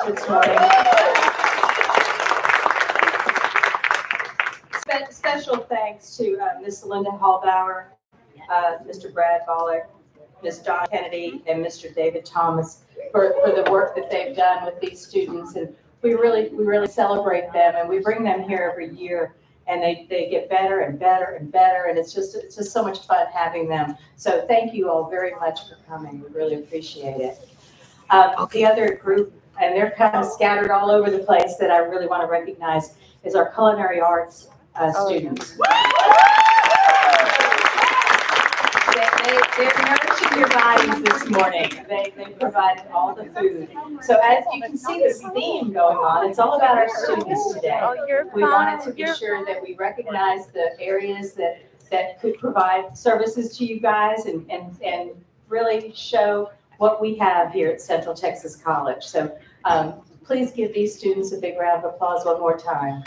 this morning. Special thanks to Ms. Linda Hallbauer, Mr. Brad Bollick, Ms. Dawn Kennedy, and Mr. David Thomas for the work that they've done with these students. And we really celebrate them, and we bring them here every year, and they get better and better and better, and it's just so much fun having them. So thank you all very much for coming. We really appreciate it. The other group, and they're kind of scattered all over the place, that I really want to recognize is our culinary arts students. They're nourishing your bodies this morning. They provided all the food. So as you can see this theme going on, it's all about our students today. We wanted to be sure that we recognize the areas that could provide services to you guys and really show what we have here at Central Texas College. So please give these students a big round of applause one more time.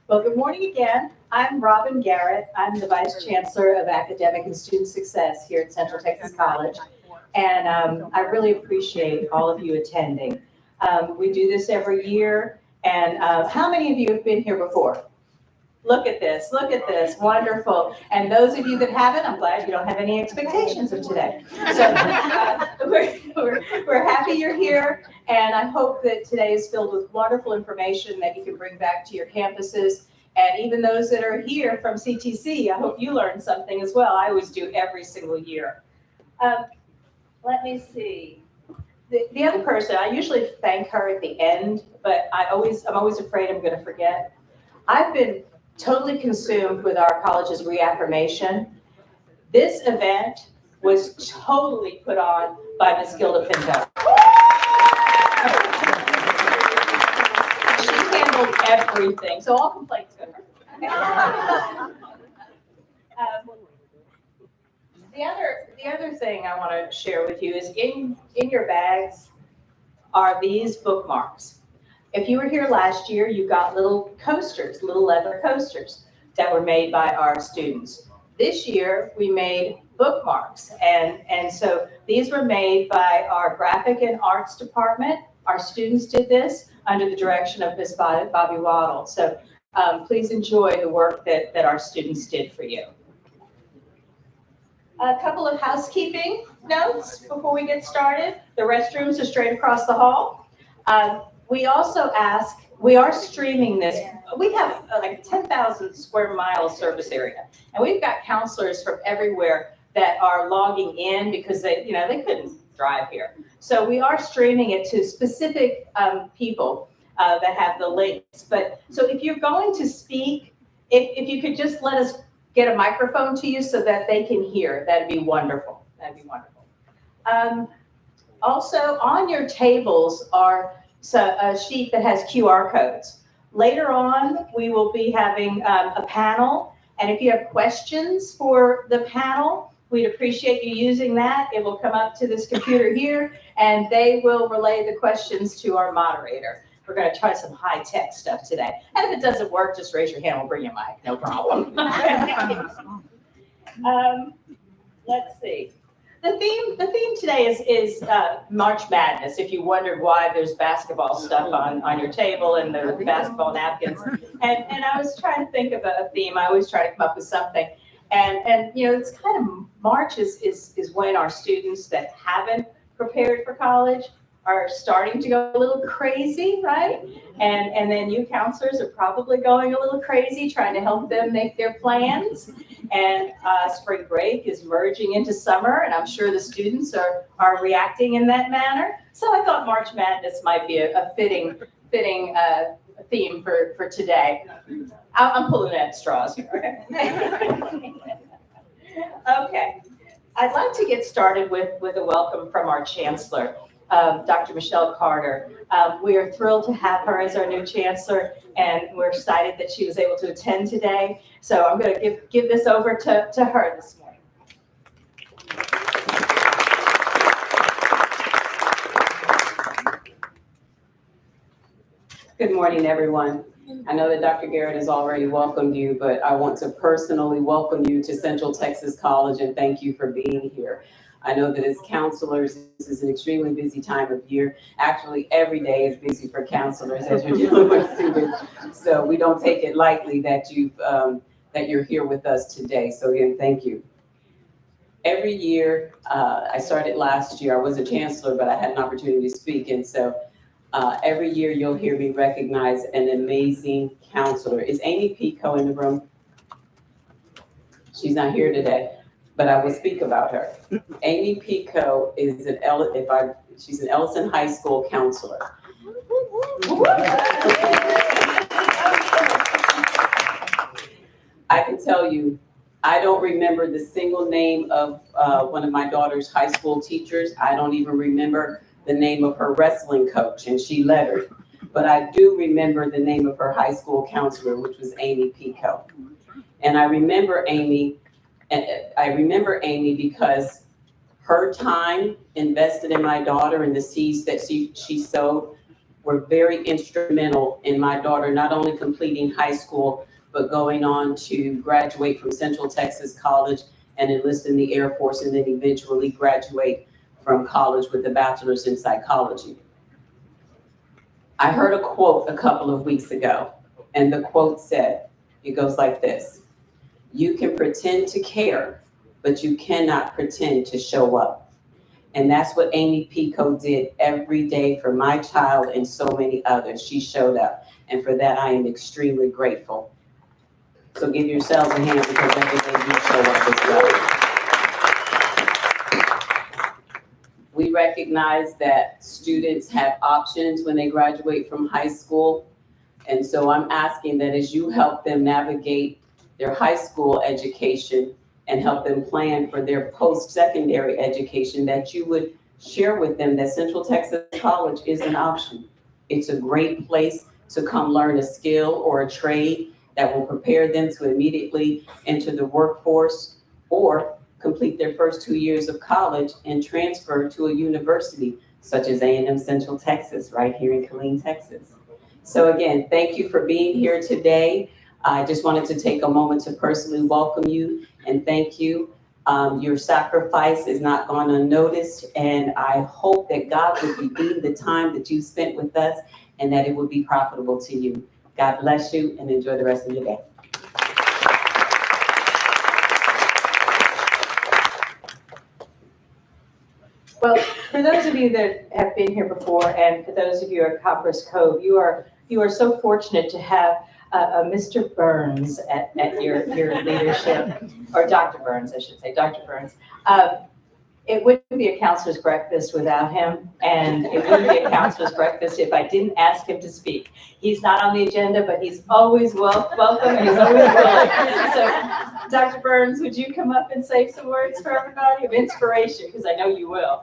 Well, good morning again. I'm Robin Garrett. I'm the Vice Chancellor of Academic and Student Success here at Central Texas College. And I really appreciate all of you attending. We do this every year. And how many of you have been here before? Look at this, wonderful. And those of you that haven't, I'm glad you don't have any expectations of today. So we're happy you're here, and I hope that today is filled with wonderful information that you can bring back to your campuses. And even those that are here from CTC, I hope you learned something as well. I always do every single year. Let me see. The other person, I usually thank her at the end, but I'm always afraid I'm going to forget. I've been totally consumed with our college's reaffirmation. This event was totally put on by Ms. Gilda Pinto. She handled everything, so all complaints go to her. The other thing I want to share with you is in your bags are these bookmarks. If you were here last year, you got little coasters, little leather coasters that were made by our students. This year, we made bookmarks. And so these were made by our graphic and arts department. Our students did this under the direction of Ms. Bobby Waddle. So please enjoy the work that our students did for you. A couple of housekeeping notes before we get started. The restrooms are straight across the hall. We also ask, we are streaming this. We have like 10,000 square mile service area, and we've got counselors from everywhere that are logging in because they couldn't drive here. So we are streaming it to specific people that have the links. But so if you're going to speak, if you could just let us get a microphone to you so that they can hear, that'd be wonderful. That'd be wonderful. Also, on your tables are a sheet that has QR codes. Later on, we will be having a panel, and if you have questions for the panel, we'd appreciate you using that. It will come up to this computer here, and they will relay the questions to our moderator. We're going to try some high-tech stuff today. And if it doesn't work, just raise your hand. We'll bring you a mic. No problem. Let's see. The theme today is March Madness. If you wondered why there's basketball stuff on your table and the basketball napkins, and I was trying to think of a theme. I always try to come up with something, and it's kind of March is when our students that haven't prepared for college are starting to go a little crazy, right? And then you counselors are probably going a little crazy trying to help them make their plans. And spring break is merging into summer, and I'm sure the students are reacting in that manner. So I thought March Madness might be a fitting theme for today. I'm pulling at straws here. Okay. I'd like to get started with a welcome from our chancellor. Dr. Michelle Carter. We are thrilled to have her as our new chancellor, and we're excited that she was able to attend today. So I'm going to give this over to her this morning. Good morning, everyone. I know that Dr. Garrett has already welcomed you, but I want to personally welcome you to Central Texas College and thank you for being here. I know that as counselors, this is an extremely busy time of year. Actually, every day is busy for counselors as you're dealing with students. So we don't take it lightly that you're here with us today. So again, thank you. Every year, I started last year, I was a chancellor, but I had an opportunity to speak. And so every year you'll hear me recognize an amazing counselor. Is Amy Pico in the room? She's not here today, but I will speak about her. Amy Pico is she's an Ellison High School counselor. I can tell you, I don't remember the single name of one of my daughter's high school teachers. I don't even remember the name of her wrestling coach, and she lettered. But I do remember the name of her high school counselor, which was Amy Pico. And I remember Amy because her time invested in my daughter and the seeds that she sowed were very instrumental in my daughter not only completing high school, but going on to graduate from Central Texas College and enlist in the Air Force, and then eventually graduate from college with a bachelor's in psychology. I heard a quote a couple of weeks ago, and the quote said, it goes like this: "You can pretend to care, but you cannot pretend to show up." And that's what Amy Pico did every day for my child and so many others. She showed up, and for that I am extremely grateful. So give yourselves a hand, because every day you show up as well. We recognize that students have options when they graduate from high school. And so I'm asking that as you help them navigate their high school education and help them plan for their post-secondary education, that you would share with them that Central Texas College is an option. It's a great place to come learn a skill or a trade that will prepare them to immediately enter the workforce, or complete their first 2 years of college and transfer to a university such as A&M Central Texas, right here in Killeen, Texas. So again, thank you for being here today. I just wanted to take a moment to personally welcome you and thank you. Your sacrifice is not gone unnoticed, and I hope that God would redeem the time that you spent with us and that it would be profitable to you. God bless you, and enjoy the rest of your day. Well, for those of you that have been here before, and for those of you at Copperas Cove, you are so fortunate to have Mr. Burns at your leadership, or Dr. Burns, I should say, Dr. Burns. It wouldn't be a counselor's breakfast without him, and it wouldn't be a counselor's breakfast if I didn't ask him to speak. He's not on the agenda, but he's always welcome, and he's always willing. So, Dr. Burns, would you come up and say some words for everybody of inspiration, because I know you will.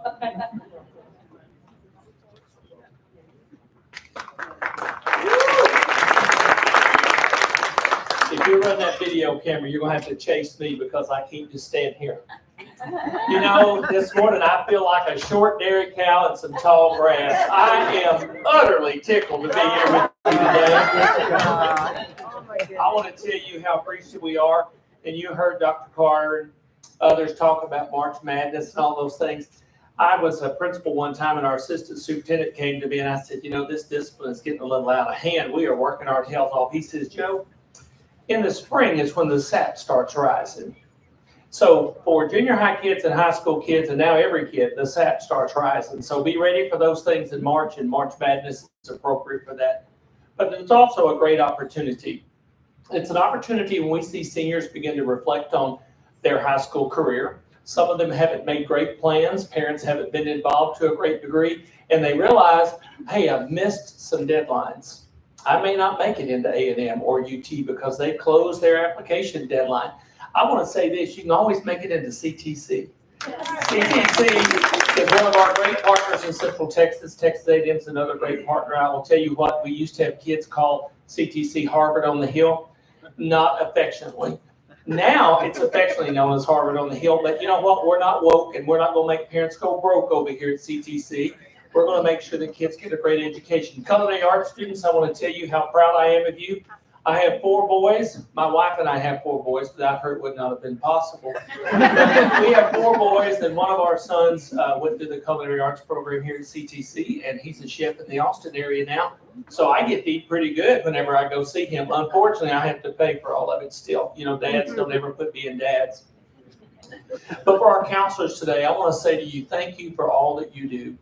If you run that video camera, you're gonna have to chase me because I can't just stand here. You know, this morning I feel like a short dairy cow and some tall grass. I am utterly tickled to be here with you today. I want to tell you how appreciative we are. And you heard Dr. Carter and others talk about March Madness and all those things. I was a principal one time, and our assistant superintendent came to me and I said, you know, this discipline is getting a little out of hand. We are working our tails off. He says, Joe, in the spring is when the sap starts rising. So for junior high kids and high school kids, and now every kid, the sap starts rising. So be ready for those things in March, and March Madness is appropriate for that. But it's also a great opportunity. It's an opportunity when we see seniors begin to reflect on their high school career. Some of them haven't made great plans. Parents haven't been involved to a great degree, and they realize, hey, I've missed some deadlines. I may not make it into A&M or UT because they closed their application deadline. I want to say this, you can always make it into CTC. CTC is one of our great partners in Central Texas. Texas A&M is another great partner. I will tell you what, we used to have kids call CTC Harvard on the Hill, not affectionately. Now it's affectionately known as Harvard on the Hill, but you know what? We're not woke, and we're not going to make parents go broke over here at CTC. We're going to make sure that kids get a great education. Culinary arts students, I want to tell you how proud I am of you. I have 4 boys. My wife and I have 4 boys, but I've heard would not have been possible. We have 4 boys, and one of our sons went through the culinary arts program here at CTC, and he's a chef in the Austin area now. So I get to eat pretty good whenever I go see him. Unfortunately, I have to pay for all of it still. You know, dads don't ever put me in dads. But for our counselors today, I want to say to you, thank you for all that you do.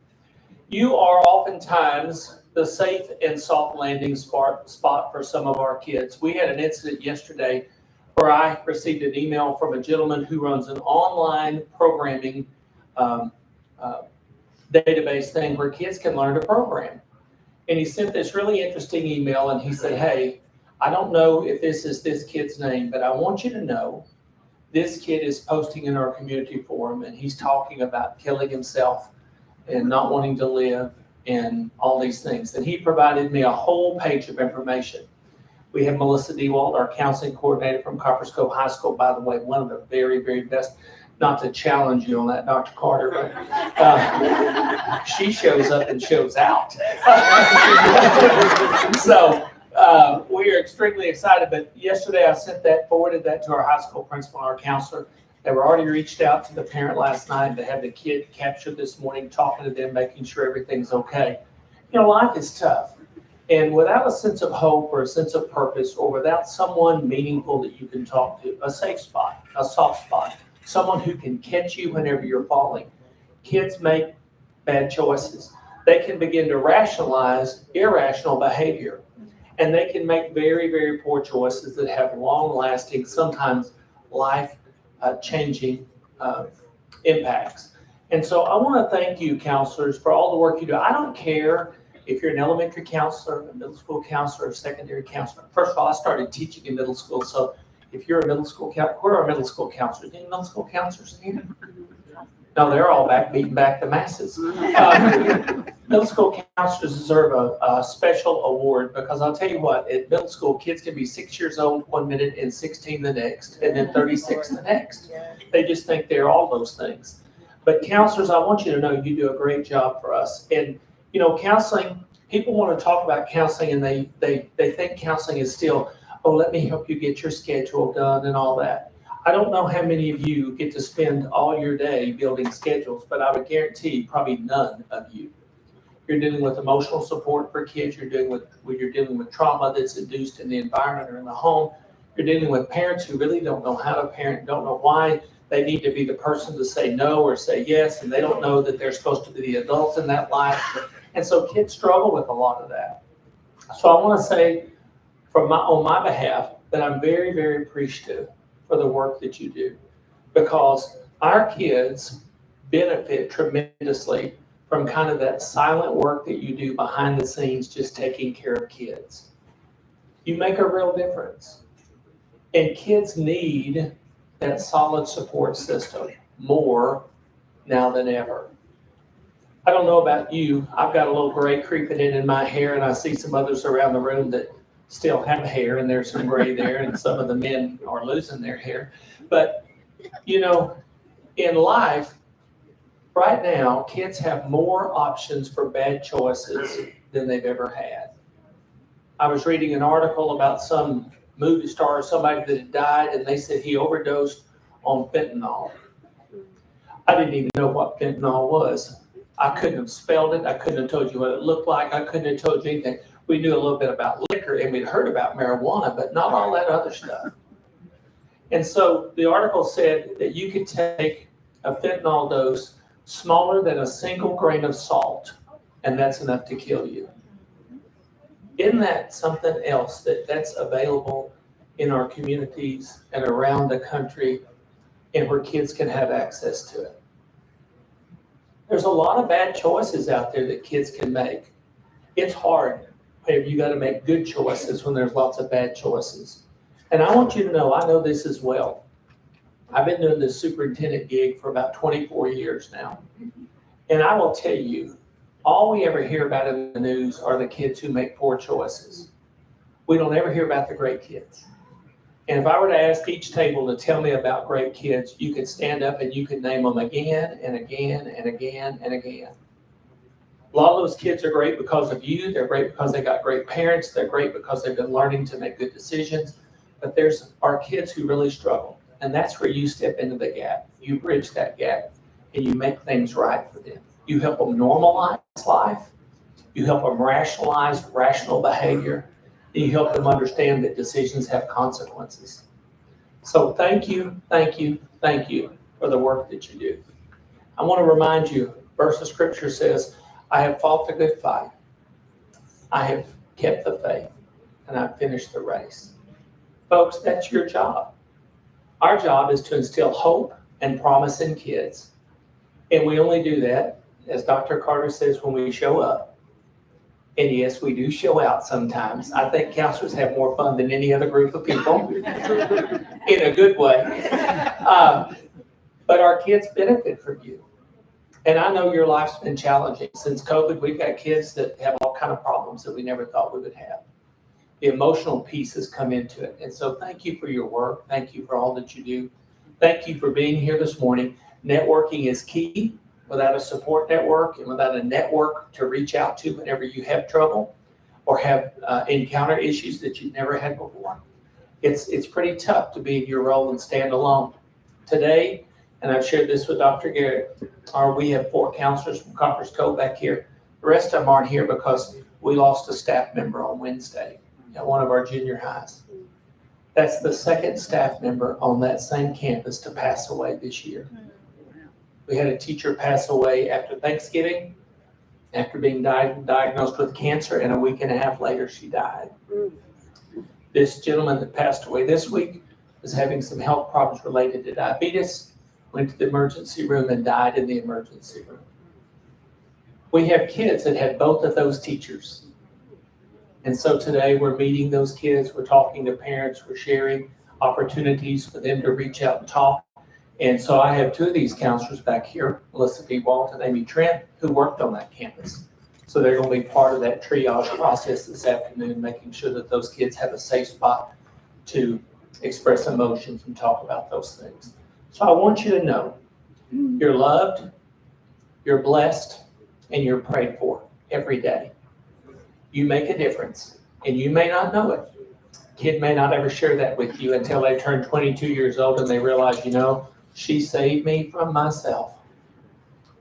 You are oftentimes the safe and soft landing spot for some of our kids. We had an incident yesterday where I received an email from a gentleman who runs an online programming database thing where kids can learn to program. And he sent this really interesting email, and he said, hey, I don't know if this is this kid's name, but I want you to know this kid is posting in our community forum, and he's talking about killing himself and not wanting to live and all these things. And he provided me a whole page of information. We have Melissa Dewalt, our counseling coordinator from Copperas Cove High School, by the way, one of the very, very best. Not to challenge you on that, Dr. Carter, but she shows up and shows out. So we are extremely excited. But yesterday I forwarded that to our high school principal and our counselor. They were already reached out to the parent last night to have the kid captured this morning, talking to them, making sure everything's okay. You know, life is tough. And without a sense of hope or a sense of purpose, or without someone meaningful that you can talk to, a safe spot, a soft spot, someone who can catch you whenever you're falling, kids make bad choices. They can begin to rationalize irrational behavior. And they can make very, very poor choices that have long-lasting, sometimes life-changing impacts. And so I want to thank you, counselors, for all the work you do. I don't care if you're an elementary counselor, a middle school counselor, a secondary counselor. First of all, I started teaching in middle school, so if you're a middle school counselor, where are middle school counselors? Any middle school counselors in here? No, they're all beating back the masses. Middle school counselors deserve a special award, because I'll tell you what, at middle school, kids can be 6 years old 1 minute and 16 the next, and then 36 the next. They just think they're all those things. But counselors, I want you to know you do a great job for us. And, you know, counseling, people want to talk about counseling, and they think counseling is still, oh, let me help you get your schedule done and all that. I don't know how many of you get to spend all your day building schedules, but I would guarantee probably none of you. You're dealing with emotional support for kids. You're dealing with trauma that's induced in the environment or in the home. You're dealing with parents who really don't know how to parent, don't know why they need to be the person to say no or say yes, and they don't know that they're supposed to be the adults in that life. And so kids struggle with a lot of that. So I want to say on my behalf that I'm very, very appreciative for the work that you do, because our kids benefit tremendously from kind of that silent work that you do behind the scenes, just taking care of kids. You make a real difference. And kids need that solid support system more now than ever. I don't know about you. I've got a little gray creeping in my hair, and I see some others around the room that still have hair, and there's some gray there, and some of the men are losing their hair. But, you know, in life, right now, kids have more options for bad choices than they've ever had. I was reading an article about some movie star or somebody that had died, and they said he overdosed on fentanyl. I didn't even know what fentanyl was. I couldn't have spelled it. I couldn't have told you what it looked like. I couldn't have told you anything. We knew a little bit about liquor, and we'd heard about marijuana, but not all that other stuff. And so the article said that you could take a fentanyl dose smaller than a single grain of salt, and that's enough to kill you. Isn't that something else that's available in our communities and around the country, and where kids can have access to it? There's a lot of bad choices out there that kids can make. It's hard. You got to make good choices when there's lots of bad choices. And I want you to know, I know this as well. I've been doing this superintendent gig for about 24 years now. And I will tell you, all we ever hear about in the news are the kids who make poor choices. We don't ever hear about the great kids. And if I were to ask each table to tell me about great kids, you could stand up and you could name them again and again and again and again. A lot of those kids are great because of you. They're great because they got great parents. They're great because they've been learning to make good decisions. But there's our kids who really struggle. And that's where you step into the gap. You bridge that gap and you make things right for them. You help them normalize life. You help them rationalize rational behavior. And you help them understand that decisions have consequences. So thank you for the work that you do. I want to remind you, verse of scripture says, I have fought the good fight. I have kept the faith, and I've finished the race. Folks, that's your job. Our job is to instill hope and promise in kids. And we only do that, as Dr. Carter says, when we show up. And yes, we do show out sometimes. I think counselors have more fun than any other group of people, in a good way. But our kids benefit from you. And I know your life's been challenging. Since COVID, we've got kids that have all kinds of problems that we never thought we would have. The emotional piece has come into it. And so thank you for your work. Thank you for all that you do. Thank you for being here this morning. Networking is key. Without a support network and without a network to reach out to whenever you have trouble or have encounter issues that you've never had before, it's pretty tough to be in your role and stand alone. Today, and I've shared this with Dr. Garrett, we have 4 counselors from Coppers Cove back here. The rest of them aren't here because we lost a staff member on Wednesday at one of our junior highs. That's the 2nd staff member on that same campus to pass away this year. We had a teacher pass away after Thanksgiving, after being diagnosed with cancer, and a week and a half later, she died. This gentleman that passed away this week was having some health problems related to diabetes, went to the emergency room and died in the emergency room. We have kids that had both of those teachers. And so today we're meeting those kids, we're talking to parents, we're sharing opportunities for them to reach out and talk. And so I have 2 of these counselors back here, Melissa B. Walt and Amy Trent, who worked on that campus. So they're going to be part of that triage process this afternoon, making sure that those kids have a safe spot to express emotions and talk about those things. So I want you to know you're loved, you're blessed, and you're prayed for every day. You make a difference, and you may not know it. Kid may not ever share that with you until they turn 22 years old and they realize, she saved me from myself,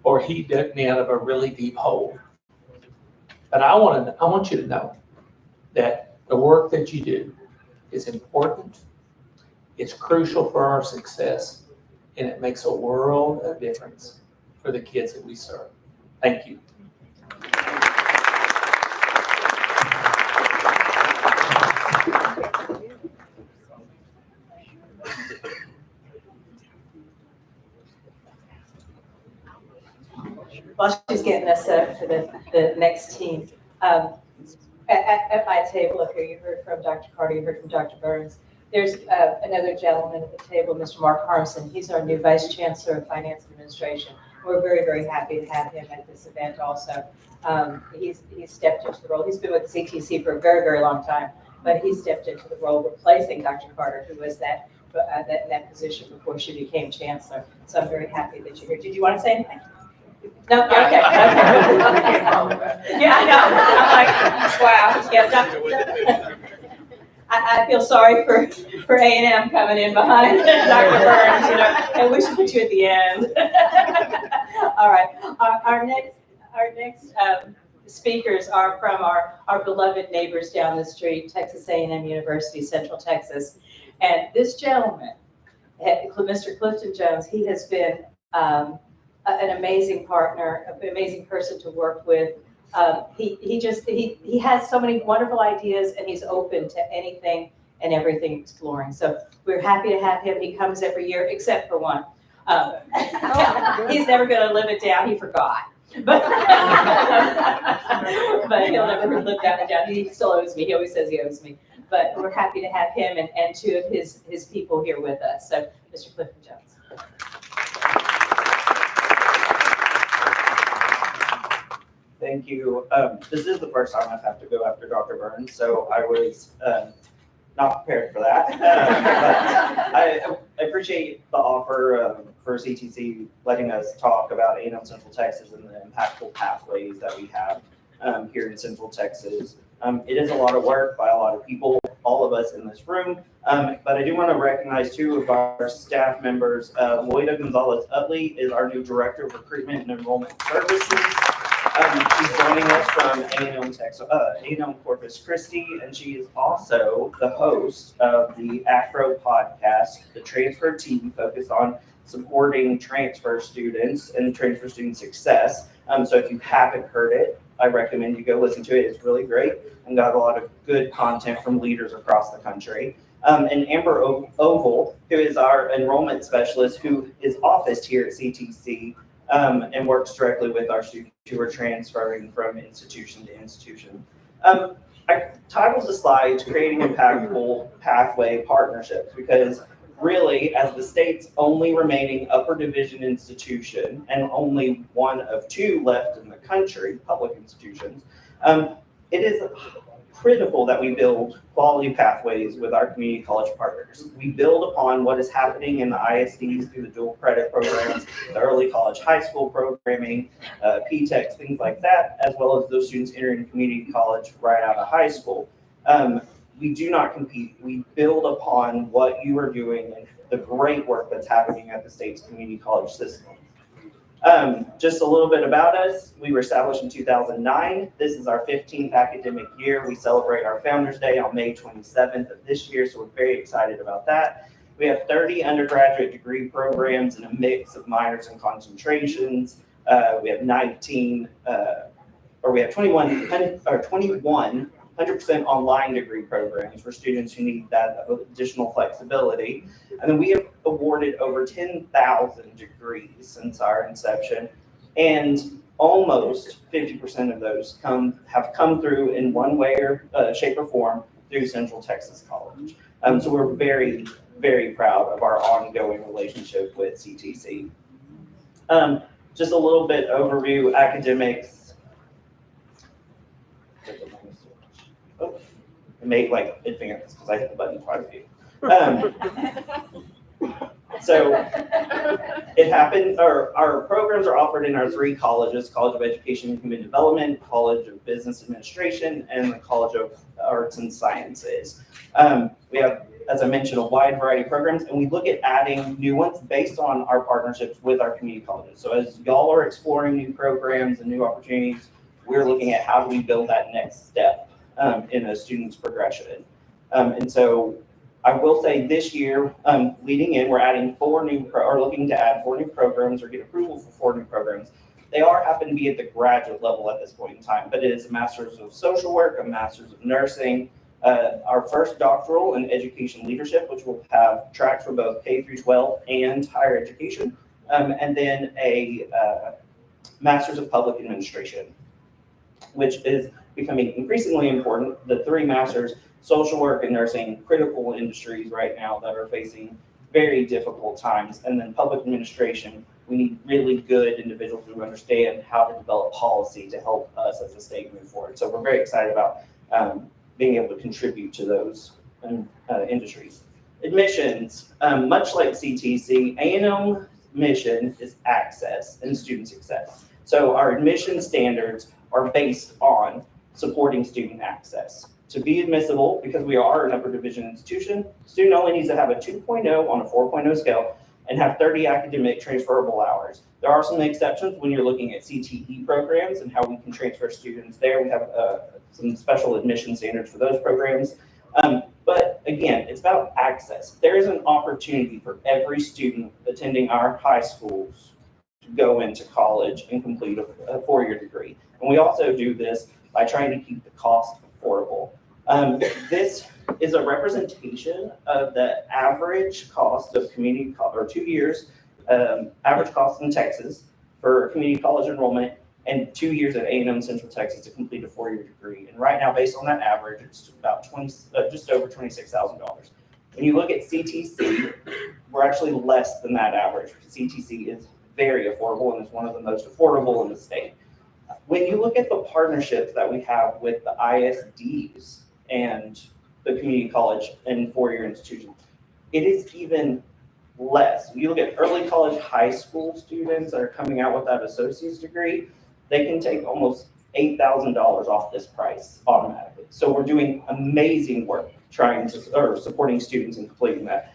or he dug me out of a really deep hole. But I want you to know that the work that you do is important, it's crucial for our success, and it makes a world of difference for the kids that we serve. Thank you. While she's getting us set up for the next team, at my table up here, you heard from Dr. Carter, you heard from Dr. Burns. There's another gentleman at the table, Mr. Mark Harmson. He's our new Vice Chancellor of Finance Administration. We're very, very happy to have him at this event also. He's stepped into the role. He's been with CTC for a very, very long time, but he stepped into the role replacing Dr. Carter, who was that position before she became Chancellor. So I'm very happy that you're here. Did you want to say anything? No, okay. Yeah, I know. I'm like, wow. Yeah, I feel sorry for A&M coming in behind Dr. Burns, and we should put you at the end. All right. Our next speakers are from our beloved neighbors down the street, Texas A&M University, Central Texas. And this gentleman, Mr. Clifton Jones, he has been an amazing partner, an amazing person to work with. He has so many wonderful ideas, and he's open to anything and everything exploring. So we're happy to have him. He comes every year, except for one. He's never going to live it down. He forgot. But he'll never live that one down. He still owes me. He always says he owes me. But we're happy to have him and 2 of his people here with us. So Mr. Clifton Jones. Thank you. This is the first time I've had to go after Dr. Burns, so I was not prepared for that. But I appreciate the offer for CTC letting us talk about A&M Central Texas and the impactful pathways that we have here in Central Texas. It is a lot of work by a lot of people, all of us in this room, but I do want to recognize two of our staff members. Loida Gonzalez-Utley is our new Director of Recruitment and Enrollment Services. She's joining us from A&M Corpus Christi, and she is also the host of the Afro podcast, The Transfer Team, focused on supporting transfer students and transfer student success. So if you haven't heard it, I recommend you go listen to it. It's really great and got a lot of good content from leaders across the country. And Amber Oval, who is our enrollment specialist, who is officed here at CTC and works directly with our students who are transferring from institution to institution. I titled the slides Creating Impactful Pathway Partnerships because really, as the state's only remaining upper division institution and only one of two left in the country, public institutions, it is critical that we build quality pathways with our community college partners. We build upon what is happening in the ISDs through the dual credit programs, the early college high school programming, PTEX, things like that, as well as those students entering community college right out of high school. We do not compete. We build upon what you are doing and the great work that's happening at the state's community college system. Just a little bit about us. We were established in 2009. This is our 15th academic year. We celebrate our Founders Day on May 27th of this year, so we're very excited about that. We have 30 undergraduate degree programs and a mix of minors and concentrations. We have 21 100% online degree programs for students who need that additional flexibility. And then we have awarded over 10,000 degrees since our inception, and almost 50% of those have come through in one way or shape or form through Central Texas College. So we're very, very proud of our ongoing relationship with CTC. Just a little bit overview, academics. Oh, I made like advance because I hit the button quite a few. So it happened, our programs are offered in our three colleges, College of Education and Human Development, College of Business Administration, and the College of Arts and Sciences. We have, as I mentioned, a wide variety of programs, and we look at adding new ones based on our partnerships with our community colleges. So as y'all are exploring new programs and new opportunities, we're looking at how do we build that next step in a student's progression. And so I will say this year, leading in, we're adding looking to add 4 new programs or get approval for 4 new programs. They happen to be at the graduate level at this point in time, but it is a Master's of Social Work, a Master's of Nursing, our first doctoral in Education Leadership, which will have tracks for both K through 12 and higher education, and then a Master's of Public Administration, which is becoming increasingly important. The 3 masters, social work and nursing, critical industries right now that are facing very difficult times. And then public administration, we need really good individuals who understand how to develop policy to help us as a state move forward. So we're very excited about being able to contribute to those industries. Admissions, much like CTC, A&M mission is access and student success. So our admission standards are based on supporting student access. To be admissible, because we are an upper division institution, student only needs to have a 2.0 on a 4.0 scale and have 30 academic transferable hours. There are some exceptions when you're looking at CTE programs and how we can transfer students there. We have some special admission standards for those programs. But again, it's about access. There is an opportunity for every student attending our high schools to go into college and complete a 4-year degree. And we also do this by trying to keep the cost affordable. This is a representation of the average cost of community college, or 2 years, average cost in Texas for community college enrollment, and 2 years at A&M Central Texas to complete a 4-year degree. And right now, based on that average, it's about just over $26,000. When you look at CTC, we're actually less than that average. CTC is very affordable and is one of the most affordable in the state. When you look at the partnerships that we have with the ISDs and the community college and 4-year institutions, it is even less. You look at early college high school students that are coming out with that associate's degree, they can take almost $8,000 off this price automatically. So we're doing amazing work supporting students in completing that,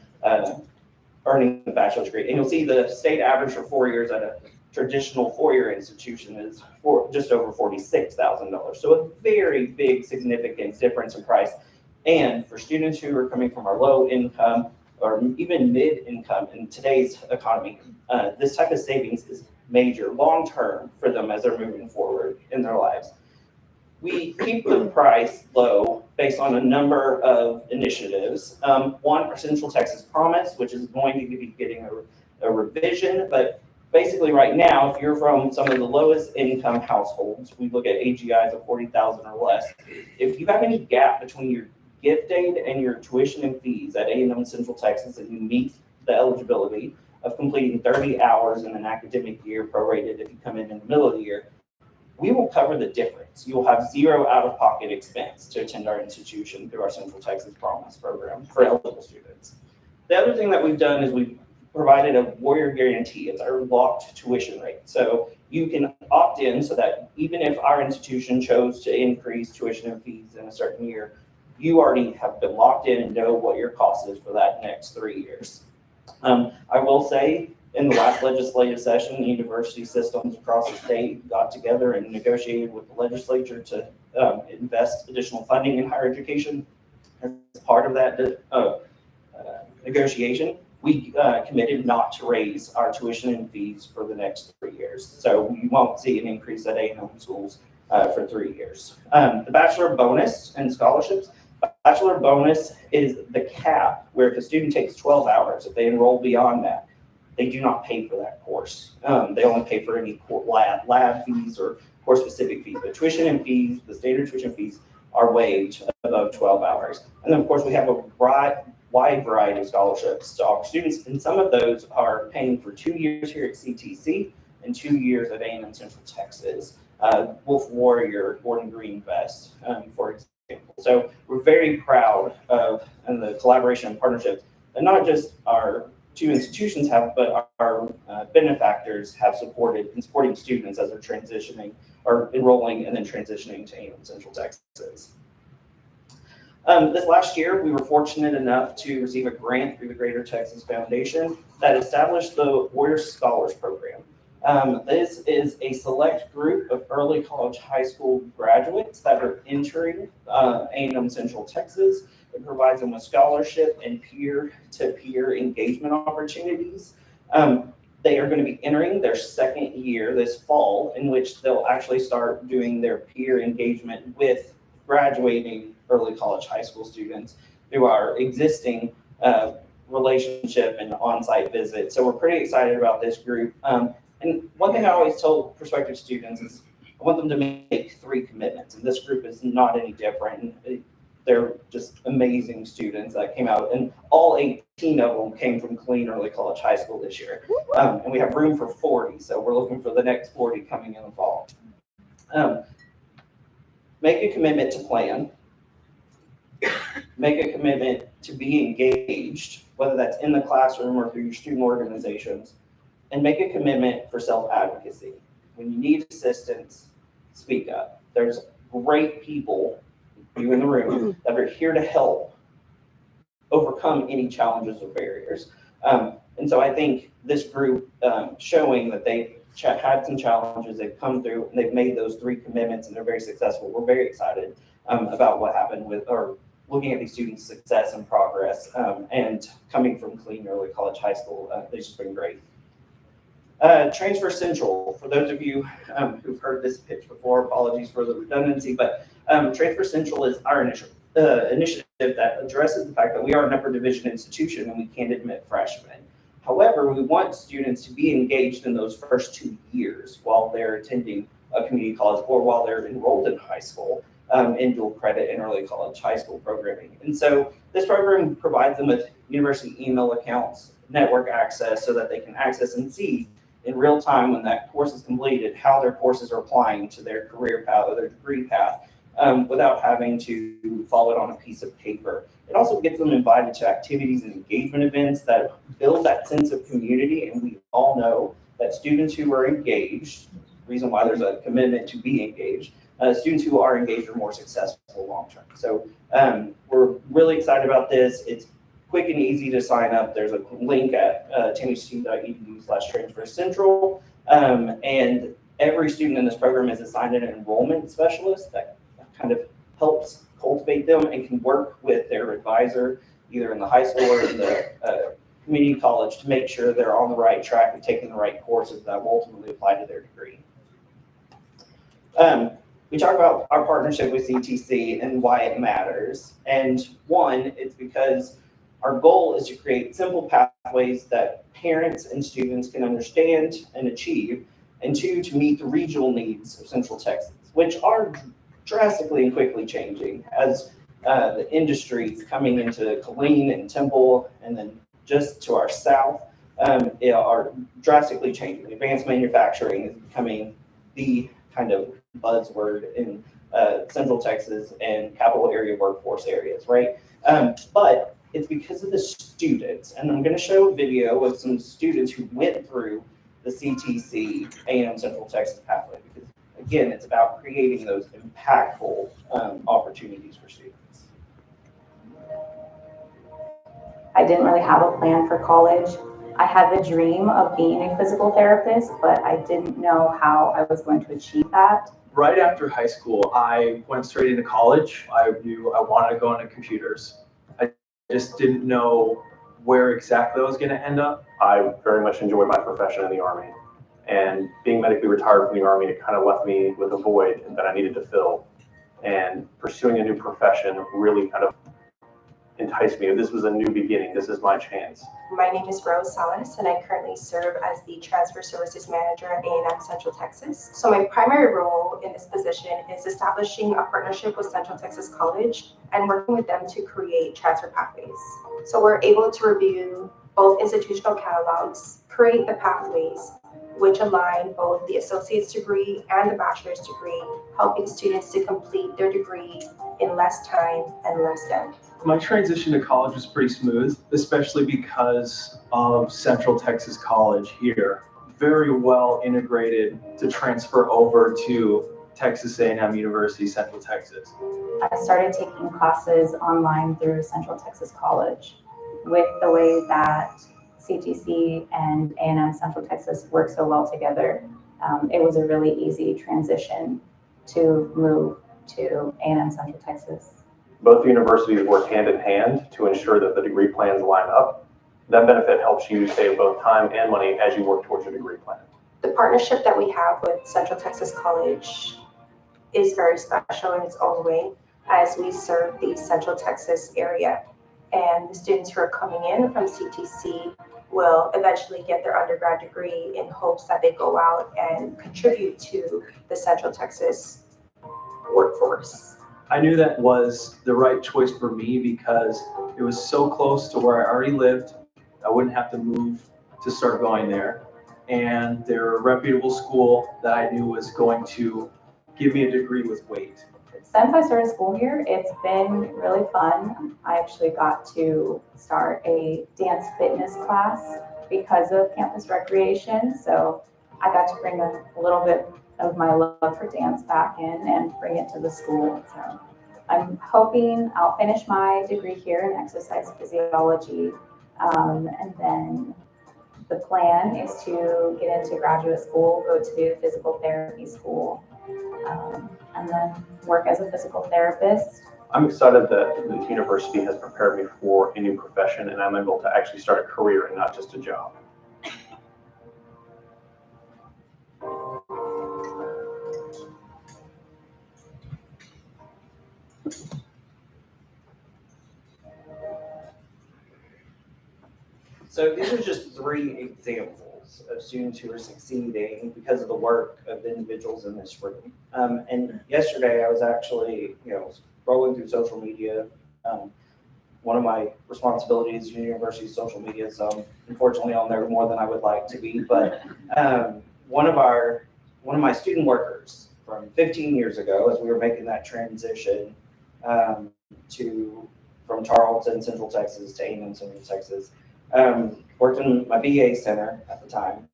earning the bachelor's degree. And you'll see the state average for 4 years at a traditional four-year institution is just over $46,000. So a very big, significant difference in price. And for students who are coming from our low income or even mid-income in today's economy, this type of savings is major long-term for them as they're moving forward in their lives. We keep the price low based on a number of initiatives. One, our Central Texas Promise, which is going to be getting a revision, but basically right now, if you're from some of the lowest income households, we look at AGIs of 40,000 or less. If you have any gap between your gift aid and your tuition and fees at A&M Central Texas, and you meet the eligibility of completing 30 hours in an academic year, prorated if you come in the middle of the year, we will cover the difference. You will have zero out-of-pocket expense to attend our institution through our Central Texas Promise program for eligible students. The other thing that we've done is we've provided a Warrior Guarantee. It's our locked tuition rate. So you can opt in so that even if our institution chose to increase tuition and fees in a certain year, you already have been locked in and know what your cost is for that next 3 years. I will say, in the last legislative session, the university systems across the state got together and negotiated with the legislature to invest additional funding in higher education. As part of that negotiation, we committed not to raise our tuition and fees for the next 3 years. So you won't see an increase at A&M schools for 3 years. The Bachelor Bonus and scholarships. Bachelor Bonus is the cap where if a student takes 12 hours, if they enroll beyond that, they do not pay for that course. They only pay for any lab fees or course-specific fees. But tuition and fees, the standard tuition fees, are waived above 12 hours. And then, of course, we have a wide variety of scholarships to all students, and some of those are paying for 2 years here at CTC and 2 years at A&M Central Texas. Wolf Warrior, Gordon Green Vest, for example. So we're very proud of the collaboration and partnerships that not just our two institutions have, but our benefactors have supported in supporting students as they're transitioning or enrolling and then transitioning to A&M Central Texas. This last year, we were fortunate enough to receive a grant through the Greater Texas Foundation that established the Warrior Scholars Program. This is a select group of early college high school graduates that are entering A&M Central Texas. It provides them with scholarship and peer-to-peer engagement opportunities. They are going to be entering their second year this fall, in which they'll actually start doing their peer engagement with graduating early college high school students through our existing relationship and on-site visits. So we're pretty excited about this group. And one thing I always tell prospective students is I want them to make 3 commitments, and this group is not any different. They're just amazing students that came out, and all 18 of them came from Killeen Early College High School this year. And we have room for 40, so we're looking for the next 40 coming in the fall. Make a commitment to plan. Make a commitment to be engaged, whether that's in the classroom or through your student organizations. And make a commitment for self-advocacy. When you need assistance, speak up. There's great people, you in the room, that are here to help overcome any challenges or barriers. And so I think this group showing that they've had some challenges, they've come through, and they've made those 3 commitments, and they're very successful. We're very excited about what happened or looking at these students' success and progress, and coming from Killeen Early College High School. They've just been great. Transfer Central, for those of you who've heard this pitch before, apologies for the redundancy, but Transfer Central is our initiative that addresses the fact that we are an upper division institution and we can't admit freshmen. However, we want students to be engaged in those first 2 years while they're attending a community college or while they're enrolled in high school in dual credit and early college high school programming. And so this program provides them with university email accounts, network access, so that they can access and see in real time when that course is completed how their courses are applying to their career path or their degree path without having to follow it on a piece of paper. It also gets them invited to activities and engagement events that build that sense of community, and we all know that students who are engaged, reason why there's a commitment to be engaged, students who are engaged are more successful long-term. So we're really excited about this. It's quick and easy to sign up. There's a link at tennessee.edu/transfer-central, and every student in this program is assigned an enrollment specialist that kind of helps cultivate them and can work with their advisor, either in the high school or in the community college, to make sure they're on the right track and taking the right courses that will ultimately apply to their degree. We talk about our partnership with CTC and why it matters. And one, it's because our goal is to create simple pathways that parents and students can understand and achieve. And two, to meet the regional needs of Central Texas, which are drastically and quickly changing as the industries coming into Killeen and Temple, and then just to our south, are drastically changing. Advanced manufacturing is becoming the kind of buzzword in Central Texas and capital area workforce areas, right? But it's because of the students, and I'm going to show a video of some students who went through the CTC A&M Central Texas pathway, because again, it's about creating those impactful opportunities for students. I didn't really have a plan for college. I had the dream of being a physical therapist, but I didn't know how I was going to achieve that. Right after high school, I went straight into college. I knew I wanted to go into computers. I just didn't know where exactly I was going to end up. I very much enjoyed my profession in the Army. And being medically retired from the Army, it kind of left me with a void that I needed to fill. And pursuing a new profession really kind of enticed me. This was a new beginning. This is my chance. My name is Rose Salas, and I currently serve as the Transfer Services Manager at A&M Central Texas. So my primary role in this position is establishing a partnership with Central Texas College and working with them to create transfer pathways. So we're able to review both institutional catalogs, create the pathways, which align both the associate's degree and the bachelor's degree, helping students to complete their degree in less time and less debt. My transition to college was pretty smooth, especially because of Central Texas College here. Very well integrated to transfer over to Texas A&M University, Central Texas. I started taking classes online through Central Texas College. With the way that CTC and A&M Central Texas work so well together, it was a really easy transition to move to A&M Central Texas. Both universities work hand in hand to ensure that the degree plans line up. That benefit helps you save both time and money as you work towards your degree plan. The partnership that we have with Central Texas College is very special in its own way, as we serve the Central Texas area. And the students who are coming in from CTC will eventually get their undergrad degree in hopes that they go out and contribute to the Central Texas workforce. I knew that was the right choice for me because it was so close to where I already lived. I wouldn't have to move to start going there. And they're a reputable school that I knew was going to give me a degree with weight. Since I started school here, it's been really fun. I actually got to start a dance fitness class because of campus recreation. So I got to bring a little bit of my love for dance back in and bring it to the school. So I'm hoping I'll finish my degree here in exercise physiology. And then the plan is to get into graduate school, go to physical therapy school, and then work as a physical therapist. I'm excited that the university has prepared me for a new profession and I'm able to actually start a career and not just a job. So these are just 3 examples of students who are succeeding because of the work of the individuals in this room. And yesterday I was actually, scrolling through social media. One of my responsibilities is university social media, so unfortunately I'll know more than I would like to be. But one of my student workers from 15 years ago as we were making that transition from Tarleton, Central Texas to A&M Central Texas. Worked in my BA center at the time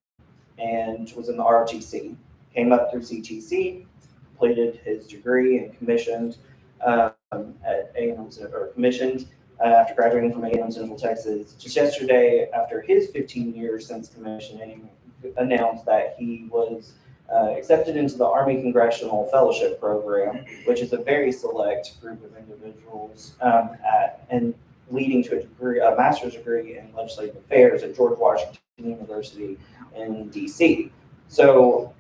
and was in the ROTC. Came up through CTC, completed his degree and commissioned at A&M or commissioned after graduating from A&M Central Texas. Just yesterday, after his 15 years since commissioning, announced that he was accepted into the Army Congressional Fellowship Program, which is a very select group of individuals and leading to a master's degree in legislative affairs at George Washington University in DC. So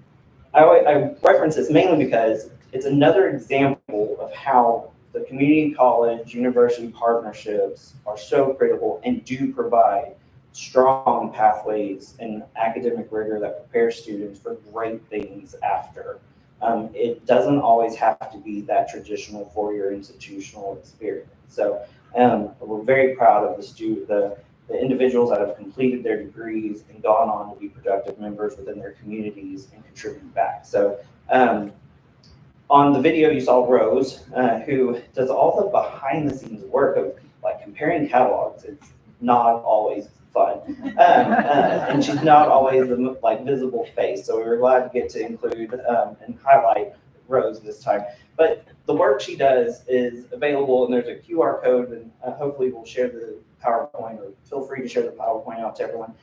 I reference this mainly because it's another example of how the community college university partnerships are so critical and do provide strong pathways and academic rigor that prepare students for great things after. It doesn't always have to be that traditional four-year institutional experience. So we're very proud of the individuals that have completed their degrees and gone on to be productive members within their communities and contribute back. So on the video you saw Rose, who does all the behind the scenes work of like comparing catalogs. It's not always fun. And she's not always the visible face. So we were glad to get to include and highlight Rose this time. But the work she does is available, and there's a QR code, and hopefully we'll share the PowerPoint, or feel free to share the PowerPoint out to everyone.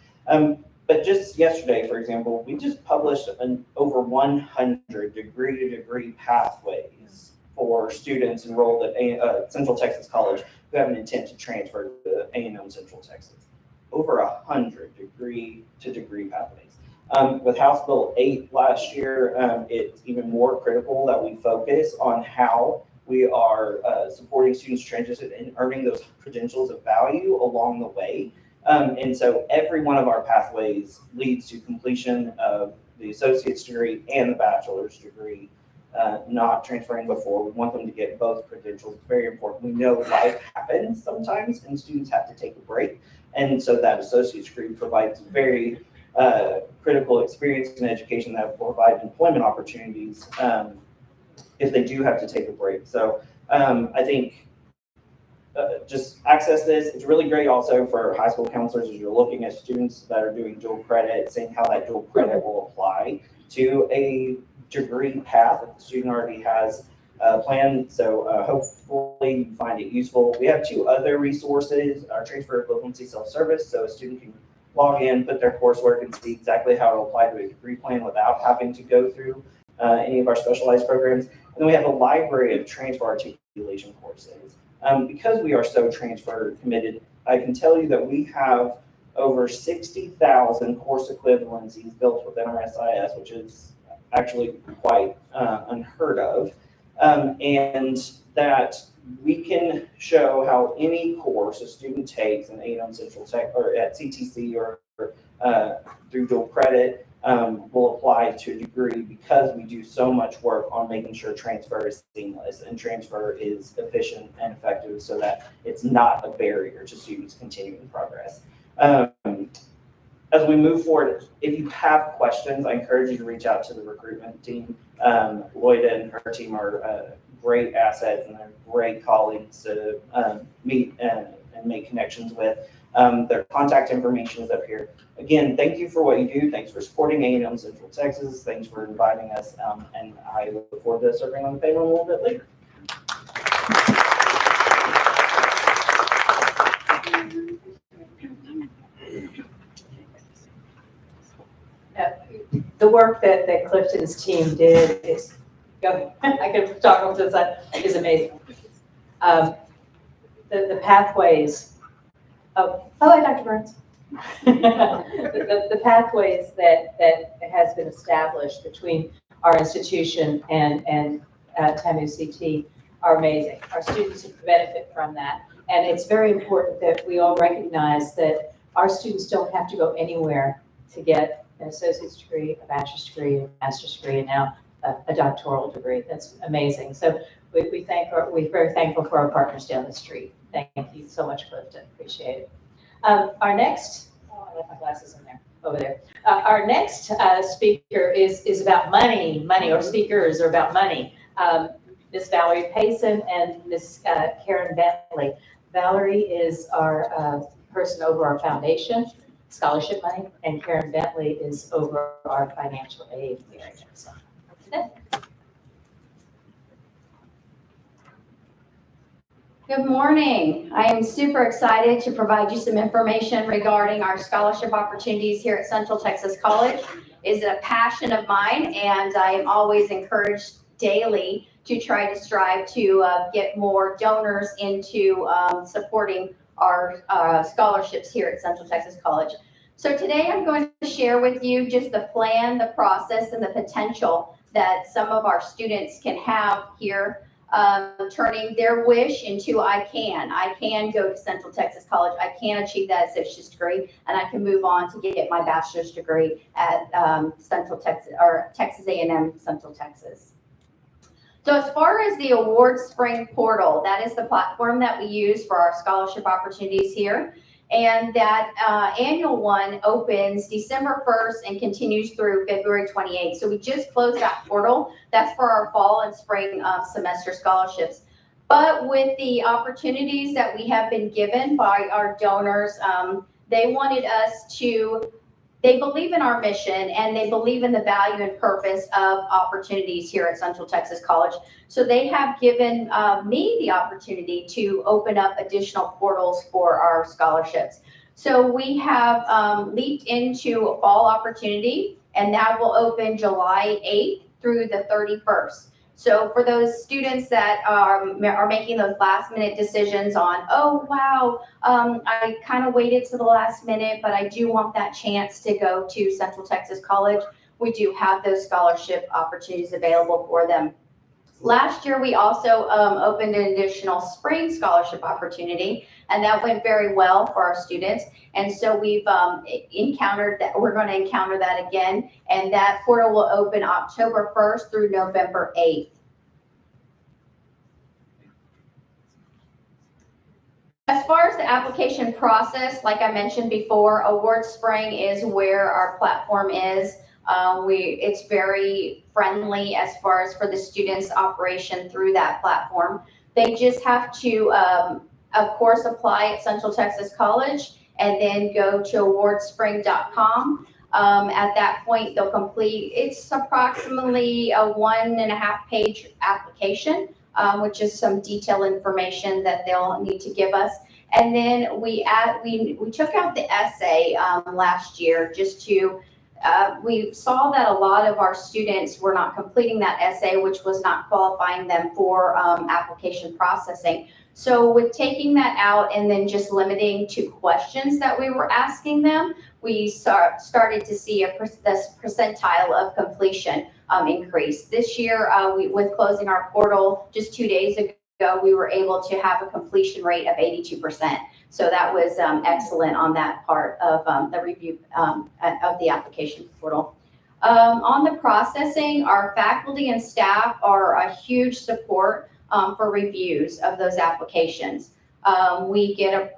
But just yesterday, for example, we just published over 100 degree-to-degree pathways for students enrolled at Central Texas College who have an intent to transfer to A&M Central Texas. Over 100 degree-to-degree pathways. With House Bill 8 last year, it's even more critical that we focus on how we are supporting students transition and earning those credentials of value along the way. And so every one of our pathways leads to completion of the associate's degree and the bachelor's degree, not transferring before. We want them to get both credentials. It's very important. We know life happens sometimes and students have to take a break. And so that associate's degree provides very critical experience and education that will provide employment opportunities if they do have to take a break. So I think just access this. It's really great also for high school counselors as you're looking at students that are doing dual credit, seeing how that dual credit will apply to a degree path if the student already has a plan. So hopefully you find it useful. We have two other resources, our transfer equivalency self-service, so a student can log in, put their coursework, and see exactly how to apply to a degree plan without having to go through any of our specialized programs. And then we have a library of transfer articulation courses. Because we are so transfer committed, I can tell you that we have over 60,000 course equivalencies built within our SIS, which is actually quite unheard of. And that we can show how any course a student takes in A&M Central Tech or at CTC or through dual credit will apply to a degree because we do so much work on making sure transfer is seamless and transfer is efficient and effective so that it's not a barrier to students continuing progress. As we move forward, if you have questions, I encourage you to reach out to the recruitment team. Loida and her team are great assets and they're great colleagues to meet and make connections with. Their contact information is up here. Again, thank you for what you do. Thanks for supporting A&M Central Texas. Thanks for inviting us. And I look forward to serving on the panel a little bit later. The work that Clifton's team did is, I can talk on this side, is amazing. The pathways, hello, Dr. Burns. the pathways that has been established between our institution and TAMU CT are amazing. Our students benefit from that. And it's very important that we all recognize that our students don't have to go anywhere to get an associate's degree, a bachelor's degree, a master's degree, and now a doctoral degree. That's amazing. So we're very thankful for our partners down the street. Thank you so much, Clifton. Appreciate it. Our next, I left my glasses in there. over there. Our next speaker is about money, or speakers are about money. Miss Valerie Payson and Miss Karen Bentley. Valerie is our person over our foundation, scholarship money, and Karen Bentley is over our financial aid area. So, Good morning. I am super excited to provide you some information regarding our scholarship opportunities here at Central Texas College. It is a passion of mine, and I am always encouraged daily to try to strive to get more donors into supporting our scholarships here at Central Texas College. So today I'm going to share with you just the plan, the process, and the potential that some of our students can have here, turning their wish into I can go to Central Texas College, I can achieve that associate's degree, and I can move on to get my bachelor's degree at Central Texas or Texas A&M Central Texas. So as far as the Award Spring portal, that is the platform that we use for our scholarship opportunities here. And that annual one opens December 1st and continues through February 28th. So we just closed that portal. That's for our fall and spring semester scholarships. But with the opportunities that we have been given by our donors, they wanted us to, they believe in our mission and they believe in the value and purpose of opportunities here at Central Texas College. So they have given me the opportunity to open up additional portals for our scholarships. So we have leaped into a fall opportunity, and that will open July 8th through the 31st. So for those students that are making those last minute decisions on, oh, wow, I kind of waited to the last minute, but I do want that chance to go to Central Texas College, we do have those scholarship opportunities available for them. Last year, we also opened an additional spring scholarship opportunity, and that went very well for our students. And so we've encountered that, we're going to encounter that again, and that portal will open October 1st through November 8th. As far as the application process, like I mentioned before, Award Spring is where our platform is. It's very friendly as far as for the students' operation through that platform. They just have to, of course, apply at Central Texas College and then go to awardspring.com. At that point, they'll complete, it's approximately a 1.5 page application, which is some detailed information that they'll need to give us. And then we took out the essay last year just to, we saw that a lot of our students were not completing that essay, which was not qualifying them for application processing. So with taking that out and then just limiting to questions that we were asking them, we started to see this percentile of completion increase. This year, with closing our portal just 2 days ago, we were able to have a completion rate of 82%. So that was excellent on that part of the review of the application portal. On the processing, our faculty and staff are a huge support for reviews of those applications. We get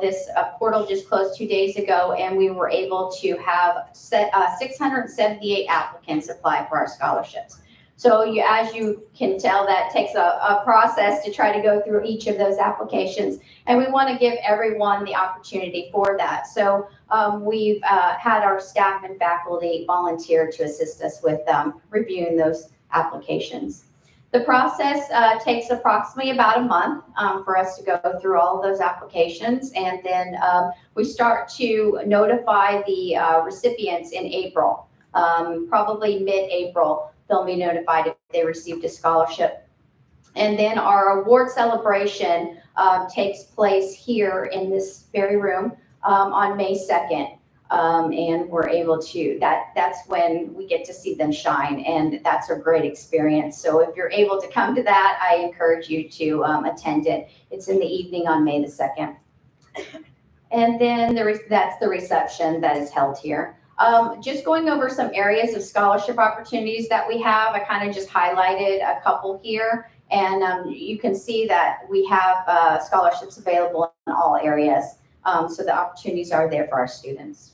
this portal just closed 2 days ago, and we were able to have 678 applicants apply for our scholarships. So as you can tell, that takes a process to try to go through each of those applications, and we want to give everyone the opportunity for that. So we've had our staff and faculty volunteer to assist us with reviewing those applications. The process takes approximately about a month for us to go through all of those applications, and then we start to notify the recipients in April, probably mid-April. They'll be notified if they received a scholarship. And then our award celebration takes place here in this very room on May 2nd. And we're able to, that's when we get to see them shine, and that's a great experience. So if you're able to come to that, I encourage you to attend it. It's in the evening on May the 2nd. And then that's the reception that is held here. Just going over some areas of scholarship opportunities that we have. I kind of just highlighted a couple here, and you can see that we have scholarships available in all areas. So the opportunities are there for our students.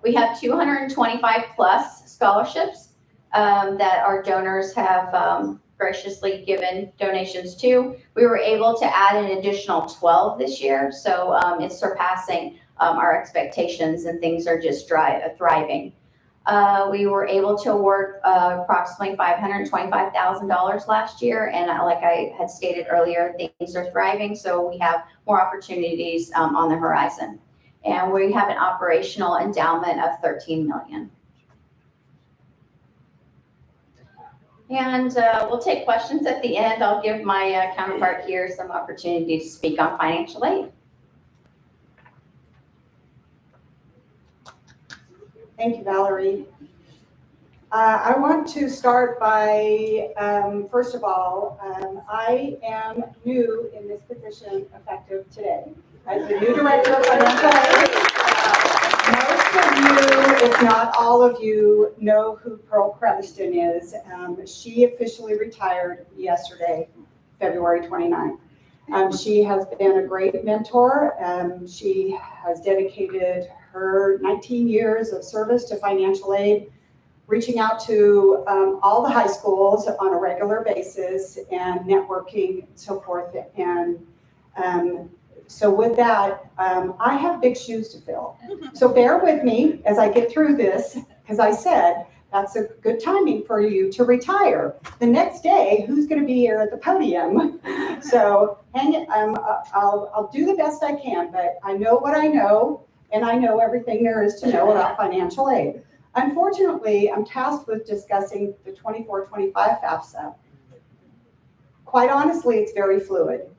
We have 225 plus scholarships that our donors have graciously given donations to. We were able to add an additional 12 this year, so it's surpassing our expectations, and things are just thriving. We were able to award approximately $525,000 last year, and like I had stated earlier, things are thriving, so we have more opportunities on the horizon. And we have an operational endowment of $13 million. And we'll take questions at the end. I'll give my counterpart here some opportunity to speak on financial aid. Thank you, Valerie. I want to start by, first of all, I am new in this position effective today as the new director of financial aid. Most of you, if not all of you, know who Pearl Creviston is. She officially retired yesterday, February 29th. She has been a great mentor. She has dedicated her 19 years of service to financial aid, reaching out to all the high schools on a regular basis and networking and so forth. And so with that, I have big shoes to fill. So bear with me as I get through this, because I said that's a good timing for you to retire. The next day, who's going to be here at the podium? So hang it. I'll do the best I can, but I know what I know, and I know everything there is to know about financial aid. Unfortunately, I'm tasked with discussing the 24-25 FAFSA. Quite honestly, it's very fluid.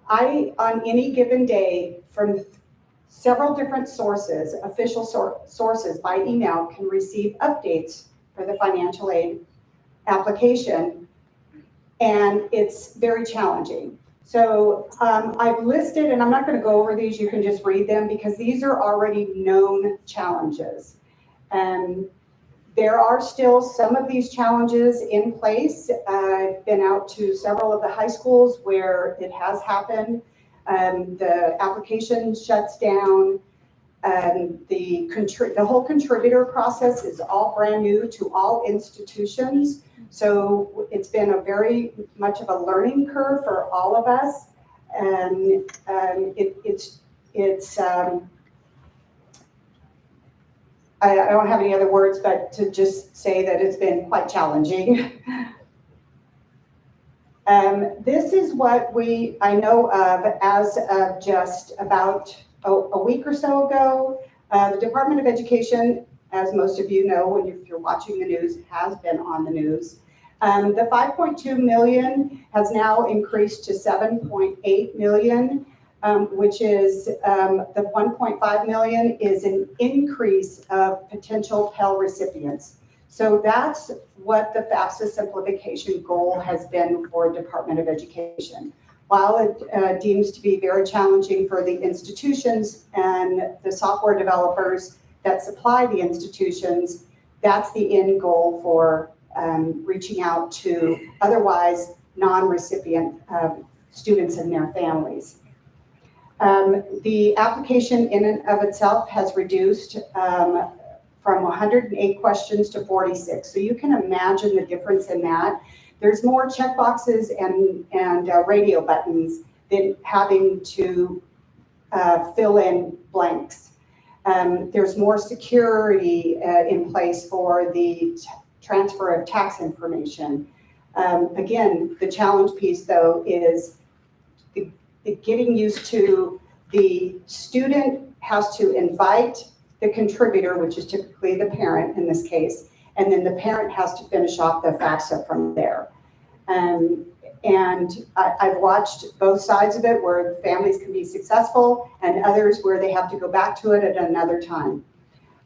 I, on any given day, from several different sources, official sources by email, can receive updates for the financial aid application, and it's very challenging. So I've listed, and I'm not going to go over these, you can just read them because these are already known challenges. There are still some of these challenges in place. I've been out to several of the high schools where it has happened. The application shuts down. The whole contributor process is all brand new to all institutions. So it's been a very much of a learning curve for all of us. And I don't have any other words, but to just say that it's been quite challenging. This is what I know of as of just about a week or so ago. The Department of Education, as most of you know, if you're watching the news, has been on the news. The 5.2 million has now increased to 7.8 million. Which is the 1.5 million is an increase of potential Pell recipients. So that's what the FAFSA simplification goal has been for Department of Education. While it deems to be very challenging for the institutions and the software developers that supply the institutions, that's the end goal for reaching out to otherwise non-recipient students and their families. The application in and of itself has reduced from 108 questions to 46. So you can imagine the difference in that. There's more checkboxes and radio buttons than having to fill in blanks. There's more security in place for the transfer of tax information. Again, the challenge piece though is getting used to the student has to invite the contributor, which is typically the parent in this case, and then the parent has to finish off the FAFSA from there. And I've watched both sides of it where families can be successful and others where they have to go back to it at another time.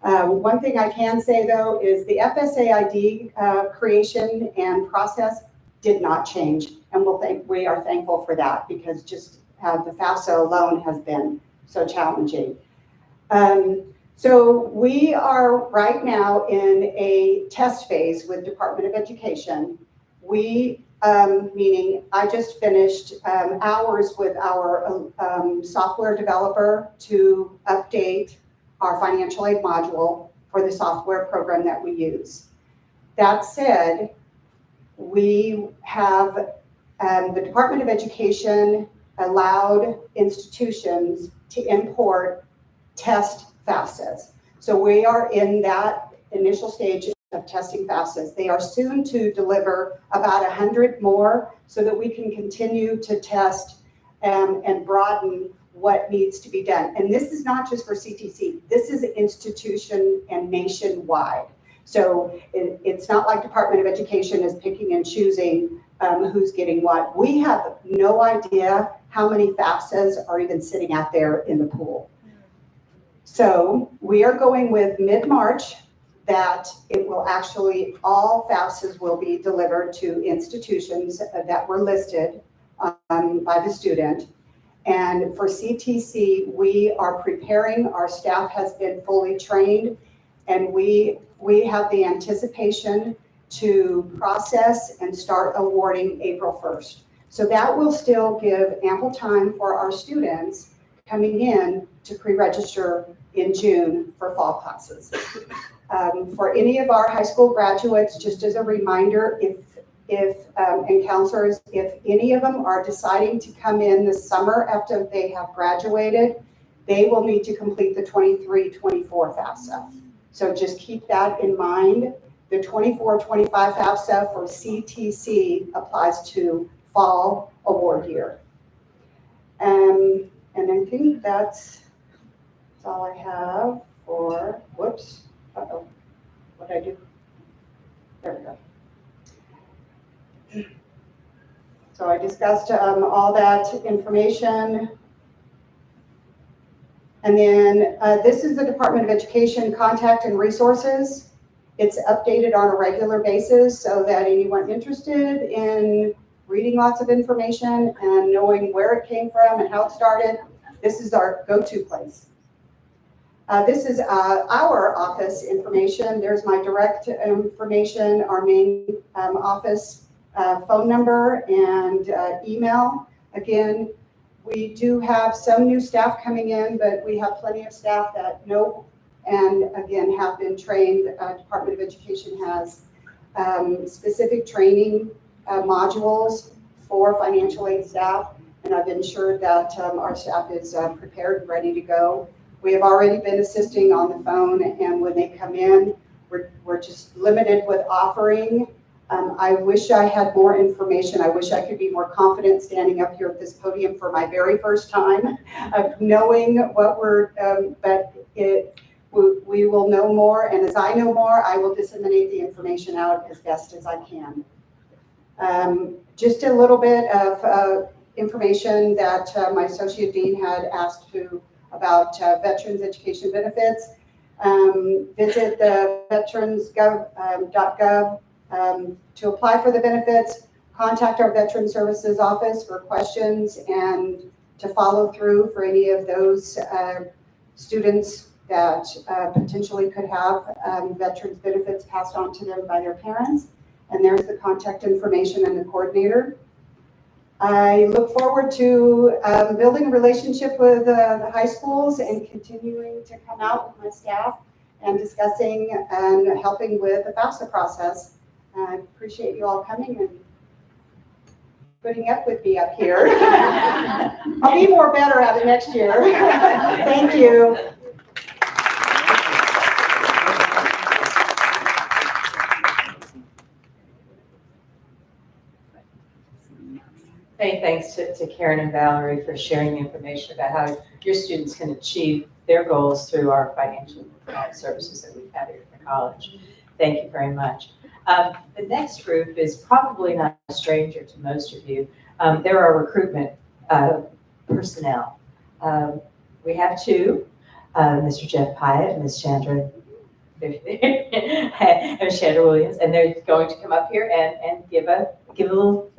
One thing I can say though is the FSAID creation and process did not change, and we are thankful for that because just the FAFSA alone has been so challenging. So we are right now in a test phase with Department of Education. We, meaning I just finished hours with our software developer to update our financial aid module for the software program that we use. That said, we have, the Department of Education allowed institutions to import test FAFSAs. So we are in that initial stage of testing FAFSAs. They are soon to deliver about 100 more so that we can continue to test and broaden what needs to be done. And this is not just for CTC, this is institution and nationwide. So it's not like Department of Education is picking and choosing who's getting what. We have no idea how many FAFSAs are even sitting out there in the pool. So we are going with mid-March that it will actually, all FAFSAs will be delivered to institutions that were listed by the student. And for CTC, we are preparing, our staff has been fully trained, and we have the anticipation to process and start awarding April 1st. So that will still give ample time for our students coming in to pre-register in June for fall classes. For any of our high school graduates, just as a reminder, and counselors, if any of them are deciding to come in this summer after they have graduated, they will need to complete the 23-24 FAFSA. So just keep that in mind. The 24-25 FAFSA for CTC applies to fall award year. And I think that's all I have for, whoops, uh-oh, what did I do? There we go. So I discussed all that information. And then this is the Department of Education contact and resources. It's updated on a regular basis so that anyone interested in reading lots of information and knowing where it came from and how it started, this is our go-to place. This is our office information. There's my direct information, our main office phone number and email. Again, we do have some new staff coming in, but we have plenty of staff that know and again have been trained. Department of Education has specific training modules for financial aid staff, and I've ensured that our staff is prepared and ready to go. We have already been assisting on the phone, and when they come in, we're just limited with offering. I wish I had more information. I wish I could be more confident standing up here at this podium for my very first time of knowing what we're, but we will know more, and as I know more, I will disseminate the information out as best as I can. Just a little bit of information that my associate dean had asked about veterans education benefits. Visit the veteransgov.gov to apply for the benefits. Contact our Veteran Services Office for questions and to follow through for any of those students that potentially could have veterans benefits passed on to them by their parents. And there's the contact information and the coordinator. I look forward to building a relationship with the high schools and continuing to come out with my staff and discussing and helping with the FAFSA process. I appreciate you all coming and putting up with me up here. I'll be more better at it next year. Thank you. Many thanks to Karen and Valerie for sharing the information about how your students can achieve their goals through our financial services that we have here at the college. Thank you very much. The next group is probably not a stranger to most of you. There are recruitment personnel. We have two, Mr. Jeff Pyatt and Ms. Chandra Williams, and they're going to come up here and give a little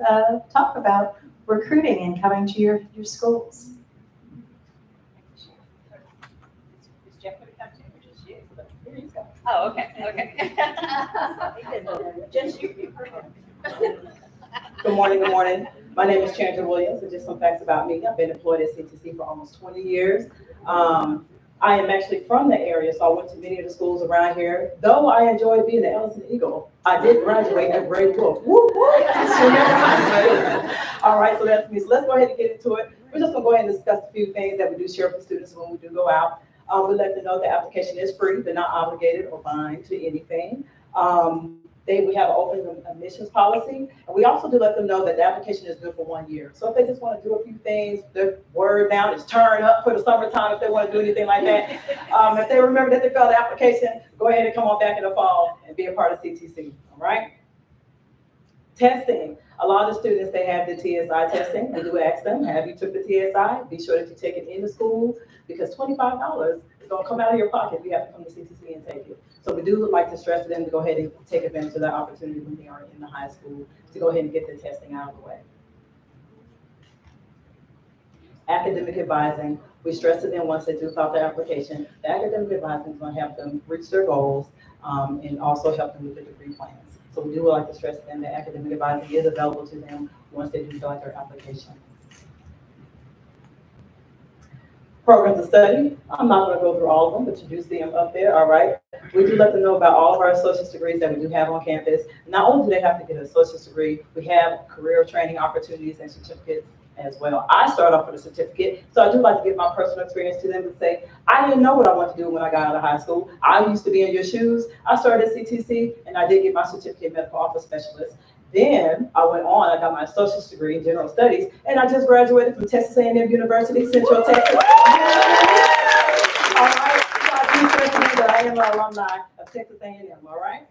talk about recruiting and coming to your schools. Is Jeff going to come too, or just you? Here you go. Oh, okay. Just you. Good morning. My name is Chandra Williams, and just some facts about me. I've been employed at CTC for almost 20 years. I am actually from the area, so I went to many of the schools around here. Though I enjoyed being the Ellison Eagle, I did graduate at grade 12. Woo, woo. All right, so that's me. So let's go ahead and get into it. We're just gonna go ahead and discuss a few things that we do share with students when we do go out. We let them know the application is free. They're not obligated or bound to anything. We have an open admissions policy, and we also do let them know that the application is good for 1 year. So if they just want to do a few things, the word now is turn up for the summertime if they want to do anything like that. If they remember that they filled the application, go ahead and come on back in the fall and be a part of CTC, all right? Testing. A lot of the students, they have the TSI testing. We do ask them, have you took the TSI? Be sure that you take it in the school, because $25 is gonna come out of your pocket if you have to come to CTC and take it. So we do like to stress to them to go ahead and take advantage of that opportunity when they are in the high school to go ahead and get the testing out of the way. Academic advising, we stress to them once they do fill out their application, the academic advising is gonna help them reach their goals and also help them with the degree plans. So we do like to stress to them that academic advising is available to them once they do fill out their application. Programs of study, I'm not going to go through all of them, but you do see them up there, all right? We do let them know about all of our associate's degrees that we do have on campus. Not only do they have to get an associate's degree, we have career training opportunities and certificates as well. I start off with a certificate, so I do like to give my personal experience to them and say, I didn't know what I wanted to do when I got out of high school. I used to be in your shoes. I started at CTC, and I did get my certificate medical office specialist. Then I went on, I got my associate's degree in general studies, and I just graduated from Texas A&M University, Central Texas. All right, so I do recommend that I am an alumni of Texas A&M, all right?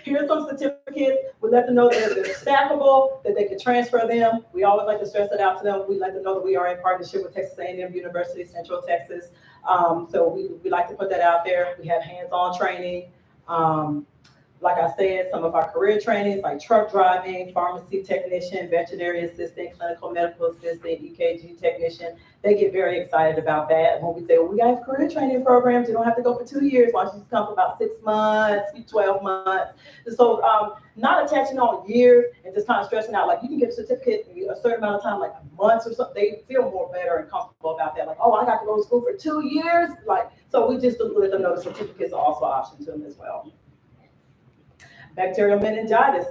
Here's some certificates. We let them know that they're stackable, that they can transfer them. We always like to stress it out to them. We let them know that we are in partnership with Texas A&M University, Central Texas. So we like to put that out there. We have hands-on training. Like I said, some of our career trainings like truck driving, pharmacy technician, veterinary assistant, clinical medical assistant, EKG technician, they get very excited about that. When we say, well, we have career training programs, you don't have to go for 2 years, why don't you just come for about 6 months, 12 months. So not attaching on years and just kind of stressing out, like you can get a certificate in a certain amount of time, like months or something, they feel more better and comfortable about that. Like, oh, I got to go to school for 2 years. Like, so we just let them know the certificates are also an option to them as well. Bacterial meningitis.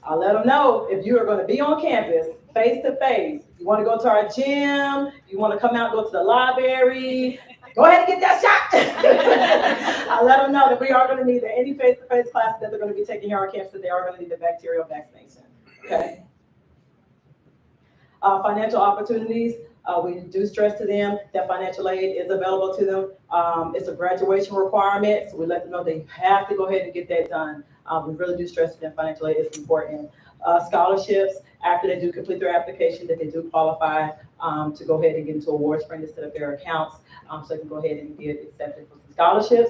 I'll let them know if you are going to be on campus face to face. You want to go to our gym, you want to come out, go to the library, go ahead and get that shot. I'll let them know that we are going to need any face-to-face classes that they're going to be taking here on campus, that they are going to need the bacterial vaccination. Okay. Financial opportunities. We do stress to them that financial aid is available to them. It's a graduation requirement, so we let them know they have to go ahead and get that done. We really do stress to them financial aid is important. Scholarships, after they do complete their application, that they do qualify to go ahead and get into award spring to set up their accounts, so they can go ahead and get accepted for some scholarships.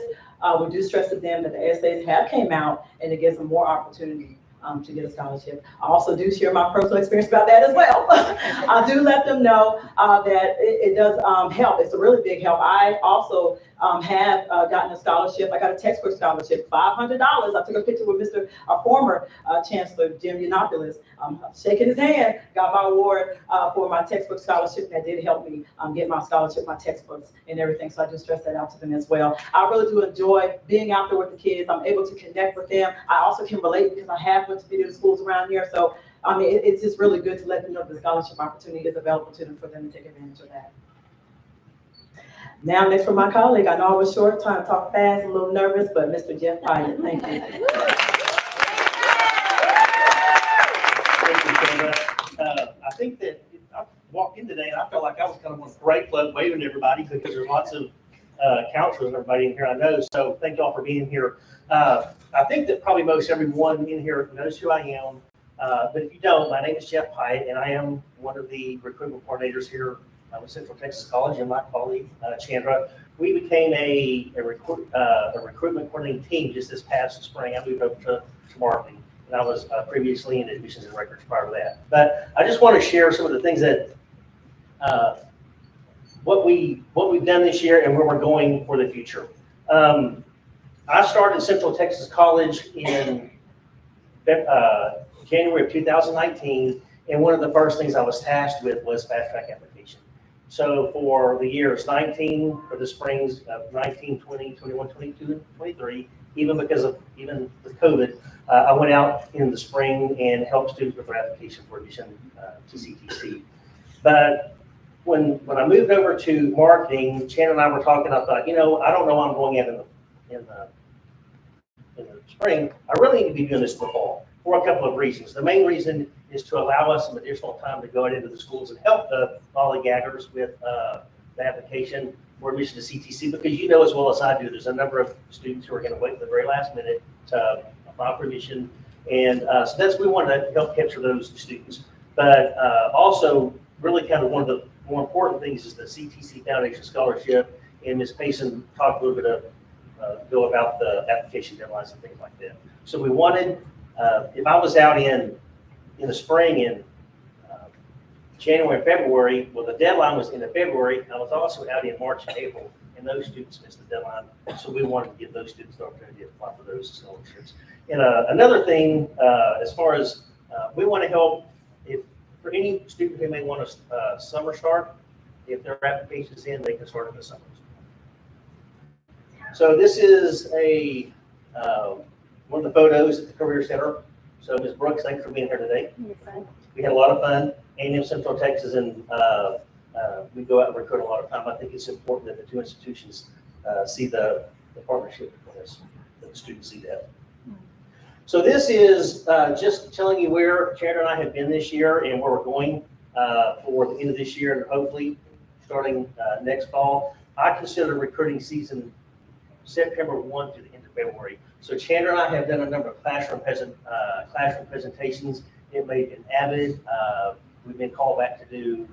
We do stress to them that the essays have came out, and it gives them more opportunity to get a scholarship. I also do share my personal experience about that as well. I do let them know that it does help. It's a really big help. I also have gotten a scholarship. I got a textbook scholarship, $500. I took a picture with our former Chancellor, Jim Yiannopoulos, shaking his hand, got my award for my textbook scholarship. That did help me get my scholarship, my textbooks and everything. So I do stress that out to them as well. I really do enjoy being out there with the kids. I'm able to connect with them. I also can relate because I have went to video schools around here. So, I mean, it's just really good to let them know the scholarship opportunity is available to them for them to take advantage of that. Now, next for my colleague. I know I was short, trying to talk fast, a little nervous, but Mr. Jeff Pyatt, thank you. Thank you, Sandra. I think that I walked in today and I felt like I was kind of on a parade float waving to everybody because there's lots of counselors and everybody in here I know. So thank y'all for being here. I think that probably most everyone in here knows who I am. But if you don't, my name is Jeff Pyatt and I am one of the recruitment coordinators here with Central Texas College, and my colleague, Chandra. We became a recruitment coordinating team just this past spring. I moved over to Marketing, and I was previously in admissions and records prior to that. But I just want to share some of the things that what we've done this year and where we're going for the future. I started Central Texas College in January of 2019, and one of the first things I was tasked with was fast track application. So for the years 19, for the springs of 19, 20, 21, 22, and 23, even with COVID, I went out in the spring and helped students with their application for admission to CTC. But when I moved over to marketing, Chan and I were talking, I thought, I don't know why I'm going out in the spring. I really need to be doing this in the fall for a couple of reasons. The main reason is to allow us some additional time to go out into the schools and help the lollygaggers with the application for admission to CTC, because as well as I do, there's a number of students who are going to wait at the very last minute to apply for admission. And so we want to help capture those students. But also, really kind of one of the more important things is the CTC Foundation Scholarship. And Ms. Payson talked a little bit ago about the application deadlines and things like that. So we wanted, if I was out in the spring in January and February, well, the deadline was in February. I was also out in March and April, and those students missed the deadline. So we wanted to give those students the opportunity to apply for those scholarships. And another thing, as far as we want to help, for any student who may want a summer start, if their application's in, they can start in the summer. So this is one of the photos at the Career Center. So Ms. Brooks, thanks for being here today. We had a lot of fun. A&M Central Texas, and we go out and recruit a lot of time. I think it's important that the two institutions see the partnership between us, that the students see that. So this is just telling you where Chandra and I have been this year and where we're going for the end of this year and hopefully starting next fall. I consider recruiting season September 1 to the end of February. So Chandra and I have done a number of classroom presentations. It may have been Avid. We've been called back to do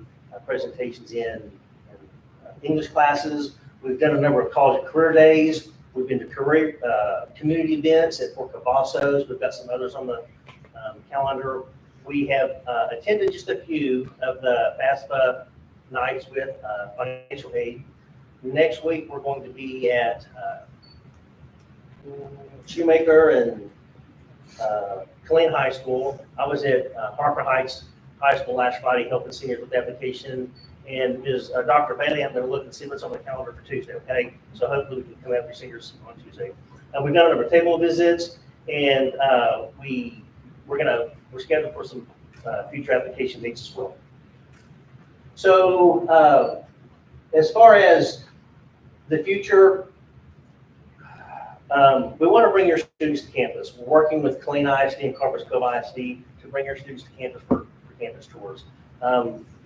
presentations in English classes. We've done a number of college and career days. We've been to career community events at Fort Cavazos. We've got some others on the calendar. We have attended just a few of the FAFSA nights with financial aid. Next week, we're going to be at Shoemaker and Killeen High School. I was at Harper Heights High School last Friday helping seniors with the application. And is Dr. Bailey, I'm going to look and see what's on the calendar for Tuesday, okay? So hopefully we can come out for seniors on Tuesday. We've done a number of table visits, and we're scheduled for some future application dates as well. So as far as the future, we want to bring your students to campus. We're working with Killeen ISD and Copperas Cove ISD to bring our students to campus for campus tours.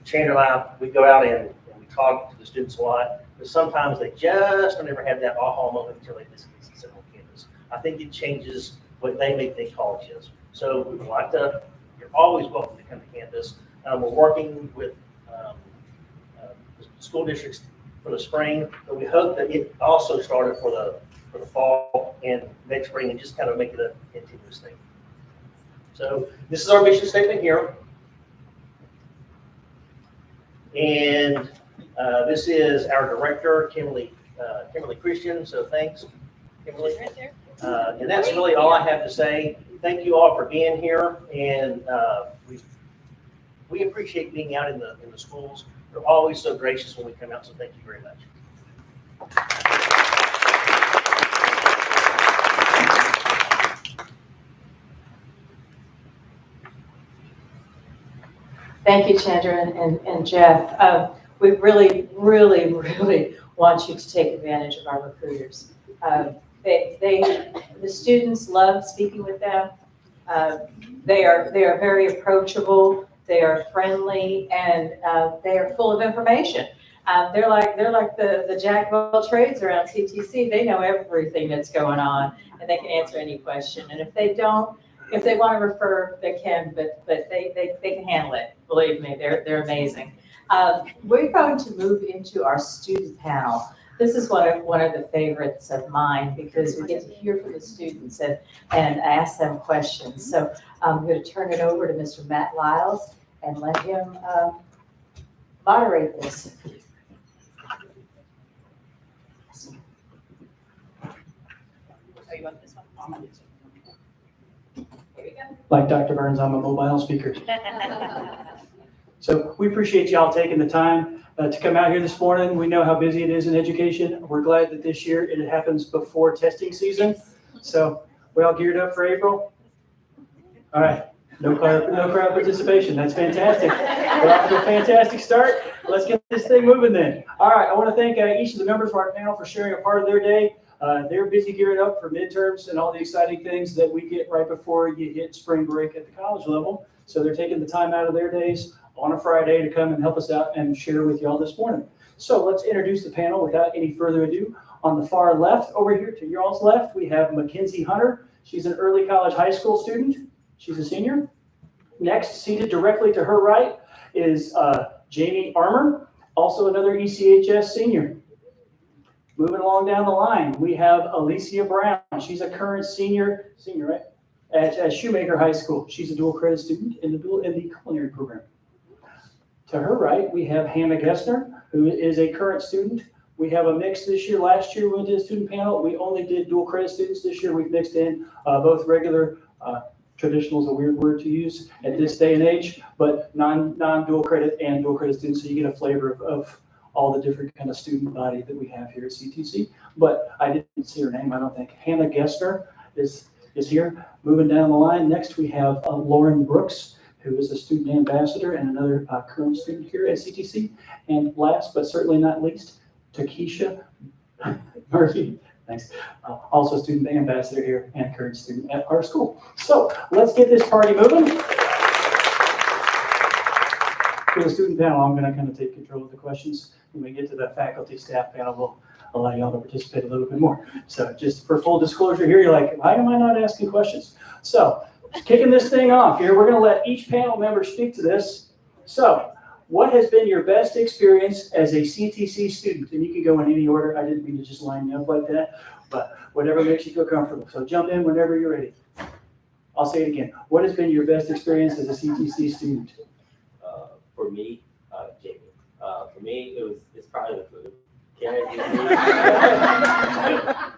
Chandra and I, we go out and we talk to the students a lot, but sometimes they just don't ever have that aha moment until they visit on campus. I think it changes what they may think college is. So we would like to, you're always welcome to come to campus. We're working with school districts for the spring, but we hope that it also started for the fall and next spring and just kind of make it a continuous thing. So this is our mission statement here. And this is our director, Kimberly Christian. So thanks, Kimberly. Right there. And that's really all I have to say. Thank you all for being here, and we appreciate being out in the schools. You're always so gracious when we come out. So thank you very much. Thank you, Chandra and Jeff. We really, really, really want you to take advantage of our recruiters. The students love speaking with them. They are very approachable. They are friendly, and they are full of information. They're like the jack of all trades around CTC. They know everything that's going on, and they can answer any question. And if they don't, if they want to refer, they can, but they can handle it. Believe me, they're amazing. We're going to move into our student panel. This is one of the favorites of mine because we get to hear from the students and ask them questions. So I'm going to turn it over to Mr. Matt Lyles and let him moderate this. Oh, you want this one? I'm on this one. Here we go. Like Dr. Burns, I'm a mobile speaker. So we appreciate y'all taking the time. to come out here this morning. We know how busy it is in education. We're glad that this year it happens before testing season. So we all geared up for April? All right, no crowd participation. That's fantastic. We're off to a fantastic start. Let's get this thing moving then. All right, I want to thank each of the members of our panel for sharing a part of their day. They're busy gearing up for midterms and all the exciting things that we get right before you hit spring break at the college level. So they're taking the time out of their days on a Friday to come and help us out and share with y'all this morning. So let's introduce the panel without any further ado. On the far left, over here to y'all's left, we have Mackenzie Hunter. She's an early college high school student. She's a senior. Next, seated directly to her right, is Jamie Armour, also another ECHS senior. Moving along down the line, we have Alicia Brown. She's a current senior, right? At Shoemaker High School. She's a dual credit student in the culinary program. To her right, we have Hannah Gessner, who is a current student. We have a mix this year. Last year, we did a student panel. We only did dual credit students. This year, we've mixed in both regular, traditional is a weird word to use at this day and age, but non-dual credit and dual credit students. So you get a flavor of all the different kind of student body that we have here at CTC. But I didn't see her name, I don't think. Hannah Gessner is here. Moving down the line, next we have Lauren Brooks, who is a student ambassador and another current student here at CTC. And last but certainly not least, Takesha Murphy. Thanks. Also student ambassador here and current student at our school. So let's get this party moving. For the student panel, I'm going to kind of take control of the questions. When we get to the faculty staff panel, we'll allow y'all to participate a little bit more. So just for full disclosure here, you're like, why am I not asking questions? So kicking this thing off here, we're going to let each panel member speak to this. So what has been your best experience as a CTC student? And you can go in any order. I didn't mean to just line you up like that, but whatever makes you feel comfortable. So jump in whenever you're ready. I'll say it again. What has been your best experience as a CTC student? For me, Jamie. For me, it's probably the food.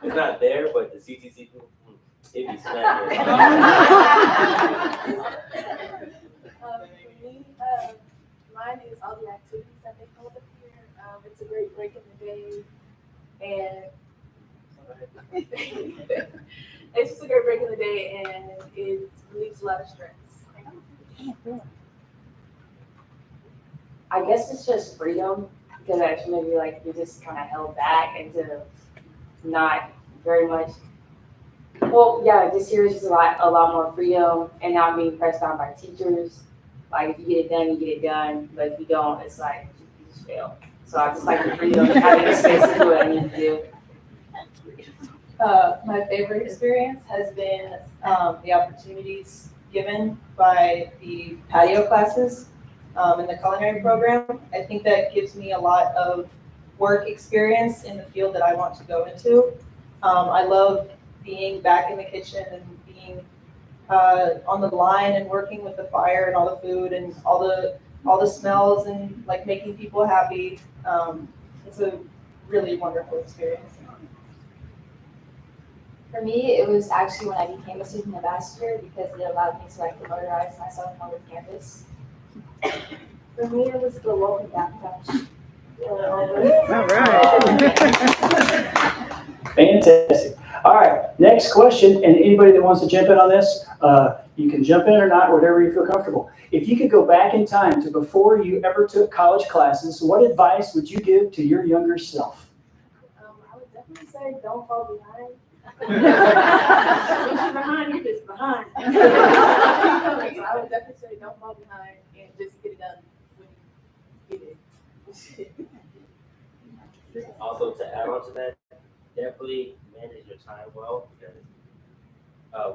It's not there, but the CTC food, it be smacking. For me, mine is all the activities that they hold up here. It's a great break in the day, and it's just a great break in the day, and it relieves a lot of stress. I guess it's just freedom, because actually maybe like you're just kind of held back into not very much. Well, yeah, this year is just a lot more freedom, and not being pressed on by teachers. Like if you get it done, you get it done. But if you don't, it's like you just fail. So I just like the freedom, having the space to do what I need to do. My favorite experience has been the opportunities given by the patio classes in the culinary program. I think that gives me a lot of work experience in the field that I want to go into. I love being back in the kitchen and being on the line and working with the fire and all the food and all the smells and like making people happy. It's a really wonderful experience. For me, it was actually when I became a student ambassador because it allowed me to like familiarize myself more with campus. For me, it was the welcome back touch. All right. Fantastic. All right, next question, and anybody that wants to jump in on this, you can jump in or not, whatever you feel comfortable. If you could go back in time to before you ever took college classes, what advice would you give to your younger self? I would definitely say don't fall behind. If you're behind, you're just behind. So I would definitely say don't fall behind and just get it done when you get it. Also, to add on to that, definitely manage your time well, because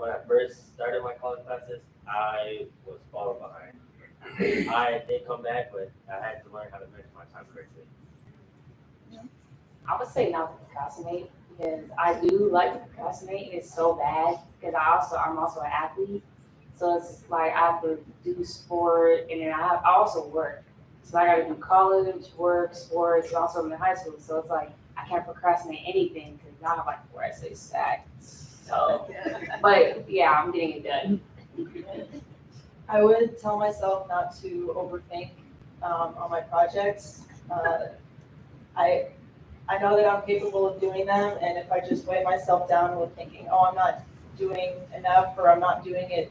when I first started my college classes, I was falling behind. I did come back, but I had to learn how to manage my time correctly. I would say not to procrastinate, because I do like to procrastinate. It's so bad because I'm also an athlete. So it's like I have to do sport and then I also work. So I gotta do college, work, sports, and also I'm in high school. So it's like I can't procrastinate anything because now I have like 4 essays stacked. So, but yeah, I'm getting it done. I would tell myself not to overthink on my projects. I know that I'm capable of doing them, and if I just weigh myself down with thinking, oh, I'm not doing enough, or I'm not doing it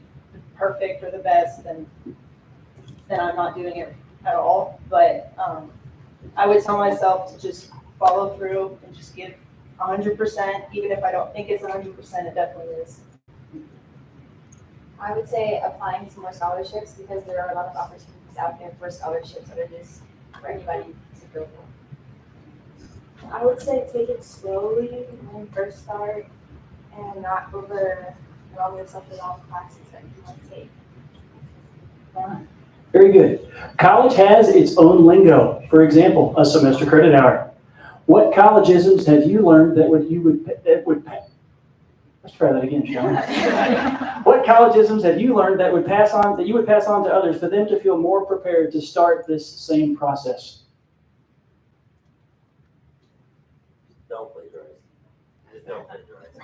perfect or the best, then I'm not doing it at all. But I would tell myself to just follow through and just give 100%, even if I don't think it's 100%, it definitely is. I would say applying to more scholarships because there are a lot of opportunities out there for scholarships that are just for anybody to go for. I would say take it slowly when you first start and not overwhelm yourself with all the classes that you want to take. Very good. College has its own lingo. For example, a semester credit hour. What collegeisms have you learned that let's try that again, Sean. What collegeisms have you learned that you would pass on to others for them to feel more prepared to start this same process? Don't plagiarize. Just don't plagiarize.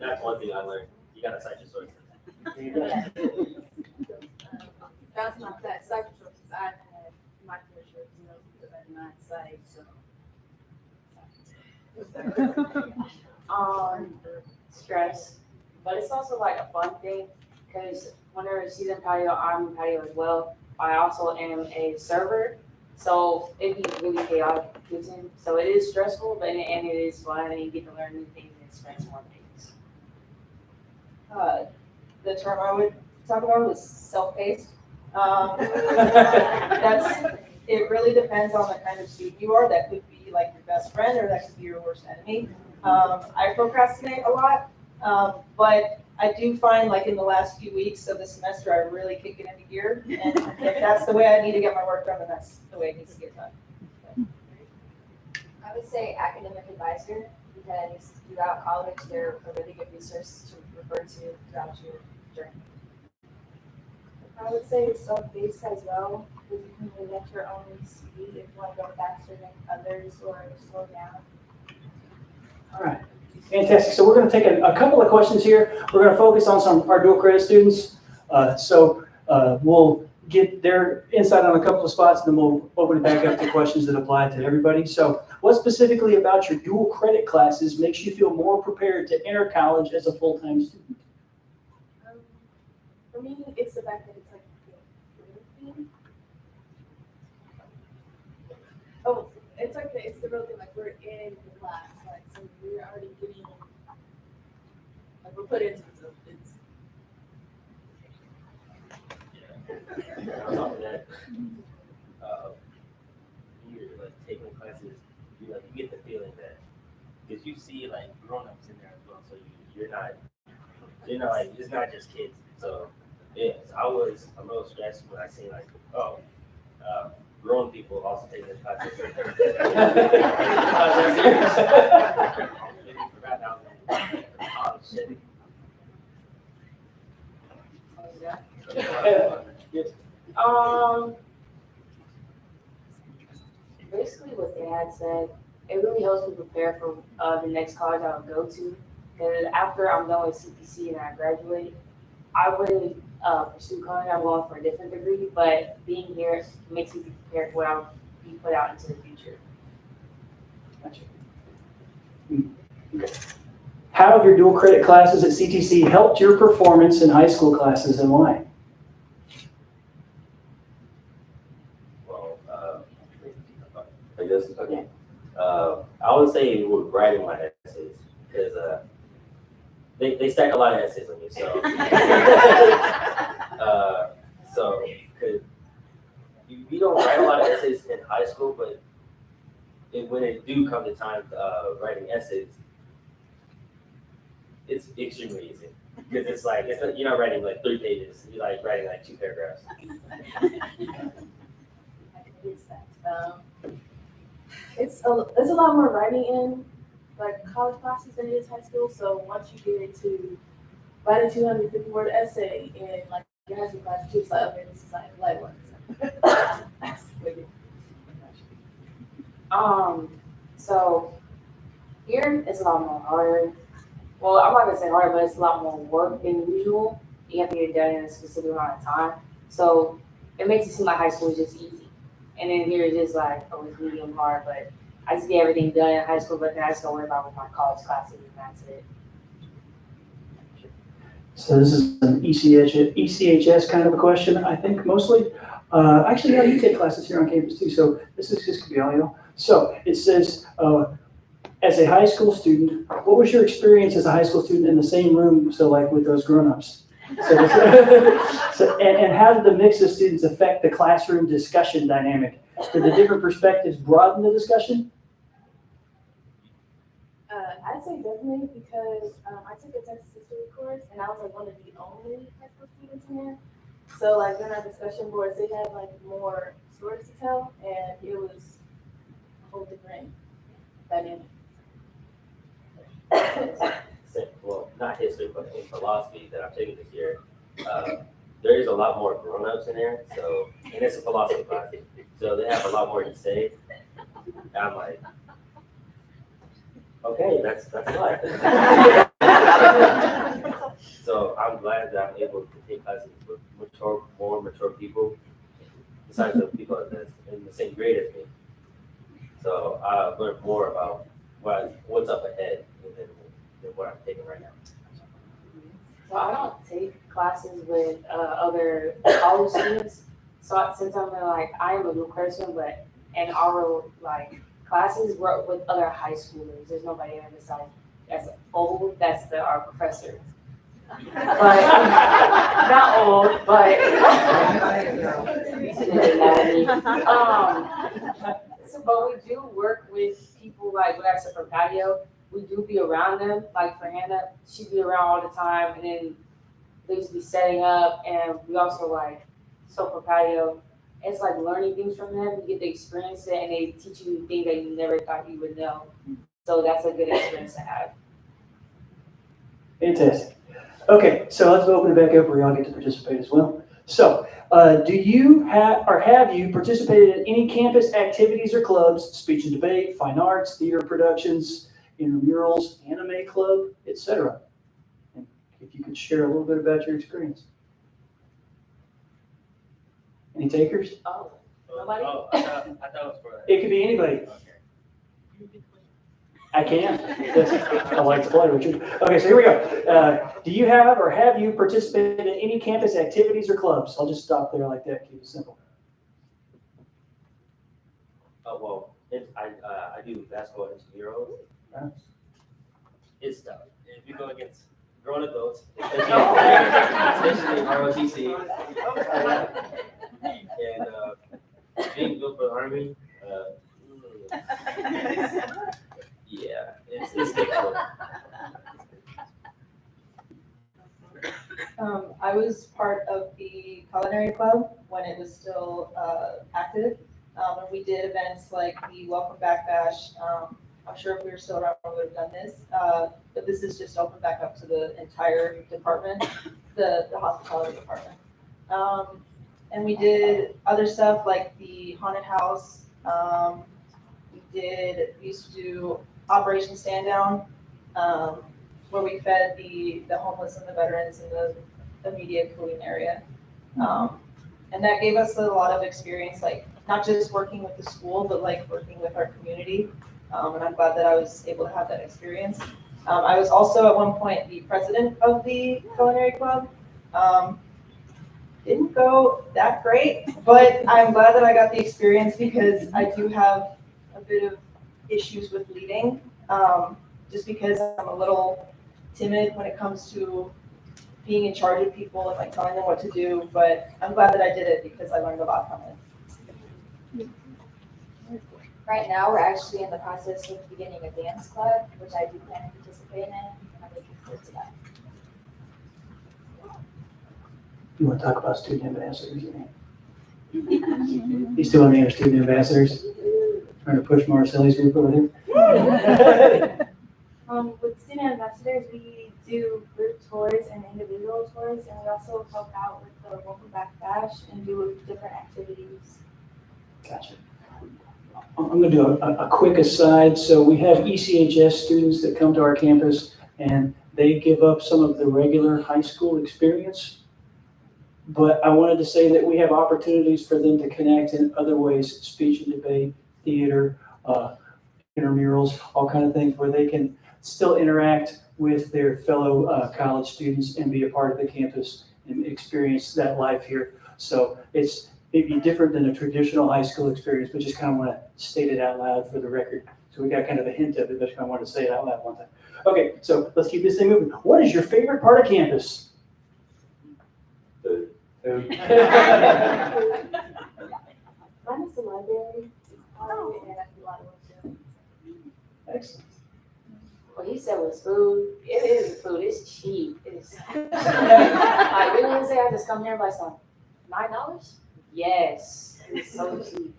That's one thing I learned. You gotta cite your sources. That's not that cycle sources. I had my pleasure, because I did not cite, so. Stress, but it's also like a fun thing because whenever she's in patio, I'm in patio as well. I also am a server, so it'd be really chaotic kitchen. So it is stressful, but and it is fun, and you get to learn new things and experience more things. The term I would talk about was self-paced. It really depends on the kind of student you are. That could be like your best friend, or that could be your worst enemy. I procrastinate a lot, but I do find like in the last few weeks of the semester, I really kick it into gear. And if that's the way I need to get my work done, then that's the way it needs to get done. I would say academic advisor because throughout college, they're a really good resource to refer to throughout your journey. I would say self-paced as well, because you can really at your own speed if you want to go faster than others or slow down. All right, fantastic. So we're going to take a couple of questions here. We're going to focus on some of our dual credit students. We'll get their insight on a couple of spots, and then we'll open it back up to questions that apply to everybody. So what specifically about your dual credit classes makes you feel more prepared to enter college as a full-time student? For me, it's the fact that it's like the real thing. Oh, it's like it's the real thing. Like we're in the class, like so we're already getting, like we're put into it. So it's. On top of that, you're like taking classes, you get the feeling that because you see like grown-ups in there as well, so you're not like it's not just kids. So yeah, I was a little stressed when I seen like grown people also taking this class. Basically what Dad said, it really helps me prepare for the next college I would go to. Because after I'm done with CPC and I graduate, I wouldn't pursue college. I'm going for a different degree, but being here makes me prepared for what I'll be put out into the future. Gotcha. How have your dual credit classes at CTC helped your performance in high school classes, and why? Well, I guess okay. I would say with writing my essays because they stack a lot of essays on you, so so because we don't write a lot of essays in high school, but when it do come to time writing essays, it's extremely easy because it's like you're not writing like 3 pages, you're like writing like 2 paragraphs. It's a lot more writing in like college classes than it is high school. So once you get into write a 250 word essay in like your high school class, it's like okay, this is like light work. So here it's a lot more harder. well, I'm not gonna say hard, but it's a lot more work than usual. You have to get it done in a specific amount of time. So it makes it seem like high school is just easy. And then here it's just like, oh, it's medium hard, but I just get everything done in high school, but then I just don't worry about with my college classes and that's it. So this is an ECHS kind of a question, I think, mostly. Actually, yeah, you take classes here on campus too, so this could be all y'all. So it says, as a high school student, what was your experience as a high school student in the same room, so like with those grown-ups? And how did the mix of students affect the classroom discussion dynamic? Did the different perspectives broaden the discussion? I'd say definitely because I took a Texas history course and I was like one of the only high school students in there. So like during our discussion boards, they had like more stories to tell, and it was a whole different dynamic. Well, not history, but in philosophy that I'm taking this year, there is a lot more grown-ups in there. So, and it's a philosophy class, so they have a lot more to say. And I'm like, okay, that's a lot. So I'm glad that I'm able to take classes with more mature people, besides the people that's in the same grade as me. So I learned more about what's up ahead than what I'm taking right now. So I don't take classes with other college students. So since I'm I am a new person, but in our classes we're with other high schoolers. There's nobody on the side that's old. That's our professor. But not old, but but we do work with people like what I said for patio. We do be around them. Like for Hannah, she'd be around all the time, and then they used to be setting up, and we also so for patio, it's like learning things from them. You get to experience it, and they teach you things that you never thought you would know. So that's a good experience to have. Fantastic. Okay, so let's open it back up where y'all get to participate as well. So, do you have you participated in any campus activities or clubs, speech and debate, fine arts, theater productions, intramurals, anime club, etc.? And if you could share a little bit about your experience. Any takers? Oh, nobody? Oh, I thought it was for It could be anybody. I can. I like to play, Richard. Okay, so here we go. Do you have or have you participated in any campus activities or clubs? I'll just stop there like that, keep it simple. Oh, well, I do basketball intramurals. It's tough. If you go against grown adults, especially ROTC, and being built for the Army, yeah, it's difficult. I was part of the culinary club when it was still active. And we did events like the Welcome Back Bash. I'm sure if we were still around, we would have done this. But this is just open back up to the entire department, the hospitality department. And we did other stuff like the haunted house. We used to do Operation Stand Down, where we fed the homeless and the veterans in the immediate cooling area. And that gave us a lot of experience, like not just working with the school, but like working with our community. And I'm glad that I was able to have that experience. I was also at one point the president of the culinary club. Didn't go that great, but I'm glad that I got the experience because I do have a bit of issues with leading, just because I'm a little timid when it comes to being in charge of people and like telling them what to do, but I'm glad that I did it because I learned a lot from it. Right now, we're actually in the process of beginning a dance club, which I do plan to participate in, and I'm looking forward to that. You want to talk about student ambassadors? You still on the student ambassadors? Trying to push Marcelli's group over there? With student ambassadors, we do group tours and individual tours, and we also help out with the Welcome Back Bash and do different activities. Gotcha. I'm going to do a quick aside. So we have ECHS students that come to our campus, and they give up some of the regular high school experience. But I wanted to say that we have opportunities for them to connect in other ways, speech and debate, theater, intramurals, all kind of things where they can still interact with their fellow college students and be a part of the campus and experience that life here. So it's maybe different than a traditional high school experience, but just kind of want to state it out loud for the record. So we got kind of a hint of it, but I kind of want to say it out loud one time. Okay, so let's keep this thing moving. What is your favorite part of campus? Food. Food. Mine is the library, and I do a lot of work there. Excellent. What he said was food. It is food. It's cheap. It's like we didn't say I just come here and buy some $9. Yes, it's so cheap.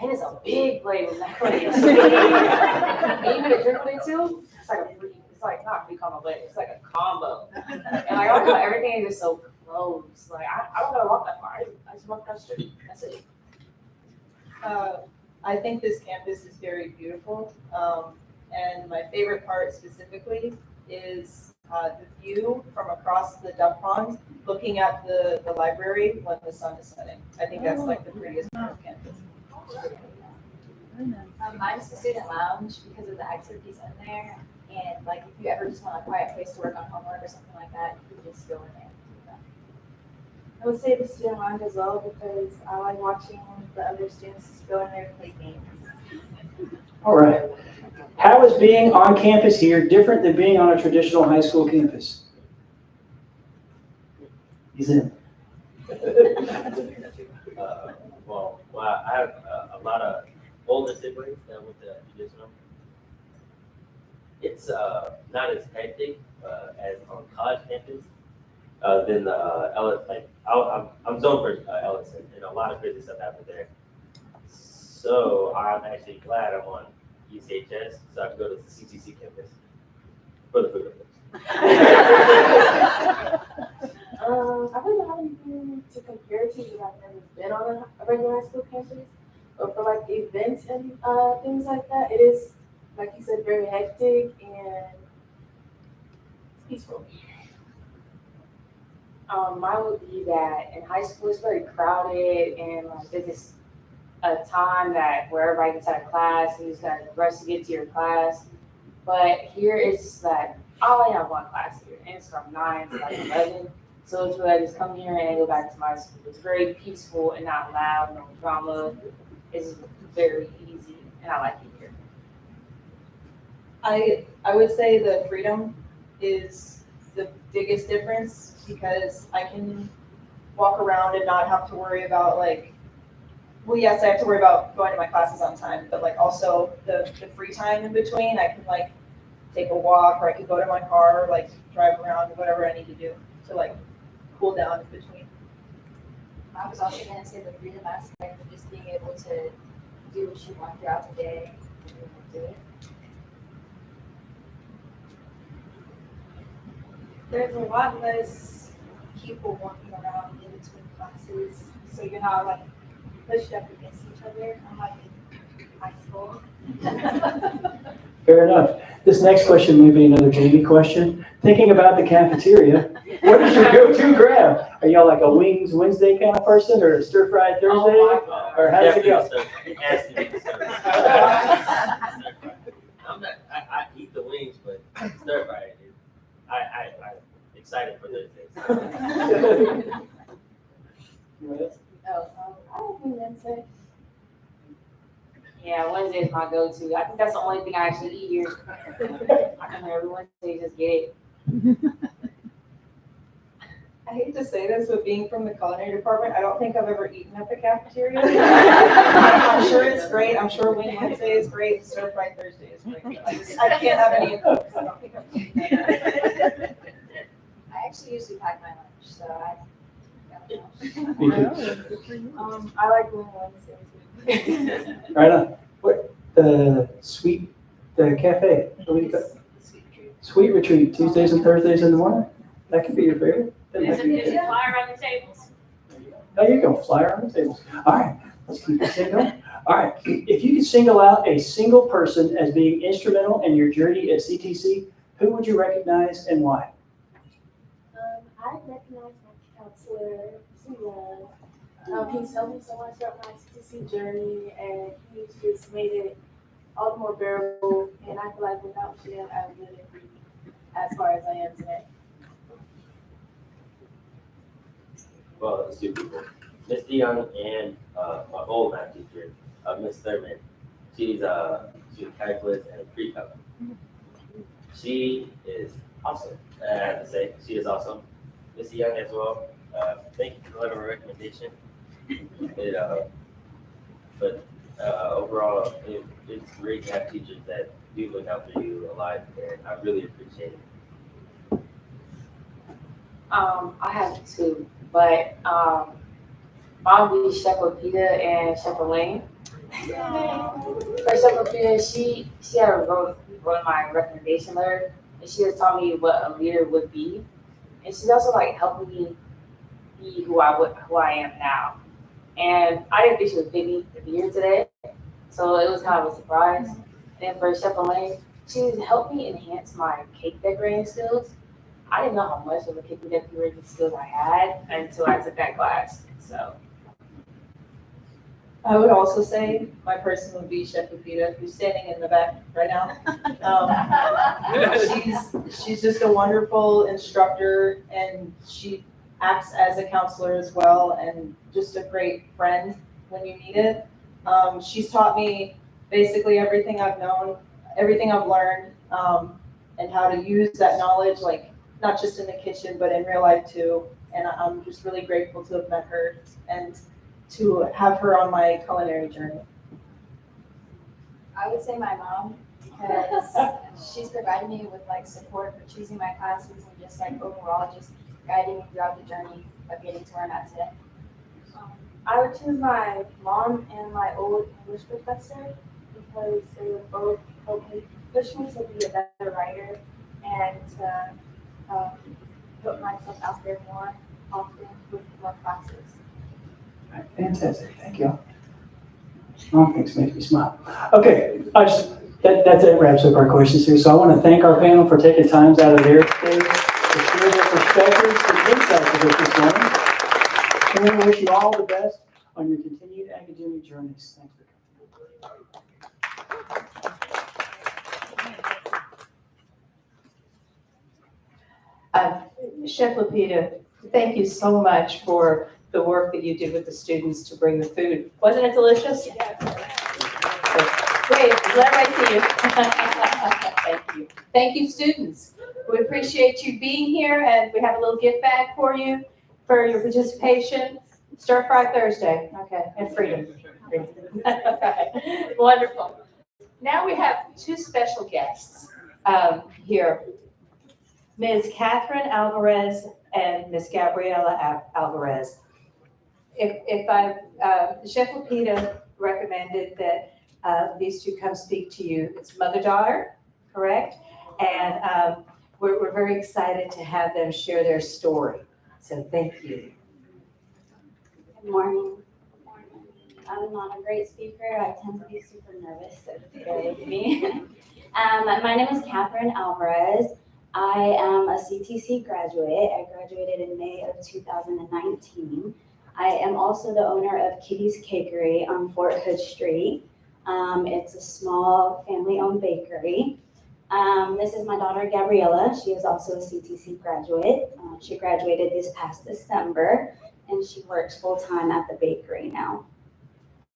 And it's a big plate with macaroni and cheese. And you get a drink with it too. It's like a free. It's like not a free combo, but it's like a combo. And like I don't know, everything is just so close. Like I don't gotta walk that far. I just walk down the street. That's it. I think this campus is very beautiful. And my favorite part specifically is the view from across the duck pond, looking at the library when the sun is setting. I think that's like the prettiest part of campus. Mine's the student lounge because of the activities in there. And like if you ever just want a quiet place to work on homework or something like that, you can just go in there and do that. I would say the student lounge as well because I like watching the other students go in there and play games. All right. How is being on campus here different than being on a traditional high school campus? He's in. Well, I have a lot of older siblings that went to traditional. It's not as hectic as on college campus than the I'm zoned for Ellison, and a lot of crazy stuff happened there. So I'm actually glad I'm on UCHS, so I can go to the CTC campus for the food. I really don't have anything to compare to because I've never been on a regular high school campus. But for like events and things like that, it is, like you said, very hectic and peaceful. Mine would be that in high school it's very crowded and like there's just a time that where everybody gets out of class and you just gotta rush to get to your class. But here it's that I only have one class here and it's from 9 to like 11. So it's really I just come here and go back to my school. It's very peaceful and not loud, no drama. It's very easy and I like it here. I would say the freedom is the biggest difference because I can walk around and not have to worry about well, yes, I have to worry about going to my classes on time, but like also the free time in between, I can like take a walk or I can go to my car or like drive around or whatever I need to do to like cool down in between. I was also going to say the freedom aspect of just being able to do what you want throughout the day and do it. There's a lot less people walking around in between classes, so you're not like pushed up against each other, unlike in high school. Fair enough. This next question may be another Jamie question. Thinking about the cafeteria, what is your go-to grab? Are y'all like a Wings Wednesday kind of person or a Stir Fry Thursday? Or how does it go? It has to be stir I eat the wings, but stir fry. I'm excited for those days. I don't think Wednesday. Yeah, Wednesday is my go-to. I think that's the only thing I actually eat here. I come here every Wednesday, just get it. I hate to say this, but being from the culinary department, I don't think I've ever eaten at the cafeteria. I'm sure it's great. I'm sure Wing Wednesday is great. Stir Fry Thursday is great. I can't have any of those. I don't think I've eaten that. I actually usually pack my lunch, so I I like Wing Wednesday. Right on. What, the cafe, what do you call it? Sweet Retreat, Tuesdays and Thursdays in the morning? That could be your favorite. There's a flyer on the tables. There you go, flyer on the tables. All right, let's keep this thing going. All right, if you could single out a single person as being instrumental in your journey at CTC, Who would you recognize and why? I recognize my counselor, Sula. He's helped me so much throughout my CTC journey, and he's just made it all the more bearable. And I feel like without him, I wouldn't be as far as I am today. Well, it's two people. Miss DeYoung and my old math teacher, Miss Thurman. She's calculus and pre-calc. She is awesome. I have to say, she is awesome. Miss Young as well. Thank you for the letter of recommendation. But overall, it's great to have teachers that do look out for you a lot, and I really appreciate it. I have two, but mine would be Chef Lupita and Chef Elaine. For Chef Lupita, she had wrote my recommendation letter, and she has taught me what a leader would be, and she's also like helping me be who I am now. And I didn't think she would pick me to be here today, so it was kind of a surprise. And for Chef Elaine, she's helped me enhance my cake decorating skills. I didn't know how much of a cake decorating skills I had until I took that class. So I would also say my person would be Chef Lupita, who's standing in the back right now. She's just a wonderful instructor, and she acts as a counselor as well, and just a great friend when you need it. She's taught me basically everything I've known, everything I've learned, and how to use that knowledge, like not just in the kitchen, but in real life too. And I'm just really grateful to have met her and to have her on my culinary journey. I would say my mom, because she's provided me with like support for choosing my classes and just like overall just guiding me throughout the journey of getting to where I'm at today. I would choose my mom and my old English professor because they would both help me push me to be a better writer and to put myself out there more often with more classes. All right, fantastic, thank you. Strong things make me smile. Okay, that wraps up our questions here. So I want to thank our panel for taking times out of their day to share their perspectives and insights with us this morning. And we wish you all the best on your continued academic journeys. Thanks for coming. Chef Lupita, thank you so much for the work that you did with the students to bring the food. Wasn't it delicious? Yes. Great, glad I see you. Thank you. Thank you, students. We appreciate you being here, and we have a little gift bag for you for your participation. Stir Fry Thursday, okay, and freedom. Wonderful. Now we have two special guests here. Ms. Catherine Alvarez and Ms. Gabriela Alvarez. Chef Lupita recommended that these two come speak to you. It's mother-daughter, correct? And we're very excited to have them share their story. So thank you. Good morning. I'm not a great speaker. I tend to be super nervous, so bear with me. My name is Catherine Alvarez. I am a CTC graduate. I graduated in May of 2019. I am also the owner of Kitty's Cakery on Fort Hood Street. It's a small family-owned bakery. This is my daughter, Gabriela. She is also a CTC graduate. She graduated this past December, and she works full-time at the bakery now.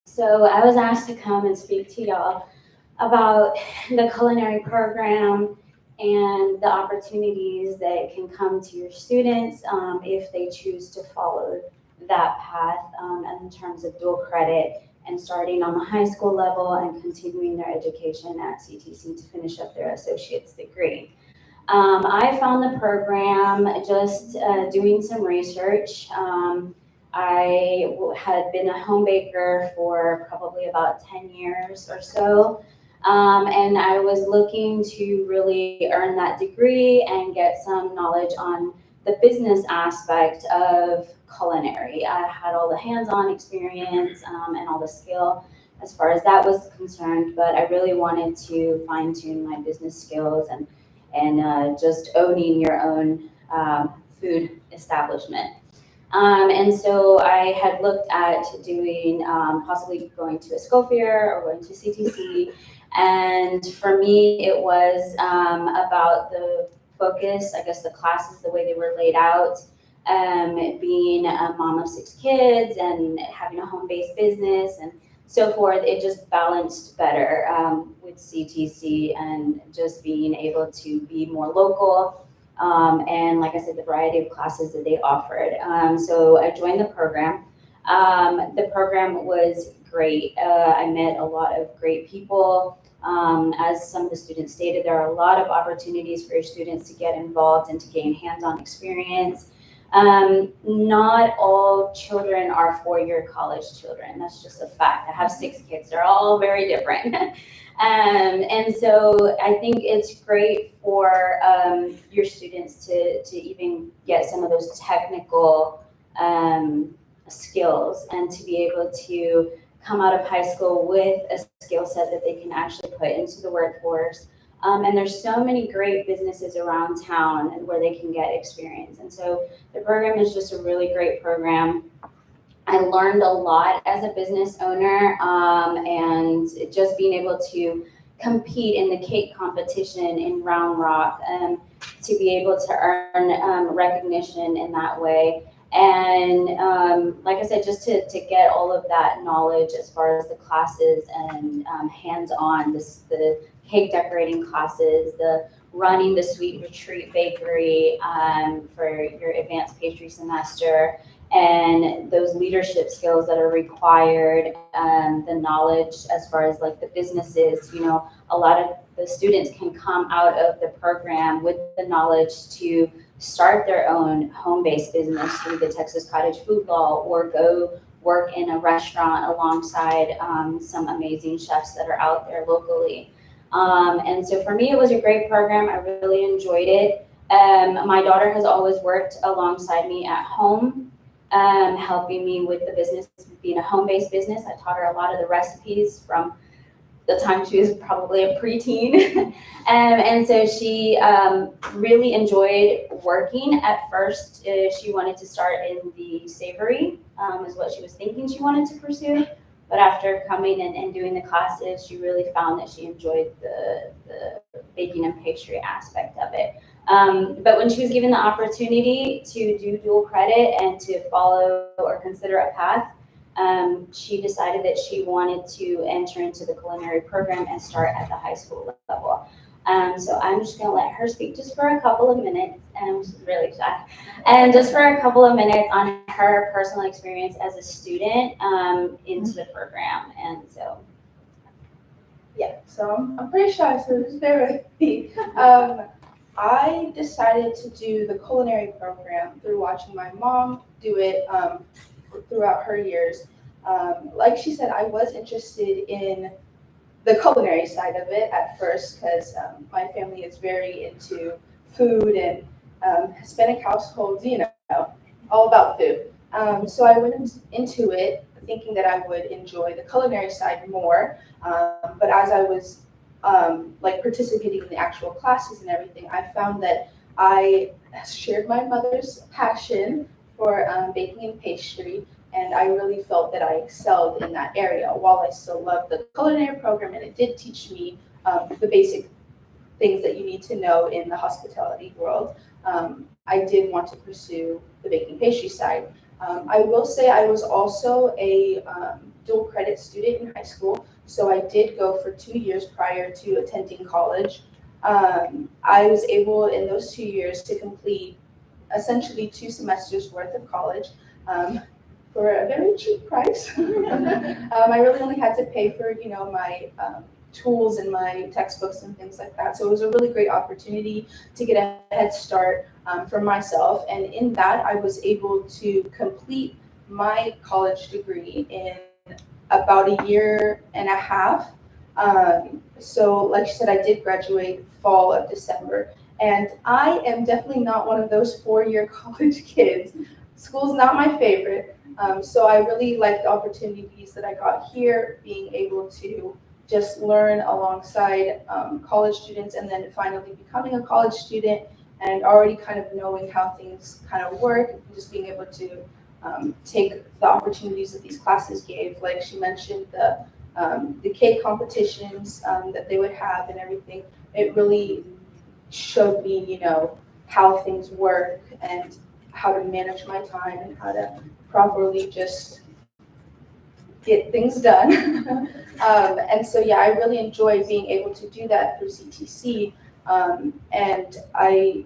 So I was asked to come and speak to y'all about the culinary program and the opportunities that can come to your students if they choose to follow that path in terms of dual credit and starting on the high school level and continuing their education at CTC to finish up their associate's degree. I found the program just doing some research. I had been a home baker for probably about 10 years or so. And I was looking to really earn that degree and get some knowledge on the business aspect of culinary. I had all the hands-on experience and all the skill as far as that was concerned, but I really wanted to fine-tune my business skills and just owning your own food establishment. And so I had looked at doing possibly going to a Schofier or going to CTC. And for me, it was about the focus, I guess the classes, the way they were laid out, being a mom of 6 kids and having a home-based business and so forth. It just balanced better with CTC and just being able to be more local. And like I said, the variety of classes that they offered. So I joined the program. The program was great. I met a lot of great people. As some of the students stated, there are a lot of opportunities for your students to get involved and to gain hands-on experience. Not all children are 4-year college children. That's just a fact. I have 6 kids. They're all very different. And so I think it's great for your students to even get some of those technical skills and to be able to come out of high school with a skill set that they can actually put into the workforce. And there's so many great businesses around town and where they can get experience. And so the program is just a really great program. I learned a lot as a business owner, and just being able to compete in the cake competition in Round Rock, to be able to earn recognition in that way. And like I said, just to get all of that knowledge as far as the classes and hands-on, the cake decorating classes, the running the Sweet Retreat Bakery for your advanced pastry semester, and those leadership skills that are required, the knowledge as far as like the businesses. You know, a lot of the students can come out of the program with the knowledge to start their own home-based business through the Texas Cottage Food Law, or go work in a restaurant alongside some amazing chefs that are out there locally. And so for me, it was a great program. I really enjoyed it. My daughter has always worked alongside me at home, helping me with the business, being a home-based business. I taught her a lot of the recipes from the time she was probably a preteen. And so she really enjoyed working. At first, she wanted to start in the savory, is what she was thinking she wanted to pursue. But after coming and doing the classes, she really found that she enjoyed the baking and pastry aspect of it. But when she was given the opportunity to do dual credit and to follow or consider a path, she decided that she wanted to enter into the culinary program and start at the high school level. So I'm just going to let her speak just for a couple of minutes, and she's really shy, and just for a couple of minutes on her personal experience as a student into the program. And so, Yeah, so I'm pretty shy, so just bear with me. I decided to do the culinary program through watching my mom do it throughout her years. Like she said, I was interested in the culinary side of it at first because my family is very into food and Hispanic households, you know, all about food. So I went into it thinking that I would enjoy the culinary side more. But as I was like participating in the actual classes and everything, I found that I shared my mother's passion for baking and pastry, and I really felt that I excelled in that area. While I still loved the culinary program, and it did teach me the basic things that you need to know in the hospitality world, I did want to pursue the baking pastry side. I will say I was also a dual credit student in high school, so I did go for 2 years prior to attending college. I was able in those 2 years to complete essentially 2 semesters worth of college for a very cheap price. I really only had to pay for, you know, my tools and my textbooks and things like that. So it was a really great opportunity to get a head start for myself. And in that, I was able to complete my college degree in about 1.5 years. So like I said, I did graduate fall of December. And I am definitely not one of those 4-year college kids. School's not my favorite. So I really like the opportunities that I got here, being able to just learn alongside college students, and then finally becoming a college student and already kind of knowing how things kind of work, just being able to take the opportunities that these classes gave. Like she mentioned, the cake competitions that they would have and everything. It really showed me, you know, how things work and how to manage my time and how to properly just get things done. And so, yeah, I really enjoy being able to do that through CTC. And I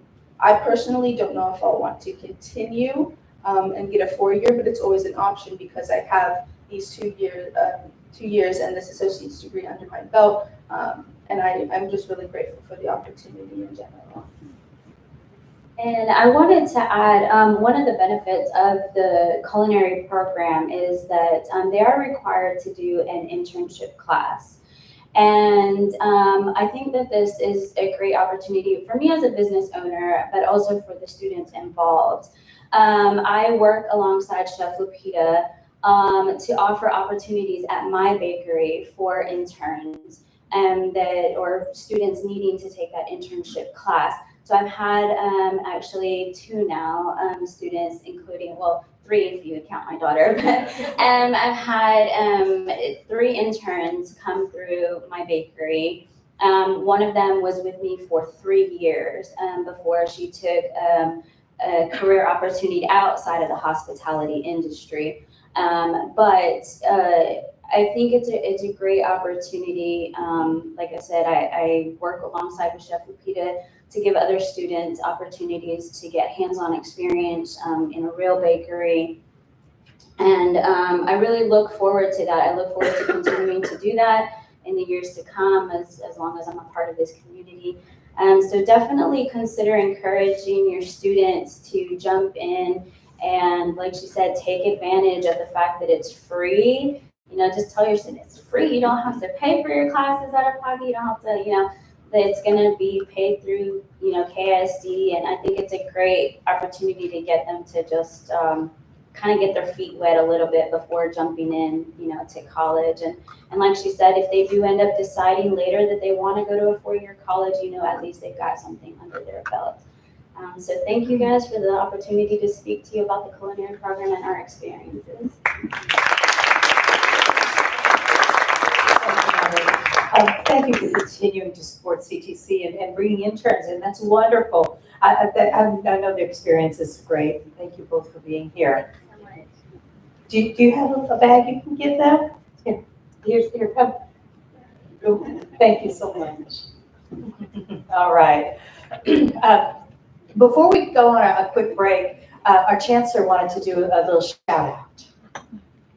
personally don't know if I'll want to continue and get a 4-year, but it's always an option because I have these 2 years and this associate's degree under my belt. And I'm just really grateful for the opportunity in general. And I wanted to add, one of the benefits of the culinary program is that they are required to do an internship class. And I think that this is a great opportunity for me as a business owner, but also for the students involved. I work alongside Chef Lupita to offer opportunities at my bakery for interns or students needing to take that internship class. So I've had actually 2 now students, including, well, 3 if you count my daughter. But I've had 3 interns come through my bakery. One of them was with me for 3 years before she took a career opportunity outside of the hospitality industry. But I think it's a great opportunity. Like I said, I work alongside with Chef Lupita to give other students opportunities to get hands-on experience in a real bakery. And I really look forward to that. I look forward to continuing to do that in the years to come as long as I'm a part of this community. So definitely consider encouraging your students to jump in and, like she said, take advantage of the fact that it's free. You know, just tell your students it's free. You don't have to pay for your classes out of pocket. You don't have to, you know, that it's going to be paid through, you know, KISD. And I think it's a great opportunity to get them to just kind of get their feet wet a little bit before jumping in, you know, to college. And like she said, if they do end up deciding later that they want to go to a 4-year college, you know, at least they've got something under their belt. So thank you guys for the opportunity to speak to you about the culinary program and our experiences. Thank you for continuing to support CTC and bringing interns in. That's wonderful. I know the experience is great. Thank you both for being here. Do you have a bag you can give them? Here, come. Oh, thank you so much. All right. Before we go on a quick break, our chancellor wanted to do a little shout out.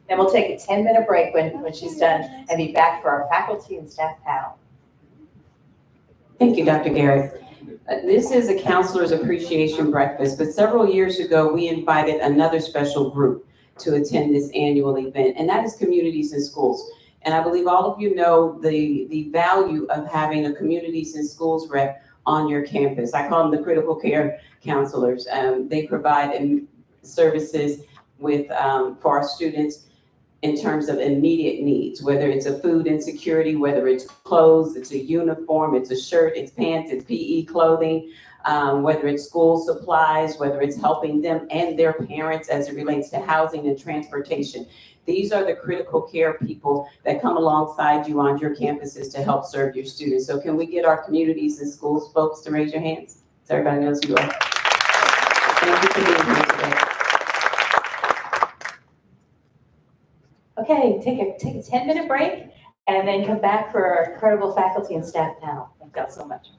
And we'll take a 10-minute break when she's done and be back for our faculty and staff panel. Thank you, Dr. Garrett. This is a counselor's appreciation breakfast, but several years ago, we invited another special group to attend this annual event, and that is communities and schools. And I believe all of you know the value of having a communities and schools rep on your campus. I call them the critical care counselors. They provide services with for our students in terms of immediate needs, whether it's a food insecurity, whether it's clothes, it's a uniform, it's a shirt, it's pants, it's PE clothing, whether it's school supplies, whether it's helping them and their parents as it relates to housing and transportation. These are the critical care people that come alongside you on your campuses to help serve your students. So can we get our communities and schools folks to raise your hands so everybody knows who you are? Thank you for being here today. Okay, take a 10-minute break and then come back for our incredible faculty and staff panel. Thank you all so much.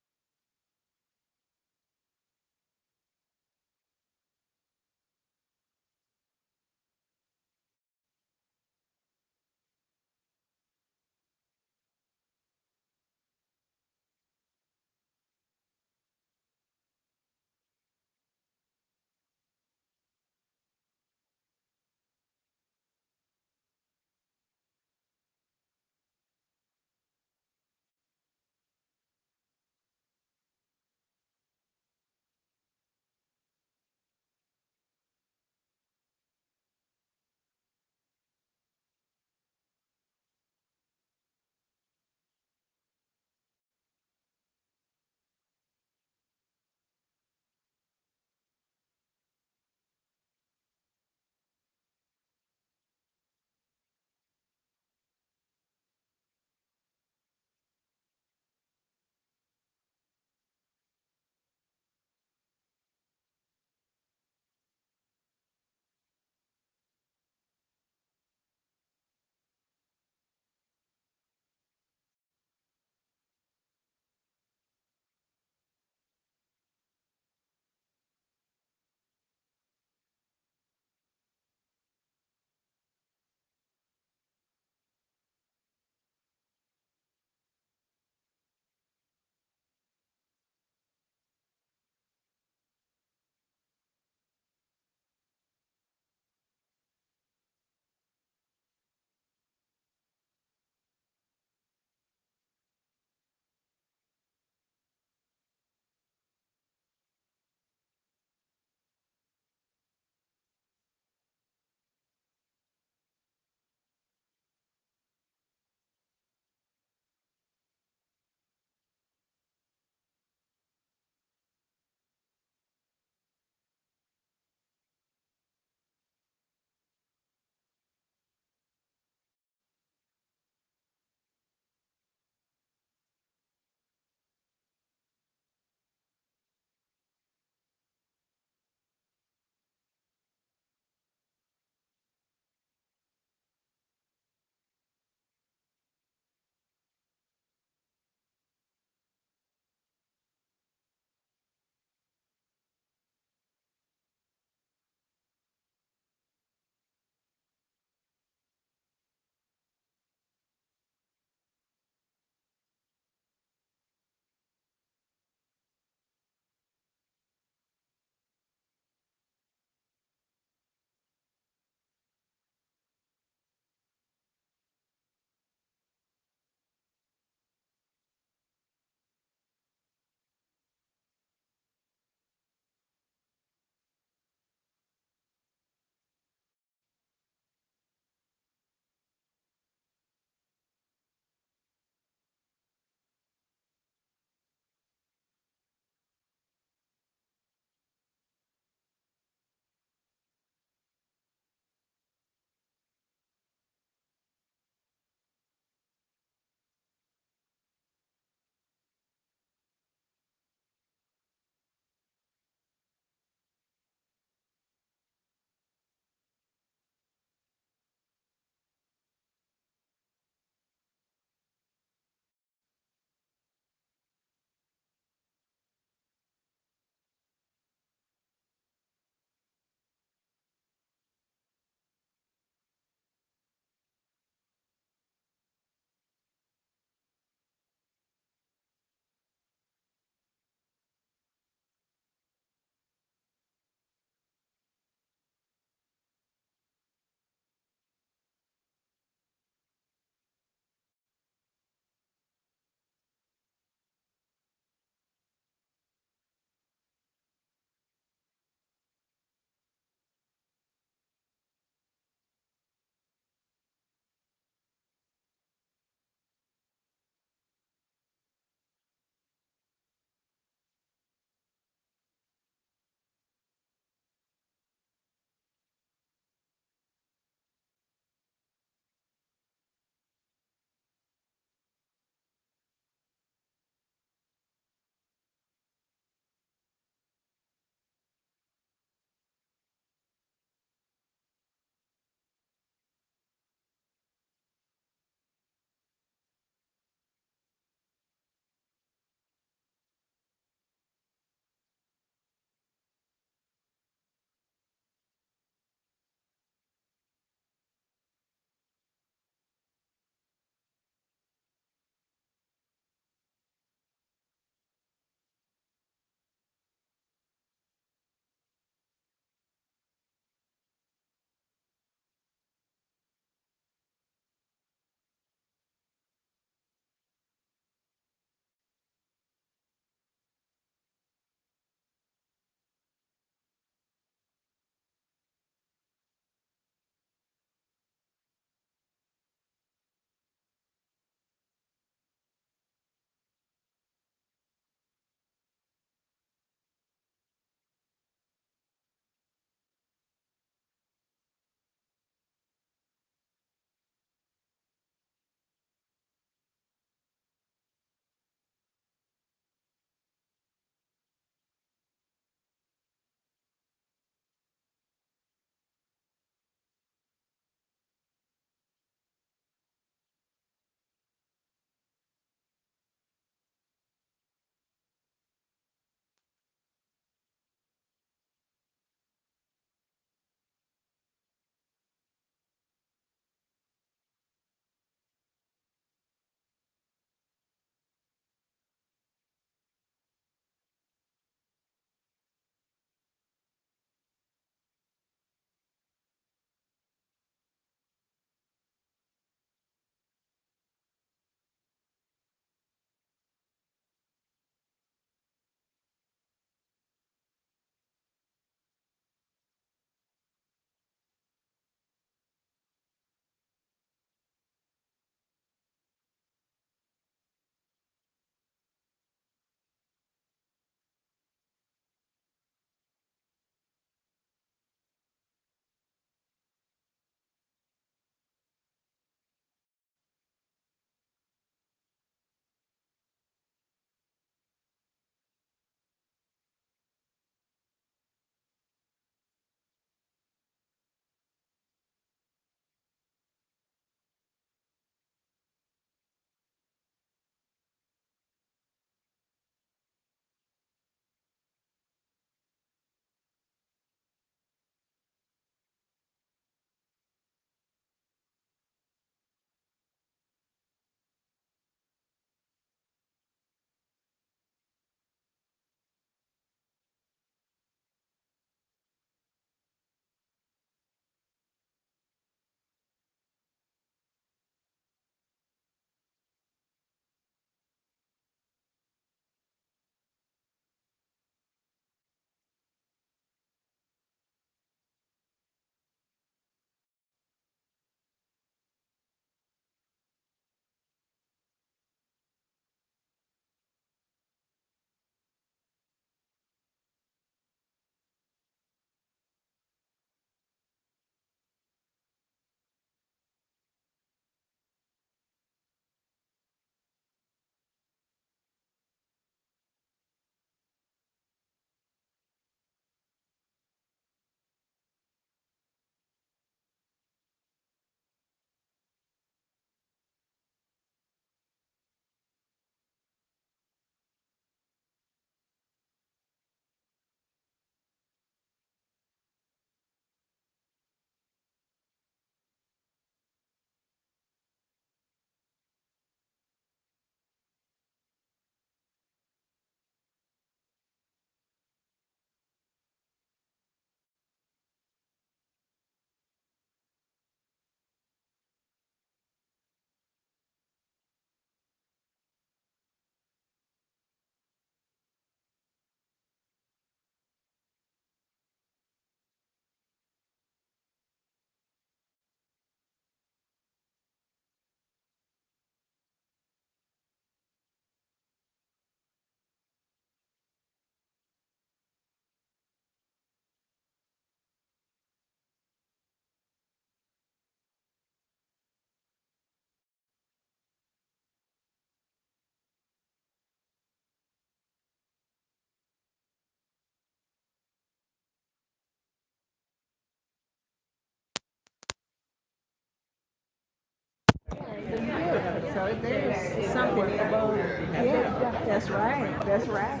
but there's something above. Yeah, that's right, that's right.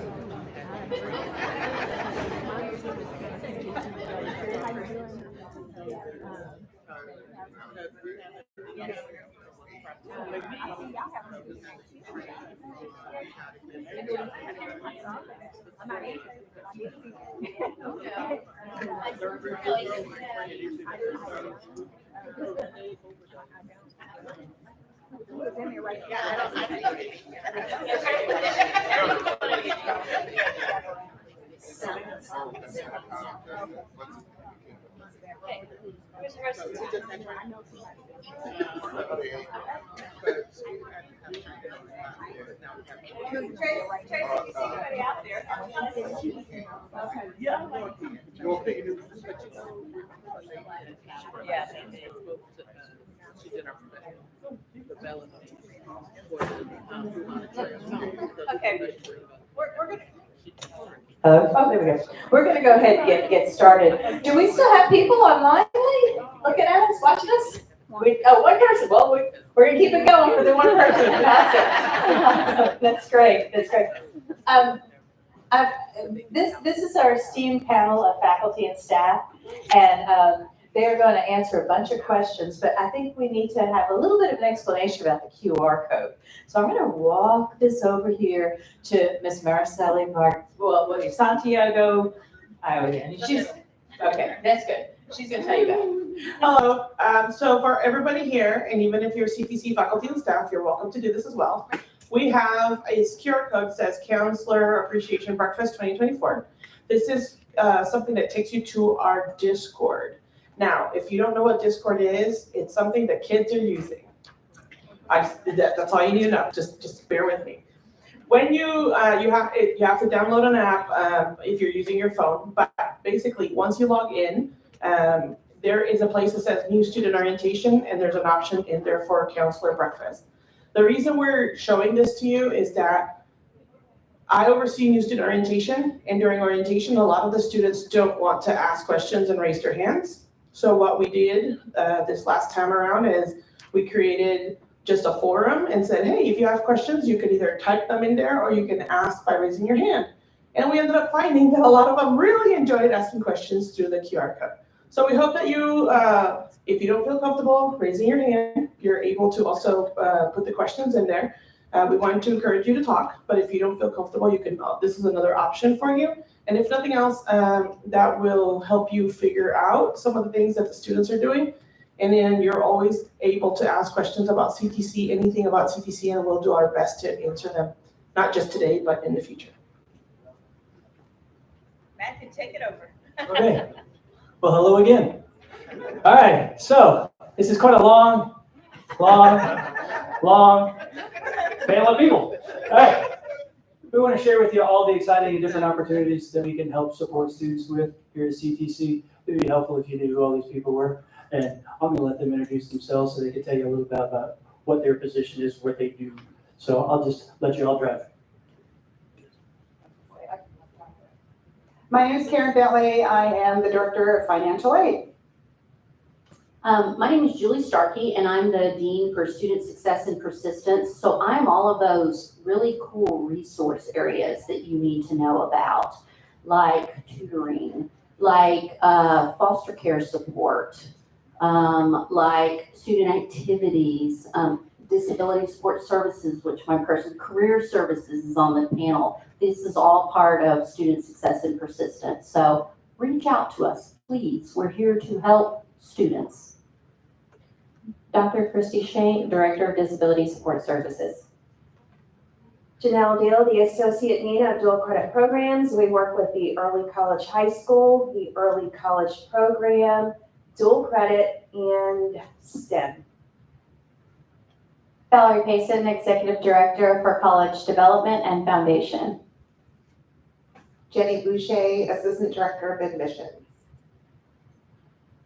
Okay, we're gonna. Oh, there we go. We're gonna go ahead and get started. Do we still have people online looking at us, watching us? One person. Well, we're gonna keep it going for the one person. Awesome. That's great. That's great. This is our esteemed panel of faculty and staff, and they're going to answer a bunch of questions, but I think we need to have a little bit of an explanation about the QR code. So I'm going to walk this over here to Ms. Mariceli Santiago. She's, okay, that's good. She's going to tell you about it. Hello. So for everybody here, and even if you're CTC faculty and staff, you're welcome to do this as well. We have a QR code that says Counselor Appreciation Breakfast 2024. This is something that takes you to our Discord. Now, if you don't know what Discord is, it's something that kids are using. That's all you need to know. Just bear with me. When you have to download an app if you're using your phone. But basically, once you log in, there is a place that says New Student Orientation, and there's an option in there for Counselor Breakfast. The reason we're showing this to you is that I oversee New Student Orientation, and during orientation, a lot of the students don't want to ask questions and raise their hands. So what we did this last time around is we created just a forum and said, hey, if you have questions, you could either type them in there or you can ask by raising your hand. And we ended up finding that a lot of them really enjoyed asking questions through the QR code. So we hope that you, if you don't feel comfortable raising your hand, you're able to also put the questions in there. We want to encourage you to talk, but if you don't feel comfortable, you can, this is another option for you. And if nothing else, that will help you figure out some of the things that the students are doing. And then you're always able to ask questions about CTC, anything about CTC, and we'll do our best to answer them, not just today, but in the future. Matthew, take it over. Okay. Well, hello again. All right. So this is quite a long panel of people. All right. We want to share with you all the exciting and different opportunities that we can help support students with here at CTC. It would be helpful if you knew who all these people were. And I'm going to let them introduce themselves so they can tell you a little bit about what their position is, what they do. So I'll just let you all drive. My name is Karen Bentley. I am the Director of Financial Aid. My name is Julie Starkey, and I'm the Dean for Student Success and Persistence. So I'm all of those really cool resource areas that you need to know about, like tutoring, like foster care support, like student activities, disability support services, which my person, career services is on the panel. This is all part of Student Success and Persistence. So reach out to us, please. We're here to help students. Dr. Christy Shank, Director of Disability Support Services. Janelle Deal, the Associate Dean of Dual Credit Programs. We work with the Early College High School, the Early College Program, Dual Credit, and STEM. Valerie Payson, Executive Director for College Development and Foundation. Jenny Boucher, Assistant Director of Admissions.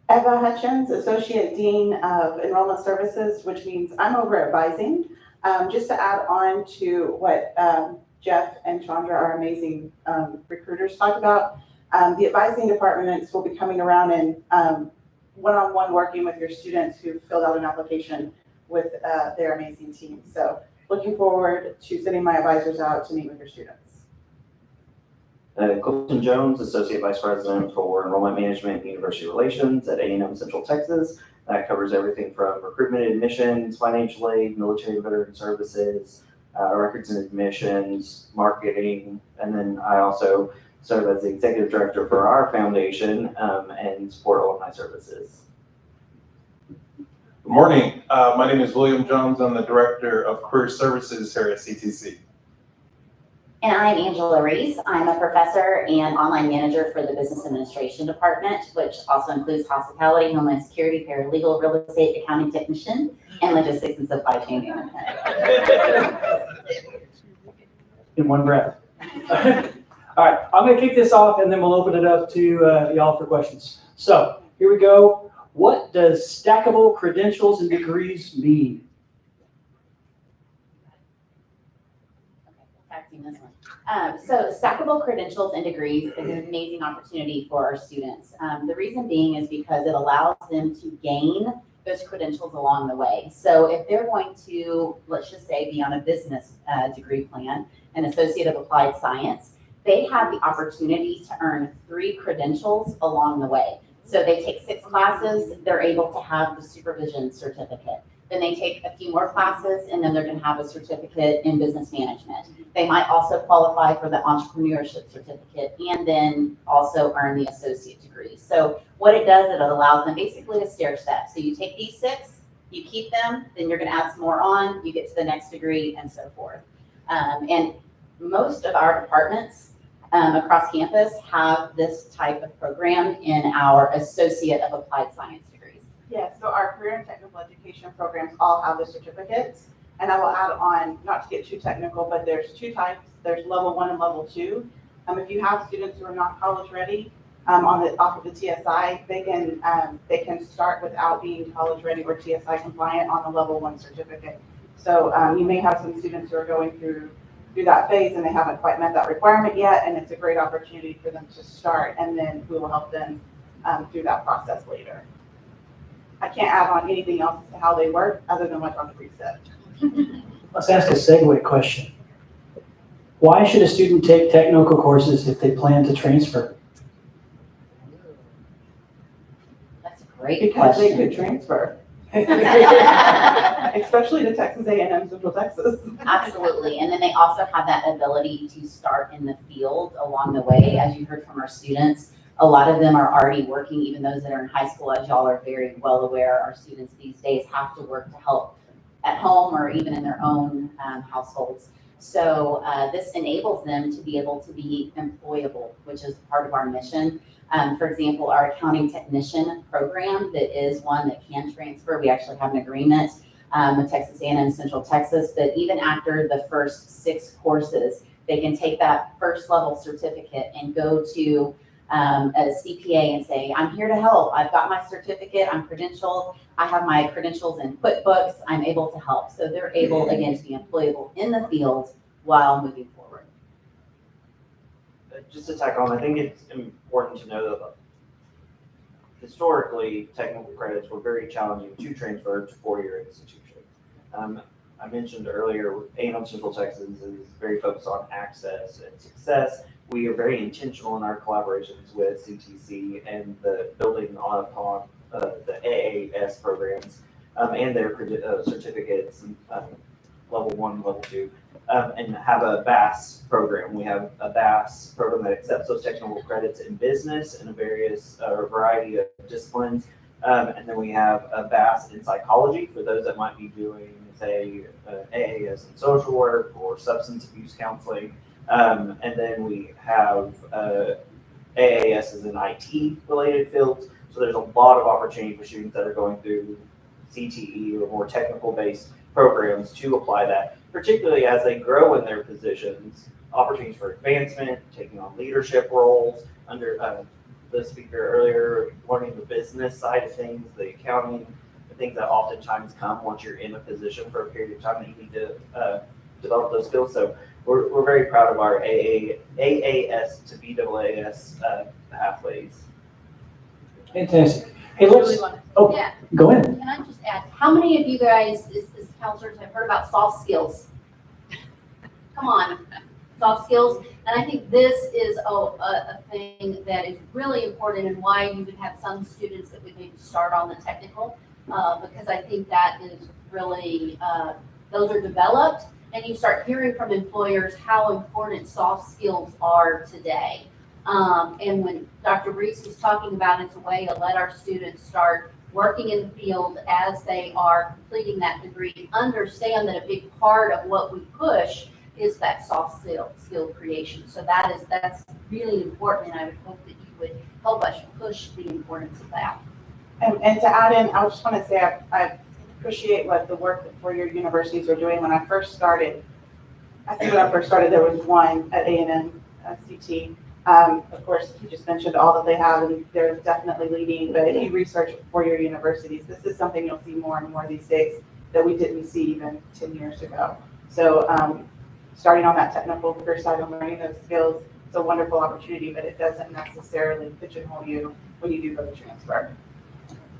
Eva Hutchins, Associate Dean of Enrollment Services, which means I'm over advising. Just to add on to what Jeff and Chandra, our amazing recruiters, talked about, the advising departments will be coming around and one-on-one working with your students who filled out an application with their amazing team. So looking forward to sending my advisors out to meet with your students. Colton Jones, Associate Vice President for Enrollment Management and University Relations at A&M Central Texas. That covers everything from recruitment and admissions, financial aid, military and veteran services, records and admissions, marketing, and then I also serve as the Executive Director for our foundation and support alumni services. Good morning. My name is William Jones. I'm the Director of Career Services here at CTC. And I'm Angela Reese. I'm a professor and online manager for the Business Administration Department, which also includes hospitality, homeland security, paralegal, real estate, accounting technician, and logistics and supply chain management. In one breath. All right, I'm going to kick this off and then we'll open it up to y'all for questions. So here we go. What does stackable credentials and degrees mean? So stackable credentials and degrees is an amazing opportunity for our students. The reason being is because it allows them to gain those credentials along the way. So if they're going to, let's just say, be on a business degree plan, an Associate of Applied Science, they have the opportunity to earn 3 credentials along the way. So they take 6 classes, they're able to have the supervision certificate. Then they take a few more classes, and then they're going to have a certificate in business management. They might also qualify for the entrepreneurship certificate and then also earn the associate degree. So what it does, it allows them basically a stair step. So you take these 6, you keep them, then you're going to add some more on, you get to the next degree, and so forth. And most of our departments across campus have this type of program in our Associate of Applied Science degrees. Yes, so our career and technical education programs all have the certificates. And I will add on, not to get too technical, but there's 2 types. There's level 1 and level 2. If you have students who are not college ready, off of the TSI, they can start without being college ready or TSI compliant on the level 1 certificate. So you may have some students who are going through that phase and they haven't quite met that requirement yet, and it's a great opportunity for them to start, and then we will help them through that process later. I can't add on anything else as to how they work other than what Dr. Reese said. Let's ask a segue question. Why should a student take technical courses if they plan to transfer? That's a great Because question. they could transfer. Especially to Texas A&M Central Texas. Absolutely. And then they also have that ability to start in the field along the way. As you heard from our students, a lot of them are already working, even those that are in high school, as y'all are very well aware, our students these days have to work to help at home or even in their own households. So this enables them to be able to be employable, which is part of our mission. For example, our accounting technician program, that is one that can transfer. We actually have an agreement with Texas A&M Central Texas that even after the first 6 courses, they can take that first level certificate and go to a CPA and say, I'm here to help. I've got my certificate, I'm credentialed, I have my credentials in QuickBooks, I'm able to help. So they're able, again, to be employable in the field while moving forward. Just to tack on, I think it's important to know that historically, technical credits were very challenging to transfer to 4-year institutions. I mentioned earlier, A&M Central Texas is very focused on access and success. We are very intentional in our collaborations with CTC and the building upon the AAS programs and their certificates, level 1, level 2, and have a BAS program. We have a BAS program that accepts those technical credits in business and a variety of disciplines. And then we have a BAS in psychology for those that might be doing, say, AAS in social work or substance abuse counseling. And then we have AAS in IT related fields. So there's a lot of opportunity for students that are going through CTE or more technical based programs to apply that, particularly as they grow in their positions, opportunities for advancement, taking on leadership roles under the speaker earlier, learning the business side of things, the accounting, the things that oftentimes come once you're in a position for a period of time that you need to develop those skills. So we're very proud of our AAS to BAAS pathways. Fantastic. Hey, let's, Yeah. go ahead. Can I just at, how many of you guys, as counselors, have heard about soft skills? Come on, soft skills. And I think this is a thing that is really important and why you would have some students that would maybe start on the technical, because I think that is really, those are developed, and you start hearing from employers how important soft skills are today. And when Dr. Reese was talking about it's a way to let our students start working in the field as they are completing that degree, understand that a big part of what we push is that soft skill creation. So that's really important, and I would hope that you would help us push the importance of that. And to add in, I just want to say I appreciate what the work that four-year universities are doing. When I first started, there was one at A&M CT. Of course, you just mentioned all that they have, and they're definitely leading, but if you research four-year universities, this is something you'll see more and more these days that we didn't see even 10 years ago. So starting on that technical career side and learning those skills, it's a wonderful opportunity, but it doesn't necessarily pigeonhole you when you do go to transfer.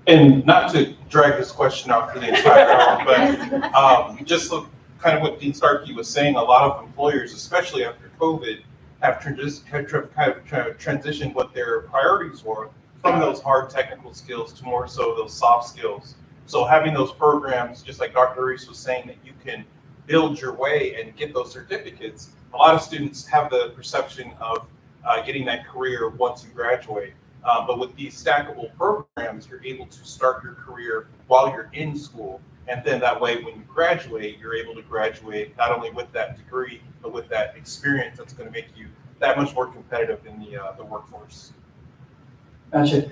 And not to drag this question out for the entire hour, but just look, kind of what Dean Starkey was saying, a lot of employers, especially after COVID, have transitioned what their priorities were from those hard technical skills to more so those soft skills. So having those programs, just like Dr. Reese was saying, that you can build your way and get those certificates, a lot of students have the perception of getting that career once you graduate. But with these stackable programs, you're able to start your career while you're in school. And then that way, when you graduate, you're able to graduate not only with that degree, but with that experience that's going to make you that much more competitive in the workforce. Gotcha.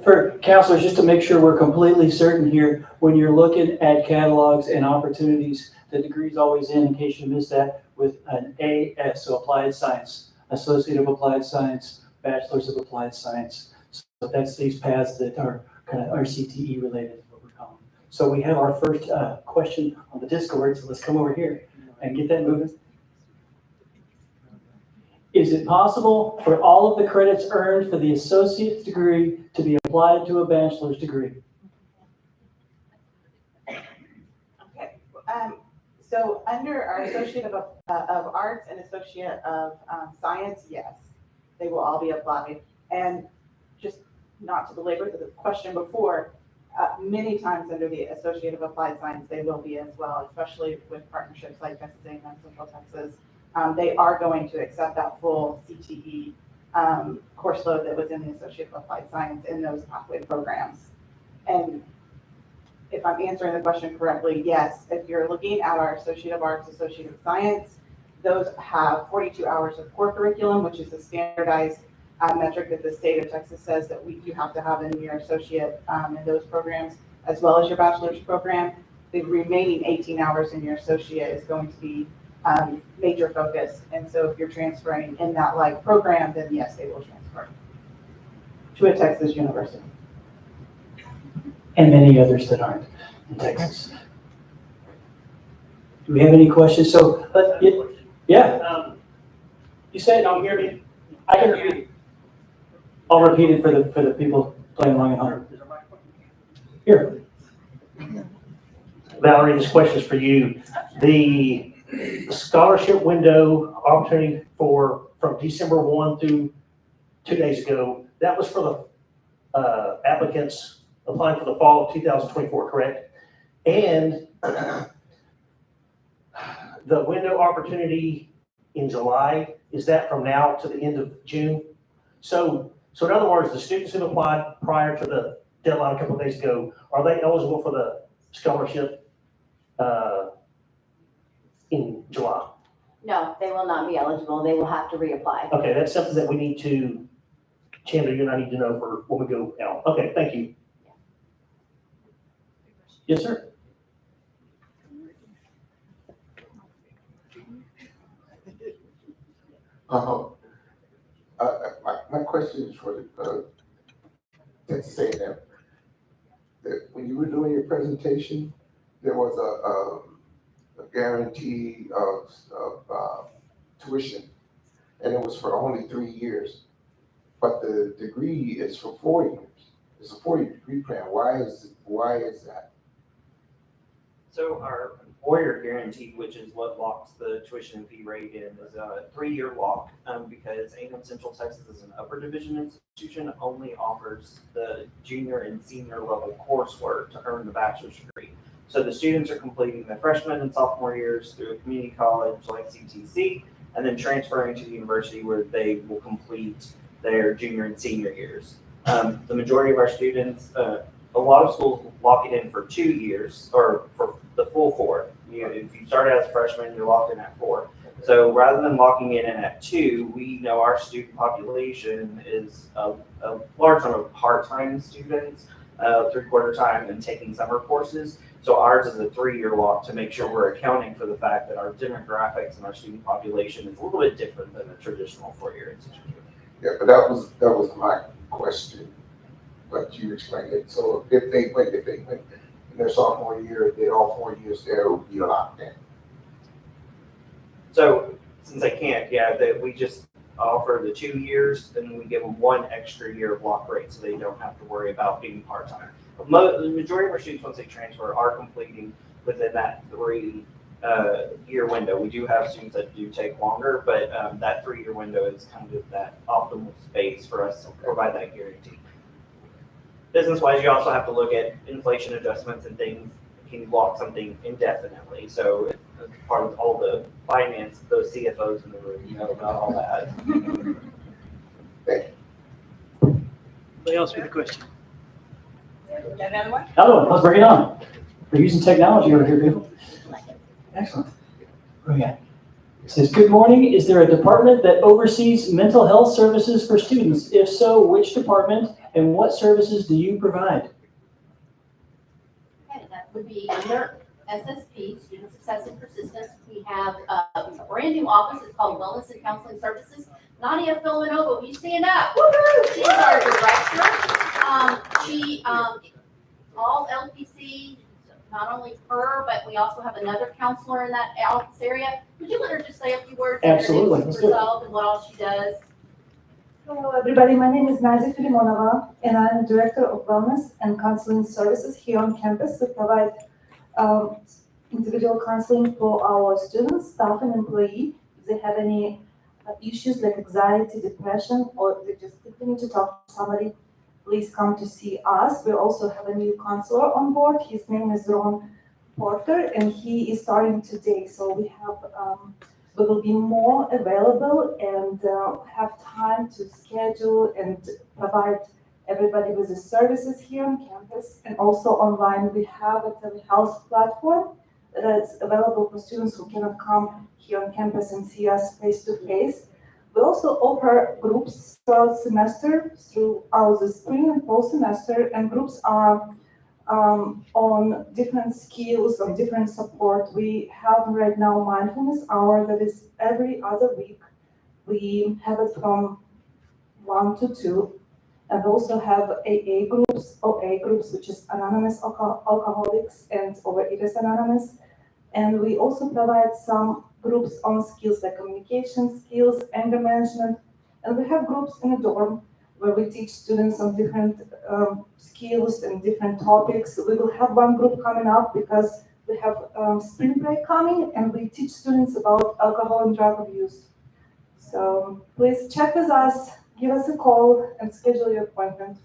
For counselors, just to make sure we're completely certain here, when you're looking at catalogs and opportunities, the degree's always in case you missed that, with an AS, so Applied Science, Associate of Applied Science, Bachelor's of Applied Science. So that's these paths that are kind of RCTE related, is what we're calling. So we have our first question on the Discord, so let's come over here and get that moving. Is it possible for all of the credits earned for the associate's degree to be applied to a bachelor's degree? Okay, so under our Associate of Arts and Associate of Science, yes, they will all be applied. And just not to belabor the question before, many times under the Associate of Applied Science, they will be as well, especially with partnerships like Texas A&M Central Texas. They are going to accept that full CTE course load that was in the Associate of Applied Science in those pathway programs. And if I'm answering the question correctly, yes, if you're looking at our Associate of Arts, Associate of Science, those have 42 hours of core curriculum, which is a standardized metric that the state of Texas says that you have to have in your associate in those programs, as well as your bachelor's program. The remaining 18 hours in your associate is going to be major focus. And so if you're transferring in that like program, then yes, they will transfer to a Texas university. And many others that aren't in Texas. Do we have any questions? So, yeah. You said, Don't hear me? I can repeat. I'll repeat it for the people playing along at home. Here. Valerie, this question is for you. The scholarship window opportunity from December 1 through 2 days ago, that was for the applicants applying for the fall of 2024, correct? And the window opportunity in July, is that from now to the end of June? So in other words, the students who applied prior to the deadline a couple of days ago, are they eligible for the scholarship in July? No, they will not be eligible. They will have to reapply. Okay, that's something that we need to, Chandler, you and I need to know for when we go out. Okay, thank you. Yes, sir. My question is for Texas A&M. When you were doing your presentation, there was a guarantee of tuition, and it was for only 3 years. But the degree is for 4 years. It's a 4-year degree plan. Why is that? So our employer guarantee, which is what locks the tuition and fee rate in, is a 3-year lock, because A&M Central Texas is an upper division institution, only offers the junior and senior level coursework to earn the bachelor's degree. So the students are completing their freshman and sophomore years through a community college like CTC, and then transferring to the university where they will complete their junior and senior years. The majority of our students, a lot of schools lock it in for 2 years, or for the full 4. If you started as a freshman, you're locked in at 4. So rather than locking it in at 2, we know our student population is a large number of part-time students, 3/4 time, and taking summer courses. So ours is a 3-year lock to make sure we're accounting for the fact that our demographics and our student population is a little bit different than a traditional 4-year institution. Yeah, but that was my question, but you explained it. So if they went in their sophomore year, did all 4 years there, would be locked in. So since they can't, we just offer the 2 years, and then we give them 1 extra year of block rate so they don't have to worry about being part-time. The majority of our students, once they transfer, are completing within that 3-year window. We do have students that do take longer, but that 3-year window is kind of that optimal space for us to provide that guarantee. Business-wise, you also have to look at inflation adjustments and things. Can you lock something indefinitely? So it's part of all the finance, those CFOs in the room, know about all that. Anybody else with a question? Another one? Hello, let's bring it on. We're using technology over here, people. Excellent. Okay. It says, good morning. Is there a department that oversees mental health services for students? If so, which department and what services do you provide? Okay, that would be under SSP, Student Success and Persistence. We have a brand new office. It's called Wellness and Counseling Services. Nadia Villanova, will you stand up? Woohoo! She's our director. All LPC, not only her, but we also have another counselor in that office area. Would you let her just say a few words? Absolutely. Introduce herself and what all she does? Hello, everybody. My name is Nadia Filimonova, and I'm Director of Wellness and Counseling Services here on campus. We provide individual counseling for our students, staff, and employee. If they have any issues like anxiety, depression, or they just need to talk to somebody, please come to see us. We also have a new counselor on board. His name is Ron Porter, and he is starting today. So we will be more available and have time to schedule and provide everybody with the services here on campus. And also online, we have a telehealth platform that is available for students who cannot come here on campus and see us face to face. We also offer groups throughout the semester throughout the spring and fall semester, and groups are on different skills, on different support. We have right now mindfulness hour that is every other week. We have it from 1 to 2, and we also have AA groups, OA groups, which is Anonymous Alcoholics and Overeaters Anonymous. And we also provide some groups on skills like communication skills, anger management, and we have groups in a dorm where we teach students on different skills and different topics. We will have one group coming up because we have spring break coming, and we teach students about alcohol and drug abuse. So please check with us, give us a call, and schedule your appointment.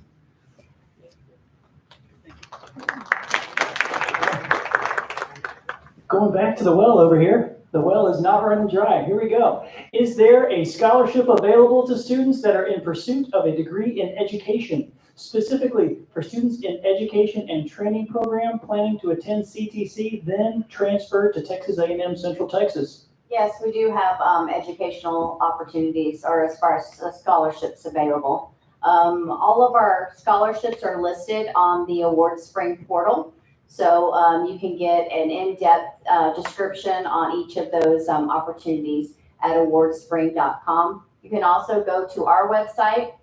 Going back to the well over here. The well is not running dry. Here we go. Is there a scholarship available to students that are in pursuit of a degree in education? Specifically for students in education and training program planning to attend CTC, then transfer to Texas A&M Central Texas? Yes, we do have educational opportunities, or as far as scholarships available. All of our scholarships are listed on the Award Spring portal. So you can get an in-depth description on each of those opportunities at awardspring.com. You can also go to our website,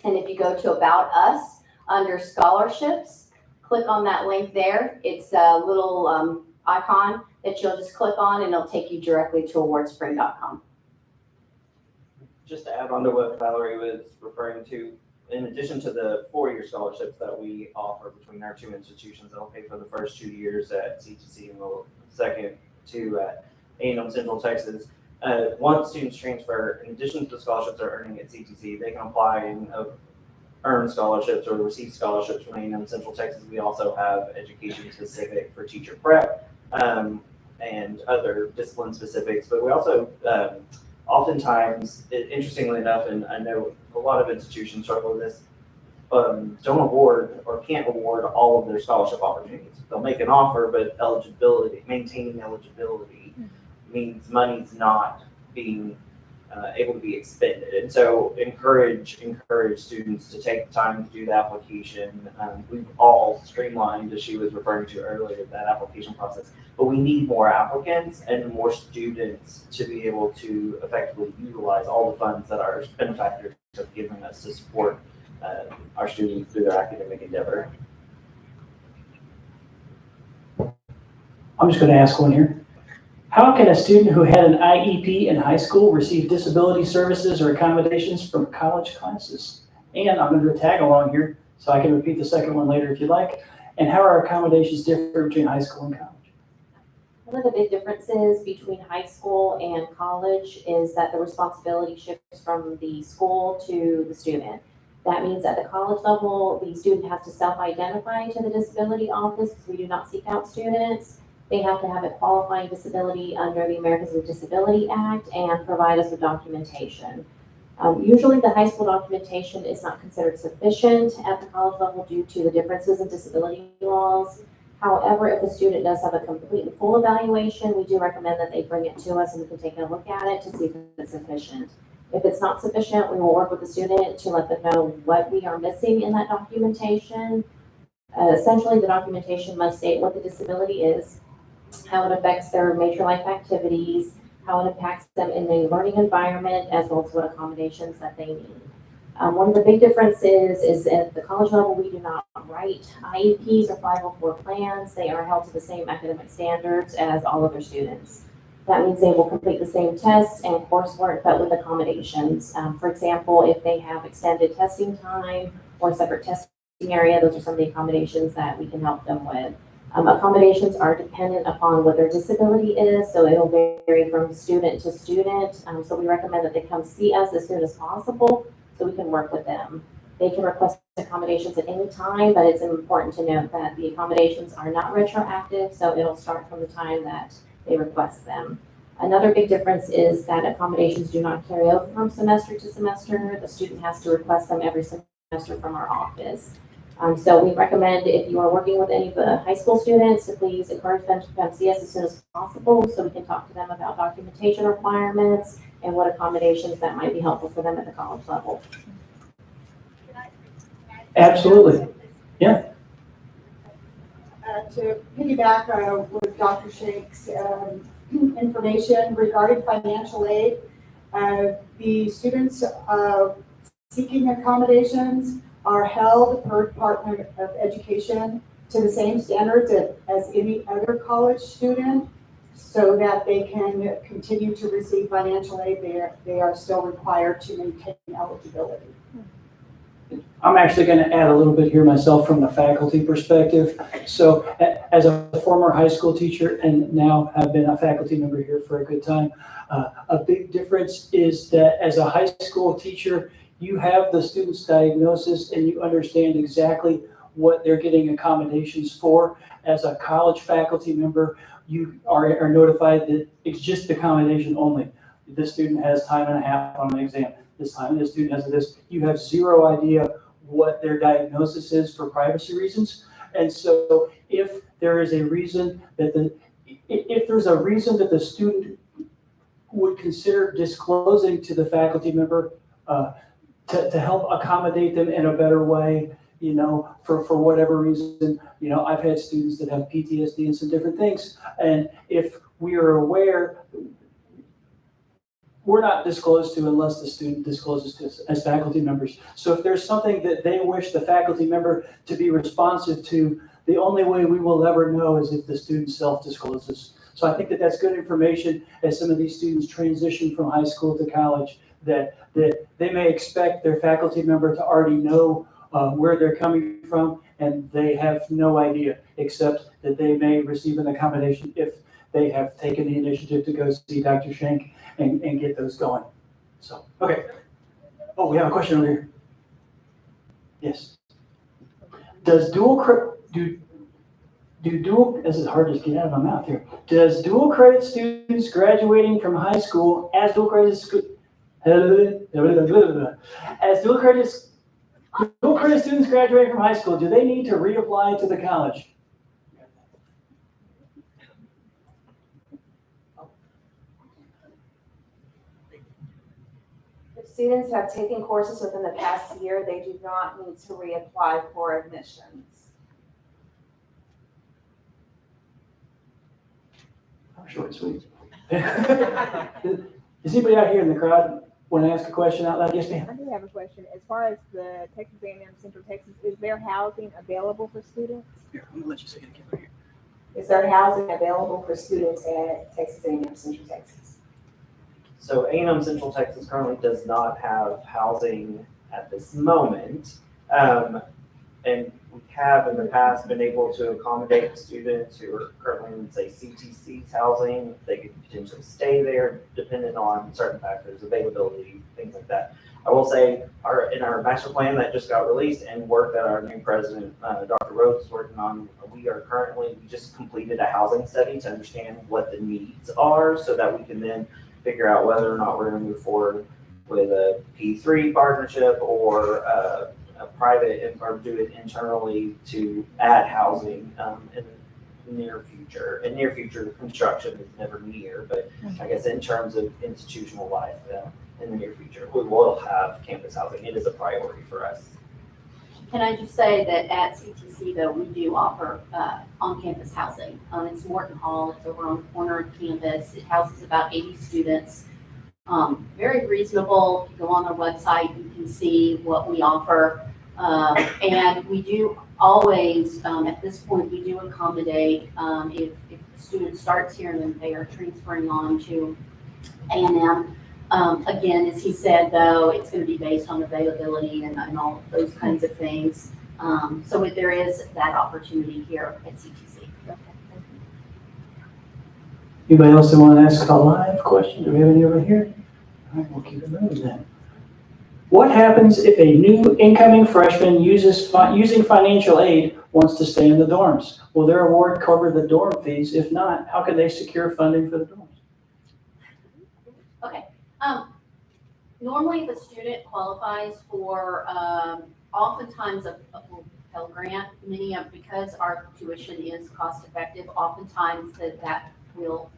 and if you go to About Us under Scholarships, click on that link there. It's a little icon that you'll just click on, and it'll take you directly to awardspring.com. Just to add on to what Valerie was referring to, in addition to the 4-year scholarships that we offer between our two institutions, that'll pay for the first 2 years at CTC and the second 2 at A&M Central Texas. Once students transfer, in addition to the scholarships they're earning at CTC, they can apply and earn scholarships or receive scholarships from A&M Central Texas. We also have education specific for teacher prep and other discipline specifics, but we also oftentimes, interestingly enough, and I know a lot of institutions struggle with this, don't award or can't award all of their scholarship opportunities. They'll make an offer, but maintaining eligibility means money's not being able to be expended. And so encourage students to take the time to do the application. We've all streamlined, as she was referring to earlier, that application process, but we need more applicants and more students to be able to effectively utilize all the funds that our benefactors have given us to support our students through their academic endeavor. I'm just going to ask one here. How can a student who had an IEP in high school receive disability services or accommodations from college classes? And I'm going to do a tag along here, so I can repeat the second one later if you like. And how are accommodations different between high school and college? One of the big differences between high school and college is that the responsibility shifts from the school to the student. That means at the college level, the student has to self-identify to the disability office because we do not seek out students. They have to have a qualifying disability under the Americans with Disability Act and provide us with documentation. Usually the high school documentation is not considered sufficient at the college level due to the differences in disability laws. However, if a student does have a complete and full evaluation, we do recommend that they bring it to us and we can take a look at it to see if it's sufficient. If it's not sufficient, we will work with the student to let them know what we are missing in that documentation. Essentially, the documentation must state what the disability is, how it affects their major life activities, how it impacts them in the learning environment, as well as what accommodations that they need. One of the big differences is at the college level, we do not write IEPs or 504 plans. They are held to the same academic standards as all other students. That means they will complete the same tests and coursework, but with accommodations. For example, if they have extended testing time or separate testing area, those are some of the accommodations that we can help them with. Accommodations are dependent upon what their disability is, so it'll vary from student to student. So we recommend that they come see us as soon as possible so we can work with them. They can request accommodations at any time, but it's important to note that the accommodations are not retroactive, so it'll start from the time that they request them. Another big difference is that accommodations do not carry over from semester to semester. The student has to request them every semester from our office. So we recommend if you are working with any of the high school students, to please encourage them to come see us as soon as possible so we can talk to them about documentation requirements and what accommodations that might be helpful for them at the college level. Absolutely. Yeah. To piggyback with Dr. Shake's information regarding financial aid, the students seeking accommodations are held per Department of Education to the same standards as any other college student so that they can continue to receive financial aid. They are still required to maintain eligibility. I'm actually going to add a little bit here myself from the faculty perspective. So as a former high school teacher and now have been a faculty member here for a good time, a big difference is that as a high school teacher, you have the student's diagnosis and you understand exactly what they're getting accommodations for. As a college faculty member, you are notified that it's just accommodation only. This student has time and a half on an exam. This time, this student has this. You have zero idea what their diagnosis is for privacy reasons. And so if there is a reason that if there's a reason that the student would consider disclosing to the faculty member to help accommodate them in a better way, you know, for whatever reason, you know, I've had students that have PTSD and some different things. And if we are aware, we're not disclosed to unless the student discloses to us as faculty members. So if there's something that they wish the faculty member to be responsive to, the only way we will ever know is if the student self-discloses. So I think that that's good information as some of these students transition from high school to college, that they may expect their faculty member to already know where they're coming from, and they have no idea, except that they may receive an accommodation if they have taken the initiative to go see Dr. Schenk and get those going. So, okay. Oh, we have a question over here. Yes. Does this is hard to get out of my mouth here. Does dual credit students graduating from high school as dual credit students graduating from high school, do they need to reapply to the college? If students have taken courses within the past year, they do not need to reapply for admissions. Short and sweet. Is anybody out here in the crowd want to ask a question out loud? Yes, ma'am. I do have a question. As far as the Texas A&M Central Texas, is there housing available for students? Here, I'm gonna let you say it again right here. Is there housing available for students at Texas A&M Central Texas? So A&M Central Texas currently does not have housing at this moment. And we have in the past been able to accommodate students who are currently in, say, CTC's housing. They could potentially stay there depending on certain factors, availability, things like that. I will say in our master plan that just got released and work that our new president, Dr. Rhodes, is working on, we just completed a housing study to understand what the needs are so that we can then figure out whether or not we're going to move forward with a P3 partnership or a private, or do it internally to add housing in the near future. In near future, construction is never near, but I guess in terms of institutional life in the near future, we will have campus housing. It is a priority for us. Can I just say that at CTC, though, we do offer on-campus housing. It's Morton Hall. It's over on the corner of campus. It houses about 80 students. Very reasonable. Go on our website, you can see what we offer. And we do always, at this point, we do accommodate if the student starts here and then they are transferring on to A&M. Again, as he said, though, it's going to be based on availability and all those kinds of things. So there is that opportunity here at CTC. Anybody else that want to ask a live question? Do we have any over here? All right, we'll keep it moving then. What happens if a new incoming freshman using financial aid wants to stay in the dorms? Will their award cover the dorm fees? If not, how can they secure funding for the dorms? Okay. Normally, if a student qualifies for oftentimes a full Pell Grant, because our tuition is cost effective, oftentimes that will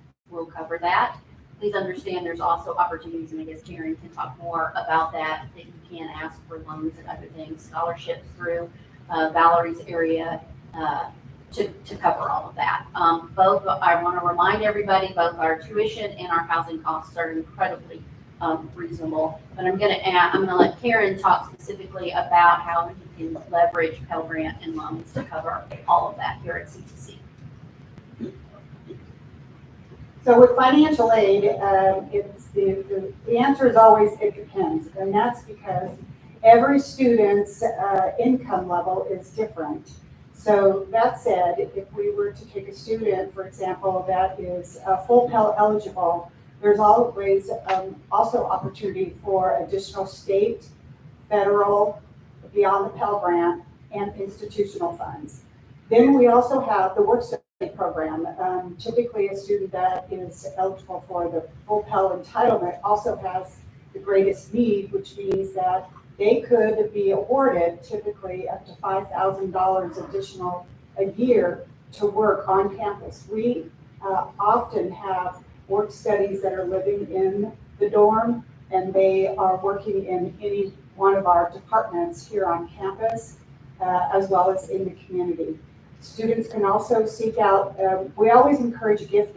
cover that. Please understand there's also opportunities, and I guess Karen can talk more about that you can ask for loans and other things, scholarships through Valerie's area to cover all of that. Both, I want to remind everybody, both our tuition and our housing costs are incredibly reasonable. But I'm going to let Karen talk specifically about how we can leverage Pell Grant and loans to cover all of that here at CTC. So with financial aid, it's the answer is always it depends, and that's because every student's income level is different. So that said, if we were to take a student, for example, that is full Pell eligible, there's always also opportunity for additional state, federal, beyond the Pell Grant, and institutional funds. Then we also have the work study program. Typically a student that is eligible for the full Pell entitlement also has the greatest need, which means that they could be awarded typically up to $5,000 additional a year to work on campus. We often have work studies that are living in the dorm, and they are working in any one of our departments here on campus, as well as in the community. Students can also seek out, we always encourage gift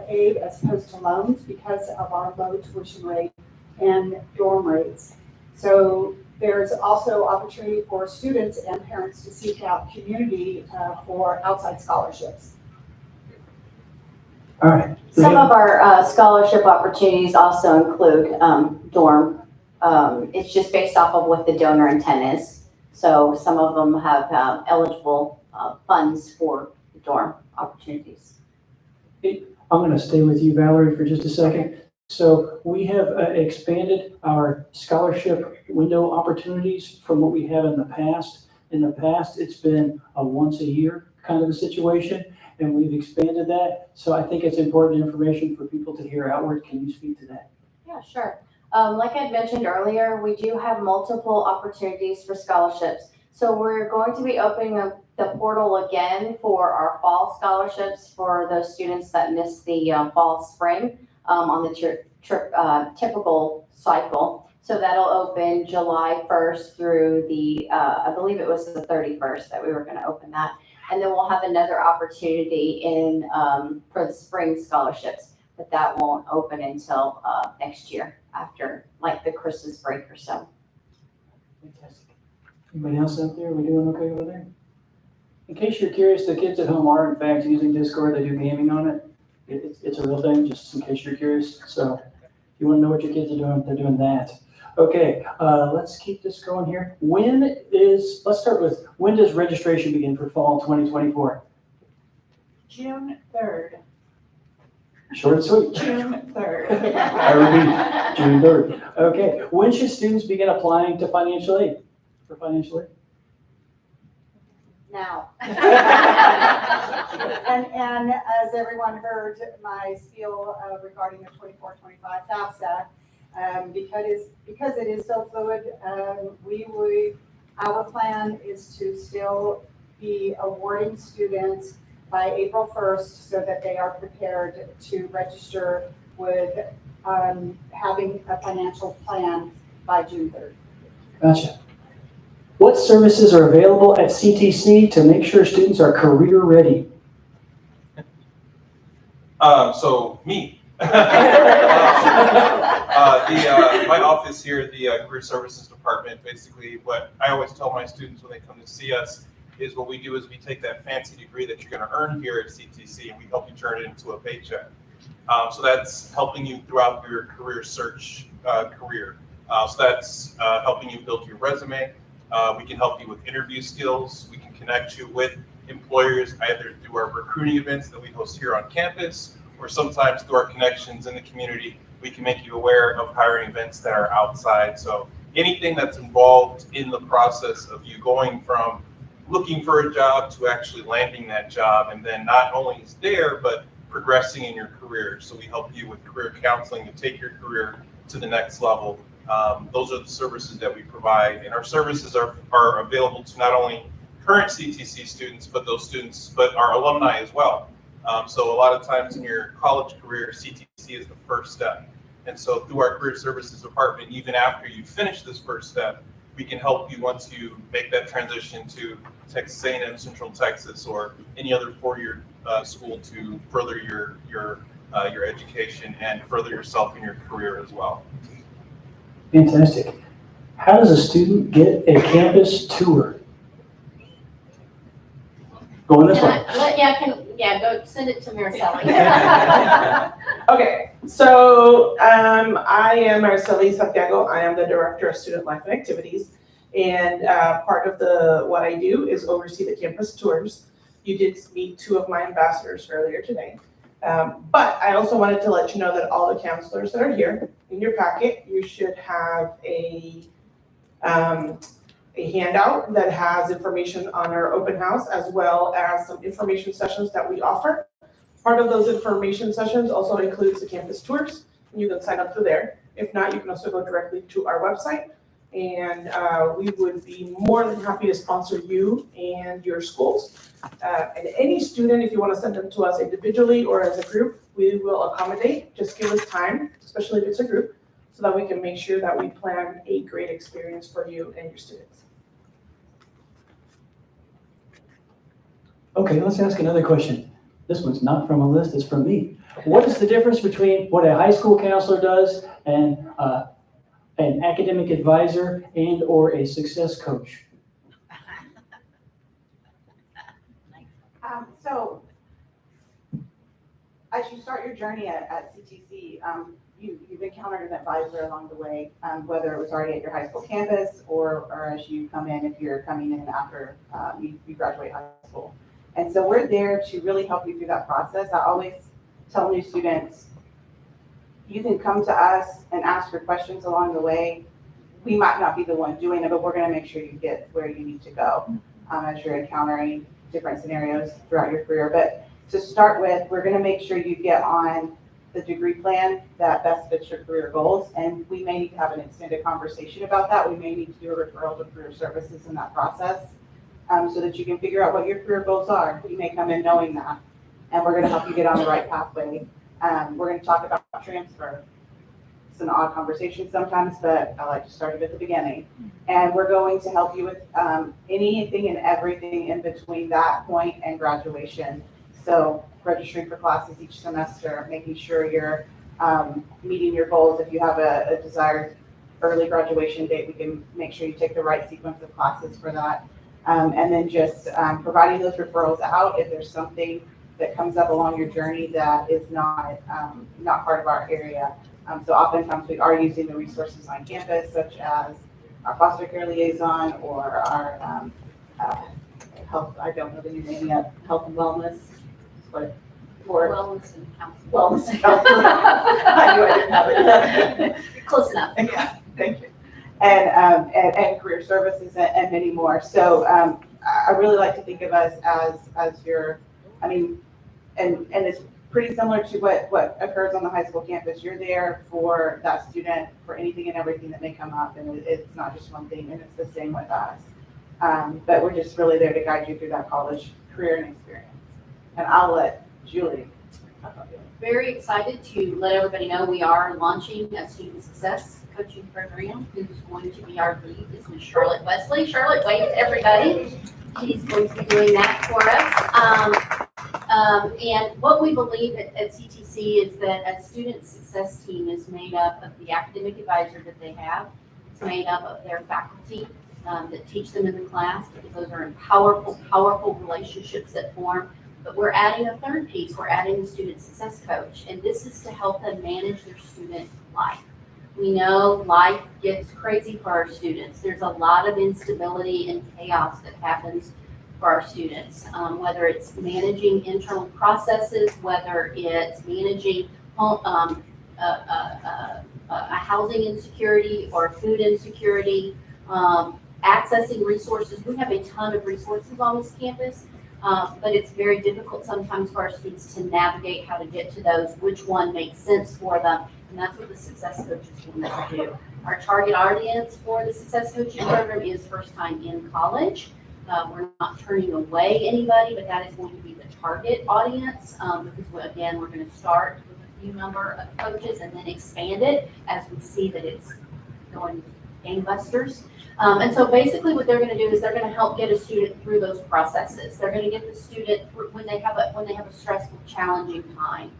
aid as opposed to loans because of our low tuition rate and dorm rates. So there's also opportunity for students and parents to seek out community for outside scholarships. All right. Some of our scholarship opportunities also include dorm It's just based off of what the donor intent is. So some of them have eligible funds for dorm opportunities. I'm going to stay with you, Valerie, for just a second. So we have expanded our scholarship window opportunities from what we have in the past. In the past, it's been a once a year kind of a situation, and we've expanded that. So I think it's important information for people to hear outward. Can you speak to that? Yeah, sure. Like I mentioned earlier, we do have multiple opportunities for scholarships. So we're going to be opening up the portal again for our fall scholarships for those students that missed the fall spring on the typical cycle. So that'll open July 1st through the, I believe it was the 31st that we were going to open that. And then we'll have another opportunity in for the spring scholarships, but that won't open until next year after like the Christmas break or so. Fantastic. Anybody else out there? Are we doing okay over there? In case you're curious, the kids at home are in fact using Discord. They do gaming on it. It's a real thing, just in case you're curious. So if you want to know what your kids are doing, they're doing that. Okay, let's keep this going here. Let's start with, when does registration begin for fall 2024? June 3rd. Short and sweet. June 3rd. I repeat, June 3rd. Okay, when should students begin applying to financial aid? For financial aid? Now. And as everyone heard, my spiel regarding the 24-25 FAFSA, because it is so fluid, our plan is to still be awarding students by April 1st so that they are prepared to register with having a financial plan by June 3rd. Gotcha. What services are available at CTC to make sure students are career ready? So me. My office here, the Career Services Department, basically what I always tell my students when they come to see us is what we do is we take that fancy degree that you're going to earn here at CTC and we help you turn it into a paycheck. So that's helping you throughout your career search career. So that's helping you build your resume. We can help you with interview skills. We can connect you with employers either through our recruiting events that we host here on campus, or sometimes through our connections in the community. We can make you aware of hiring events that are outside. So anything that's involved in the process of you going from looking for a job to actually landing that job, and then not only is there, but progressing in your career. So we help you with career counseling to take your career to the next level. Those are the services that we provide, and our services are available to not only current CTC students, but our alumni as well. So a lot of times in your college career, CTC is the first step. And so through our career services department, even after you finish this first step, we can help you once you make that transition to Texas A&M Central Texas or any other four-year school to further your education and further yourself in your career as well. Fantastic. How does a student get a campus tour? Going this way. Go send it to Maricela. Okay, so I am Maricela Santiago. I am the Director of Student Life and Activities. And part of what I do is oversee the campus tours. You did meet two of my ambassadors earlier today. But I also wanted to let you know that all the counselors that are here, in your packet, you should have a handout that has information on our open house, as well as some information sessions that we offer. Part of those information sessions also includes the campus tours. You can sign up through there. If not, you can also go directly to our website, and we would be more than happy to sponsor you and your schools. And any student, if you want to send them to us individually or as a group, we will accommodate. Just give us time, especially if it's a group, so that we can make sure that we plan a great experience for you and your students. Okay, let's ask another question. This one's not from a list, it's from me. What is the difference between what a high school counselor does and an academic advisor and or a success coach? So as you start your journey at CTC, you've encountered an advisor along the way, whether it was already at your high school campus or as you come in, if you're coming in after you graduate high school. And so we're there to really help you through that process. I always tell new students, you can come to us and ask your questions along the way. We might not be the one doing it, but we're gonna make sure you get where you need to go as you're encountering different scenarios throughout your career. But to start with, we're gonna make sure you get on the degree plan that best fits your career goals. And we may need to have an extended conversation about that. We may need to do a referral to career services in that process so that you can figure out what your career goals are. You may come in knowing that, and we're gonna help you get on the right pathway. We're gonna talk about transfer. It's an odd conversation sometimes, but I like to start it at the beginning. And we're going to help you with anything and everything in between that point and graduation. So registering for classes each semester, making sure you're meeting your goals. If you have a desired early graduation date, we can make sure you take the right sequence of classes for that. And then just providing those referrals out if there's something that comes up along your journey that is not part of our area. So oftentimes we are using the resources on campus, such as our foster care liaison or our health, I don't know the new name yet, health and wellness, but for Wellness and counseling. wellness and counseling. I knew I didn't have it. Close enough. Yeah, thank you. And career services and many more. So I really like to think of us as your, I mean, and it's pretty similar to what occurs on the high school campus. You're there for that student for anything and everything that may come up, and it's not just one thing, and it's the same with us. But we're just really there to guide you through that college career and experience. And I'll let Julie talk about it. Very excited to let everybody know we are launching a student success coaching program. Who's going to be our lead is Ms. Charlotte Wesley. Charlotte, wave to everybody. She's going to be doing that for us. And what we believe at CTC is that a student success team is made up of the academic advisor that they have. It's made up of their faculty that teach them in the class, because those are powerful relationships that form. But we're adding a third piece. We're adding the student success coach, and this is to help them manage their student life. We know life gets crazy for our students. There's a lot of instability and chaos that happens for our students, whether it's managing internal processes, whether it's managing a housing insecurity or food insecurity, accessing resources. We have a ton of resources on this campus, but it's very difficult sometimes for our students to navigate how to get to those, which one makes sense for them. And that's what the Success Coach is going to do. Our target audience for the Success Coaching program is first time in college. We're not turning away anybody, but that is going to be the target audience, because again, we're going to start with a few number of coaches and then expand it as we see that it's going gangbusters. And so basically what they're going to do is they're going to help get a student through those processes. They're going to get the student when they have a stressful, challenging time,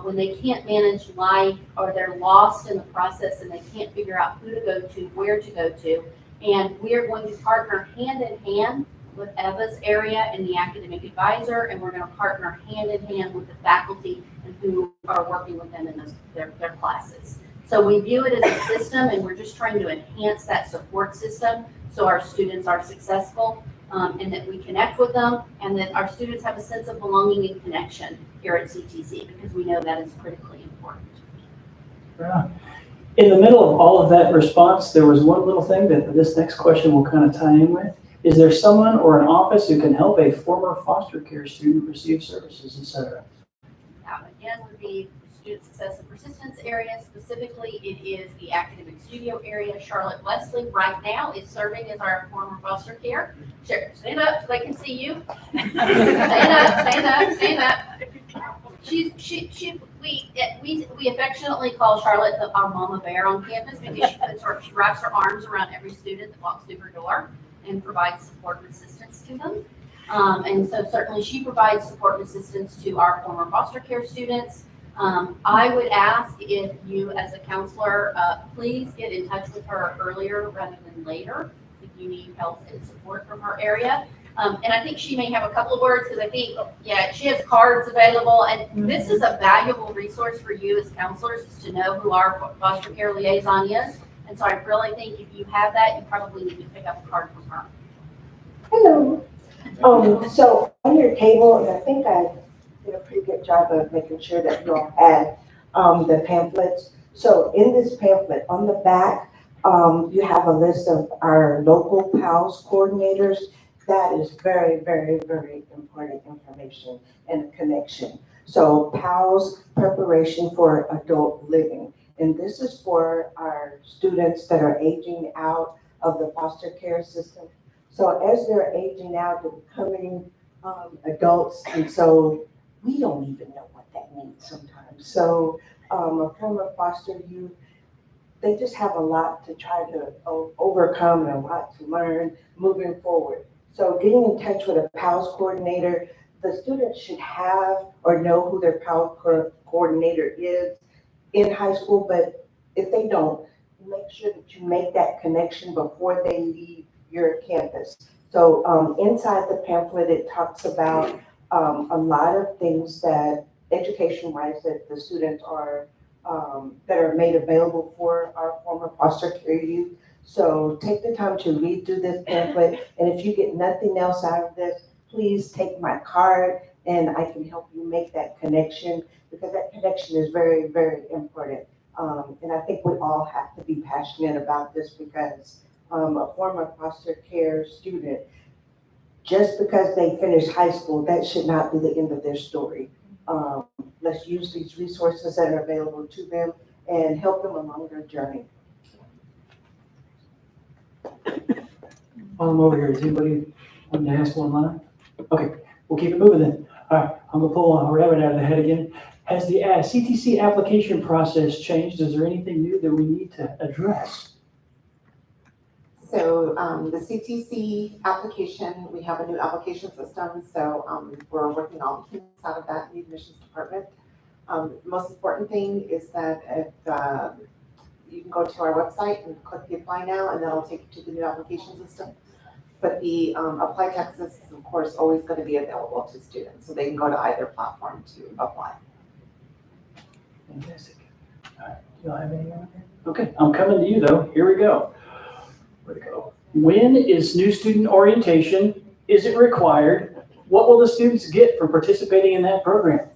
when they can't manage life or they're lost in the process and they can't figure out who to go to, where to go to. And we are going to partner hand in hand with Eva's area and the academic advisor, and we're going to partner hand in hand with the faculty and who are working with them in their classes. So we view it as a system, and we're just trying to enhance that support system so our students are successful, and that we connect with them, and that our students have a sense of belonging and connection here at CTC, because we know that is critically important. Yeah. In the middle of all of that response, there was one little thing that this next question will kind of tie in with. Is there someone or an office who can help a former foster care student receive services, et cetera? That again would be student success and persistence area. Specifically, it is the academic studio area. Charlotte Wesley right now is serving as our former foster care. Sure, stand up so they can see you. Stand up. We affectionately call Charlotte our mama bear on campus, because she wraps her arms around every student that walks through her door and provides support and assistance to them. And so certainly she provides support and assistance to our former foster care students. I would ask if you, as a counselor, please get in touch with her earlier rather than later if you need help and support from her area. And I think she may have a couple of words, because I think, yeah, she has cards available, and this is a valuable resource for you as counselors, is to know who our foster care liaison is. And so I really think if you have that, you probably need to pick up a card from her. Hello. So on your table, and I think I did a pretty good job of making sure that you all had the pamphlets. So in this pamphlet, on the back, you have a list of our local PALS coordinators. That is very, very, very important information and connection. So PALS, preparation for adult living. And this is for our students that are aging out of the foster care system. So as they're aging out, they're becoming adults, and so we don't even know what that means sometimes. So a former foster youth, they just have a lot to try to overcome and a lot to learn moving forward. So getting in touch with a PALS coordinator, the students should have or know who their PALS coordinator is in high school, but if they don't, make sure that you make that connection before they leave your campus. So inside the pamphlet, it talks about a lot of things that education-wise that the students are, that are made available for our former foster care youth. So take the time to read through this pamphlet, and if you get nothing else out of this, please take my card and I can help you make that connection, because that connection is very, very important. And I think we all have to be passionate about this, because a former foster care student, just because they finished high school, that should not be the end of their story. Let's use these resources that are available to them and help them along their journey. While I'm over here, is anybody wanting to ask one line? Okay, we'll keep it moving then. All right, I'm gonna pull a rabbit out of the hat again. Has the CTC application process changed? Is there anything new that we need to address? So the CTC application, we have a new application system, so we're working all the kinks out of that in the admissions department. Most important thing is that if you can go to our website and click the apply now, and that'll take you to the new application system. But the Apply Texas is of course always going to be available to students, so they can go to either platform to apply. Fantastic. All right, do y'all have any on there? Okay, I'm coming to you though. Here we go. Where'd it go? When is new student orientation? Is it required? What will the students get for participating in that program?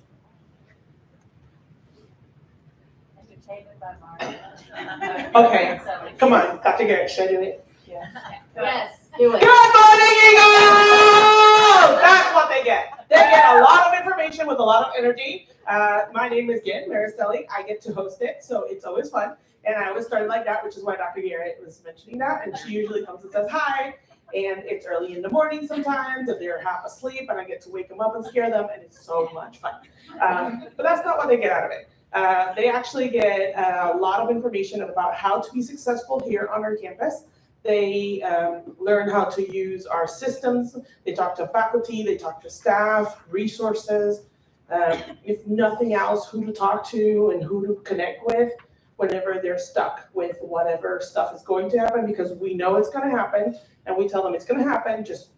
Okay, come on, Dr. Garrett, should I do it? Yes, do it. Good morning, Eagles! That's what they get. They get a lot of information with a lot of energy. My name is Gin Maristelli. I get to host it, so it's always fun. And I always started like that, which is why Dr. Garrett was mentioning that. And she usually comes and says hi. And it's early in the morning sometimes, and they're half asleep, and I get to wake them up and scare them, and it's so much fun. But that's not what they get out of it. They actually get a lot of information about how to be successful here on our campus. They learn how to use our systems. They talk to faculty, they talk to staff, resources. If nothing else, who to talk to and who to connect with whenever they're stuck with whatever stuff is going to happen, because we know it's going to happen, and we tell them it's going to happen. Just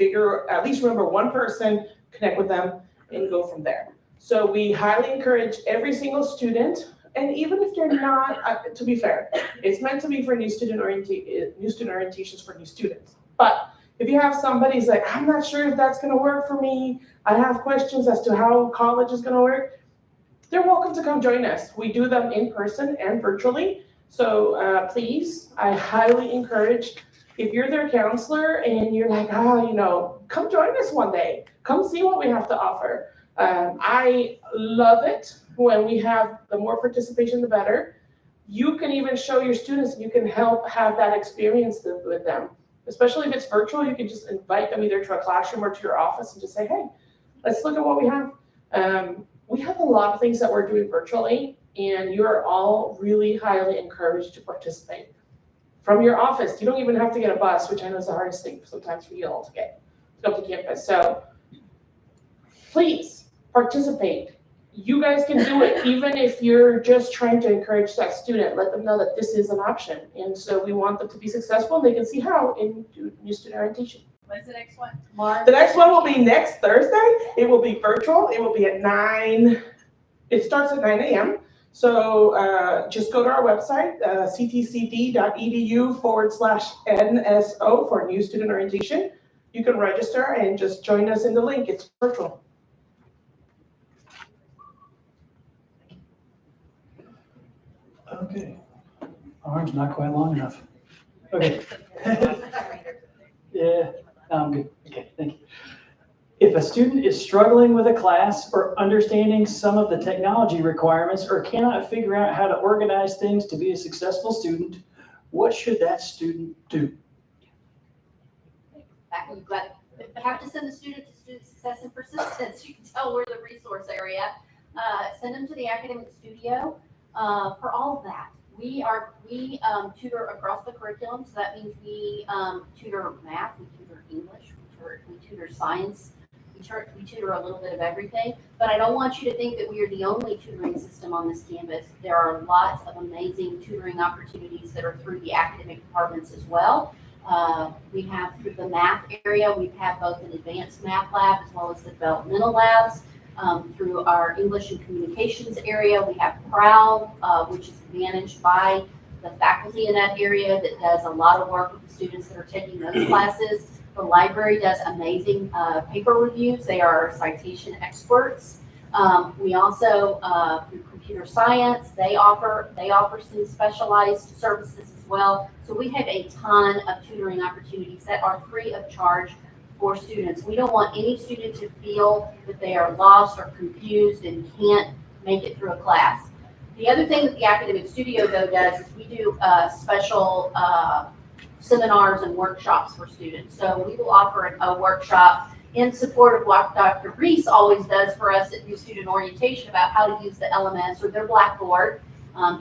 at least remember one person, connect with them, and go from there. So we highly encourage every single student, and even if they're not, to be fair, it's meant to be for new student orientations for new students. But if you have somebody who's like, I'm not sure if that's going to work for me, I have questions as to how college is going to work, they're welcome to come join us. We do them in person and virtually. So please, I highly encourage, if you're their counselor and you're like, come join us one day. Come see what we have to offer. I love it when we have the more participation, the better. You can even show your students, you can help have that experience with them. Especially if it's virtual, you can just invite them either to a classroom or to your office and just say, hey, let's look at what we have. We have a lot of things that we're doing virtually, and you're all really highly encouraged to participate. From your office, you don't even have to get a bus, which I know is the hardest thing sometimes for you all to get to go to campus. So please participate. You guys can do it, even if you're just trying to encourage that student. Let them know that this is an option. And so we want them to be successful, and they can see how in new student orientation. When's the next one? The next one will be next Thursday. It will be virtual. It will be at 9. It starts at 9 a.m. So just go to our website, ctcd.edu/NSO for new student orientation. You can register and just join us in the link. It's virtual. Okay. Arm's not quite long enough. Okay. Yeah, no, I'm good. Okay, thank you. If a student is struggling with a class or understanding some of the technology requirements or cannot figure out how to organize things to be a successful student, what should that student do? Back when you have to send the student to student success and persistence. You can tell we're the resource area. Send them to the academic studio for all of that. We tutor across the curriculum, so that means we tutor math, we tutor English, we tutor science, we tutor a little bit of everything. But I don't want you to think that we are the only tutoring system on this campus. There are lots of amazing tutoring opportunities that are through the academic departments as well. We have through the math area, we have both an advanced math lab as well as the developmental labs. Through our English and communications area, we have PROUD, which is managed by the faculty in that area that does a lot of work with the students that are taking those classes. The library does amazing paper reviews. They are citation experts. We also, through computer science, they offer some specialized services as well. So we have a ton of tutoring opportunities that are free of charge for students. We don't want any student to feel that they are lost or confused and can't make it through a class. The other thing that the Academic Studio though does is we do special seminars and workshops for students. So we will offer a workshop in support of what Dr. Reese always does for us at New Student Orientation about how to use the LMS or their Blackboard.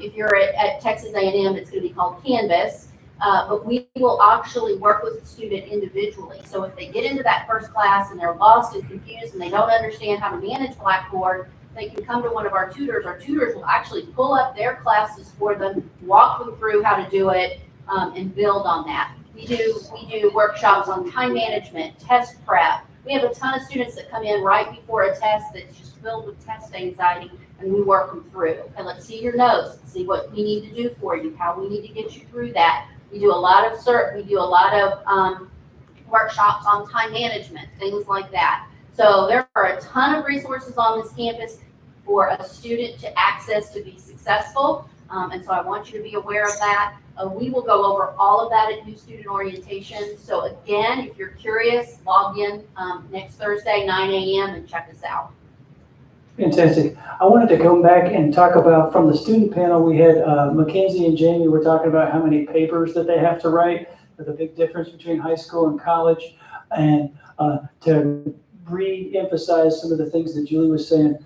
If you're at Texas A&M, it's going to be called Canvas. But we will actually work with the student individually. So if they get into that first class and they're lost and confused and they don't understand how to manage Blackboard, they can come to one of our tutors. Our tutors will actually pull up their classes for them, walk them through how to do it, and build on that. We do workshops on time management, test prep. We have a ton of students that come in right before a test that's just filled with test anxiety, and we work them through. And let's see your notes, see what we need to do for you, how we need to get you through that. We do a lot of workshops on time management, things like that. So there are a ton of resources on this campus for a student to access to be successful. And so I want you to be aware of that. We will go over all of that at New Student Orientation. So again, if you're curious, log in next Thursday, 9 a.m. and check us out. Fantastic. I wanted to come back and talk about, from the student panel, we had Mackenzie and Jamie were talking about how many papers that they have to write, the big difference between high school and college, and to re-emphasize some of the things that Julie was saying.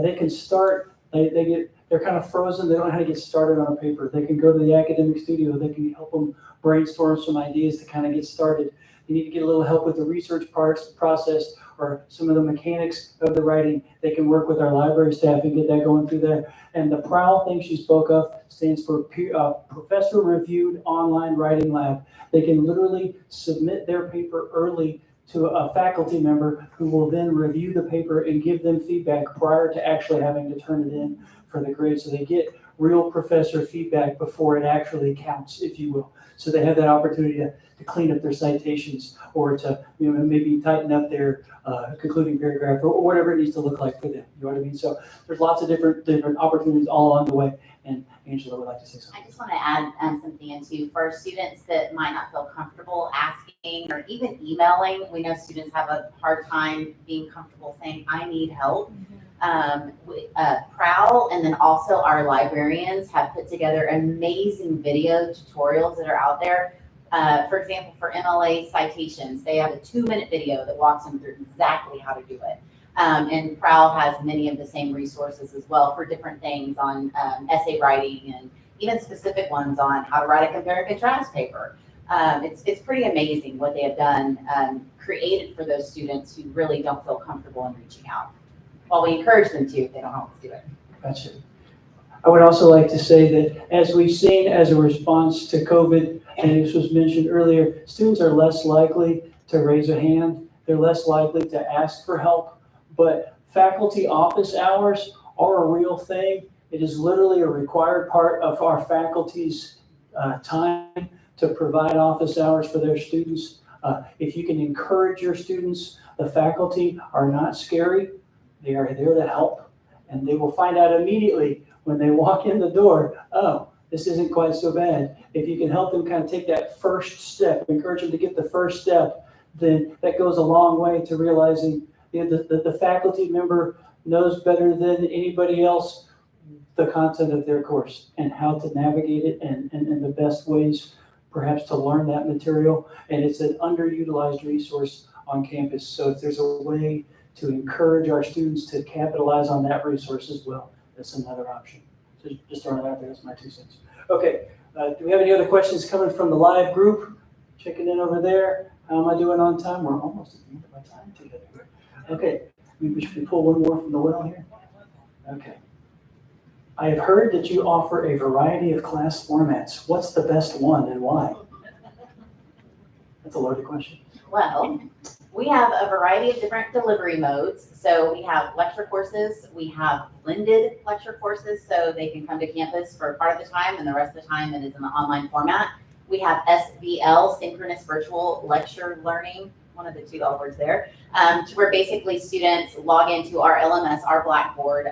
They can start, they're kind of frozen. They don't know how to get started on a paper. They can go to the academic studio. They can help them brainstorm some ideas to kind of get started. You need to get a little help with the research process or some of the mechanics of the writing. They can work with our library staff and get that going through there. And the PROWL thing she spoke of stands for Professor Reviewed Online Writing Lab. They can literally submit their paper early to a faculty member who will then review the paper and give them feedback prior to actually having to turn it in for the grade. So they get real professor feedback before it actually counts, if you will. So they have that opportunity to clean up their citations or to maybe tighten up their concluding paragraph or whatever it needs to look like for them. You know what I mean? So there's lots of different opportunities all along the way. And Angela would like to say something. I just want to add something into for students that might not feel comfortable asking or even emailing. We know students have a hard time being comfortable saying, I need help. PROWL and then also our librarians have put together amazing video tutorials that are out there. For example, for MLA citations, they have a 2-minute video that walks them through exactly how to do it. And PROWL has many of the same resources as well for different things on essay writing and even specific ones on how to write a compare and contrast paper. It's pretty amazing what they have done, created for those students who really don't feel comfortable in reaching out. While we encourage them to, if they don't always do it. Gotcha. I would also like to say that as we've seen as a response to COVID, and this was mentioned earlier, students are less likely to raise a hand. They're less likely to ask for help. But faculty office hours are a real thing. It is literally a required part of our faculty's time to provide office hours for their students. If you can encourage your students, the faculty are not scary. They are there to help. And they will find out immediately when they walk in the door, oh, this isn't quite so bad. If you can help them kind of take that first step, encourage them to get the first step, then that goes a long way to realizing the faculty member knows better than anybody else the content of their course and how to navigate it and the best ways perhaps to learn that material. And it's an underutilized resource on campus. So if there's a way to encourage our students to capitalize on that resource as well, that's another option. So just throwing it out there, that's my 2 cents. Okay, do we have any other questions coming from the live group? Checking in over there. How am I doing on time? We're almost at the end of my time together. Okay, maybe should we pull one more from the well here? Okay. I have heard that you offer a variety of class formats. What's the best one and why? That's a loaded question. Well, we have a variety of different delivery modes. So we have lecture courses, we have blended lecture courses, so they can come to campus for part of the time and the rest of the time it is in the online format. We have SVL, synchronous virtual lecture learning, one of the 2 L words there, where basically students log into our LMS, our Blackboard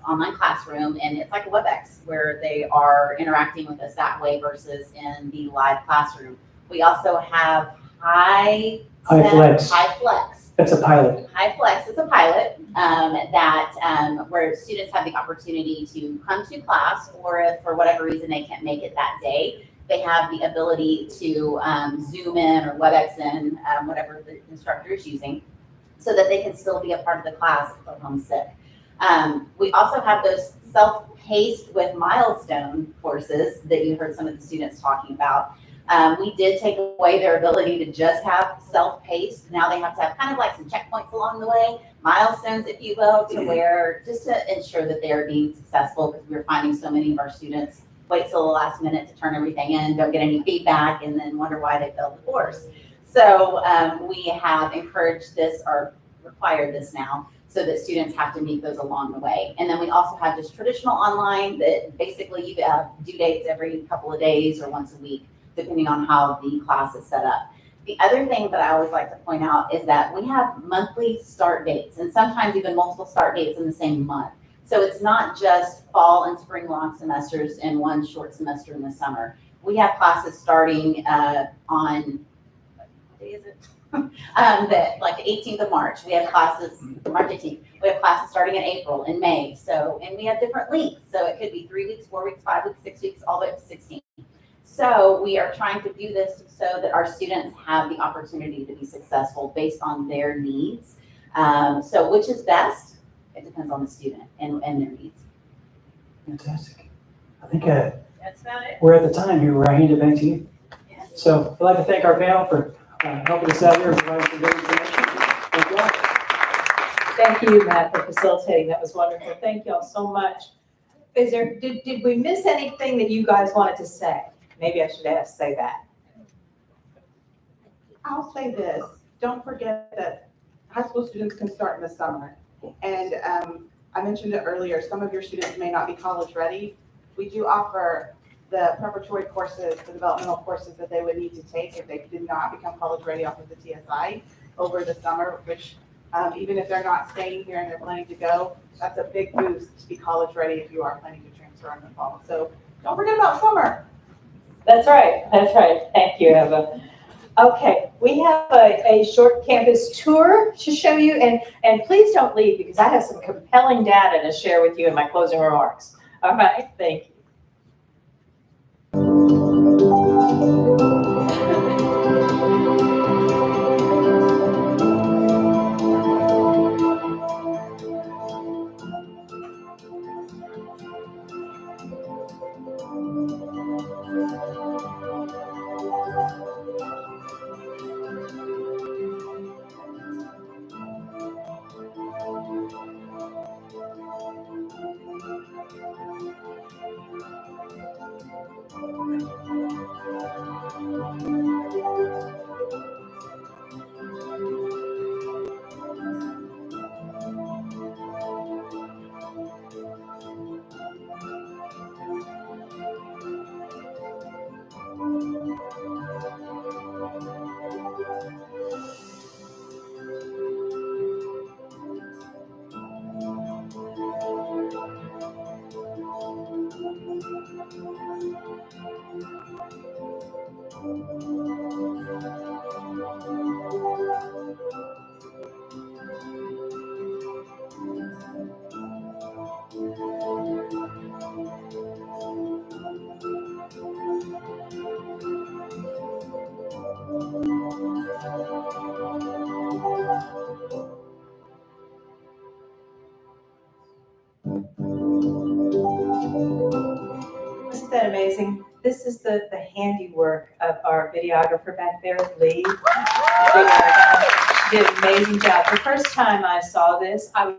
online classroom, and it's like a WebEx where they are interacting with us that way versus in the live classroom. We also have High Flex. That's a pilot. High Flex is a pilot where students have the opportunity to come to class, or if for whatever reason they can't make it that day, they have the ability to Zoom in or WebEx in, whatever the instructor is using, so that they can still be a part of the class if they're homesick. We also have those self-paced with milestone courses that you heard some of the students talking about. We did take away their ability to just have self-paced. Now they have to have kind of like some checkpoints along the way, milestones, if you will, to where just to ensure that they are being successful, because we're finding so many of our students wait till the last minute to turn everything in, don't get any feedback, and then wonder why they failed the course. So we have encouraged this or required this now so that students have to meet those along the way. And then we also have just traditional online that basically you have due dates every couple of days or once a week, depending on how the class is set up. The other thing that I always like to point out is that we have monthly start dates and sometimes even multiple start dates in the same month. So it's not just fall and spring long semesters and one short semester in the summer. We have classes starting on, what day is it? Like the 18th of March. We have classes, March 18th. We have classes starting in April and May. So, and we have different lengths. So it could be 3 weeks, 4 weeks, 5 weeks, 6 weeks, all the way up to 16. So we are trying to do this so that our students have the opportunity to be successful based on their needs. So which is best? It depends on the student and their needs. Fantastic. I think That's about it. we're at the time here where I hand it back to you. Yes. So I'd like to thank our panel for helping us out here and providing some good information. Thank you all. Thank you, Matt, for facilitating. That was wonderful. Thank you all so much. Did we miss anything that you guys wanted to say? Maybe I should say that. I'll say this, don't forget that high school students can start in the summer. And I mentioned it earlier, some of your students may not be college ready. We do offer the preparatory courses, the developmental courses that they would need to take if they did not become college ready off of the TSI over the summer, which even if they're not staying here and they're planning to go, that's a big boost to be college ready if you are planning to transfer in the fall. So don't forget about summer. That's right. That's right. Thank you, Eva. Okay, we have a short campus tour to show you, and please don't leave because I have some compelling data to share with you in my closing remarks. All right, thank you. this is the handiwork of our videographer back there, Lee. She did an amazing job. The first time I saw this, I'm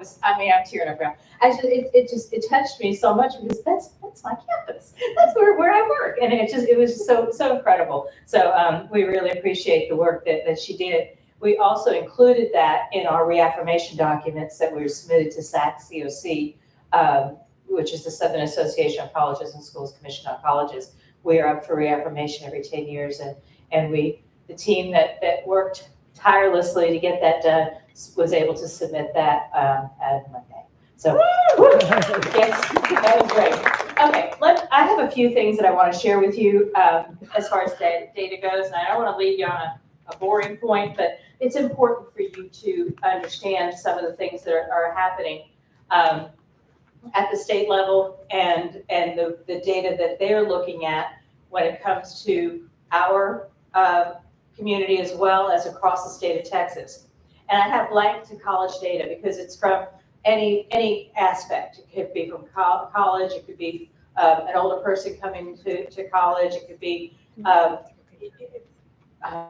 tearing up now. It touched me so much because that's my campus. That's where I work. And it was just so incredible. So we really appreciate the work that she did. We also included that in our reaffirmation documents that we were submitted to SAC-COC, which is the Southern Association of Colleges and Schools Commission on Colleges. We are up for reaffirmation every 10 years, and the team that worked tirelessly to get that done was able to submit that at Monday. So, yes, that was great. Okay, I have a few things that I want to share with you as far as data goes, and I don't want to leave you on a boring point, but it's important for you to understand some of the things that are happening at the state level and the data that they're looking at when it comes to our community as well as across the state of Texas. And I have blank to college data because it's from any aspect. It could be from college, it could be an older person coming to college, it could be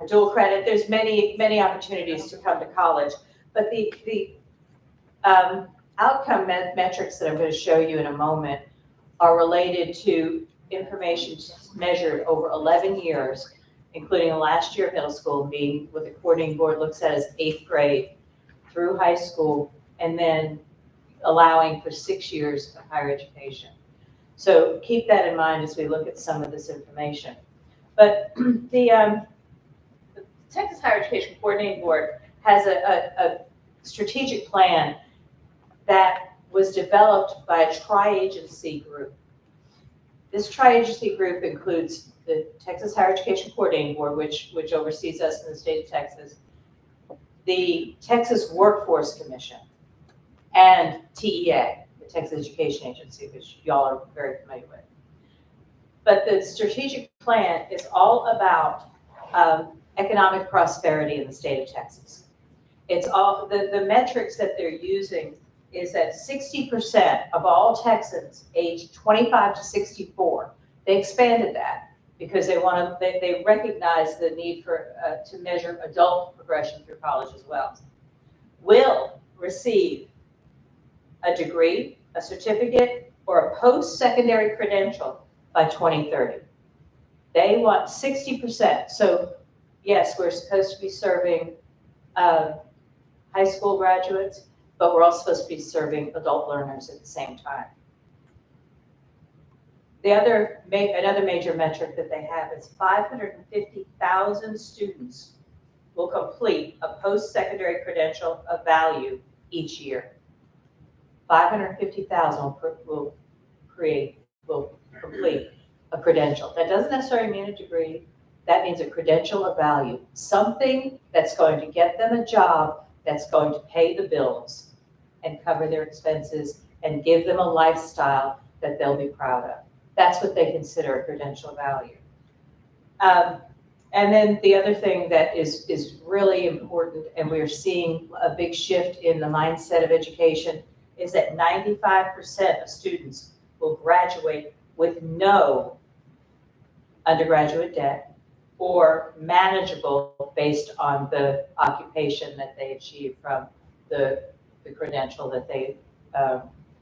dual credit. There's many opportunities to come to college, but the outcome metrics that I'm going to show you in a moment are related to information measured over 11 years, including the last year of middle school, being what the coordinating board looks at as 8th grade through high school, and then allowing for 6 years of higher education. So keep that in mind as we look at some of this information. But the Texas Higher Education Coordinating Board has a strategic plan that was developed by a tri-agency group. This tri-agency group includes the Texas Higher Education Coordinating Board, which oversees us in the state of Texas, the Texas Workforce Commission, and TEA, the Texas Education Agency, which y'all are very familiar with. But the strategic plan is all about economic prosperity in the state of Texas. It's all, the metrics that they're using is that 60% of all Texans aged 25 to 64, they expanded that because they recognize the need for to measure adult progression through college as well, will receive a degree, a certificate, or a post-secondary credential by 2030. They want 60%. So yes, we're supposed to be serving high school graduates, but we're also supposed to be serving adult learners at the same time. Another major metric that they have is 550,000 students will complete a post-secondary credential of value each year. 550,000 will complete a credential. That doesn't necessarily mean a degree. That means a credential of value, something that's going to get them a job that's going to pay the bills and cover their expenses and give them a lifestyle that they'll be proud of. That's what they consider a credential value. And then the other thing that is really important, and we're seeing a big shift in the mindset of education, is that 95% of students will graduate with no undergraduate debt or manageable based on the occupation that they achieve from the credential that they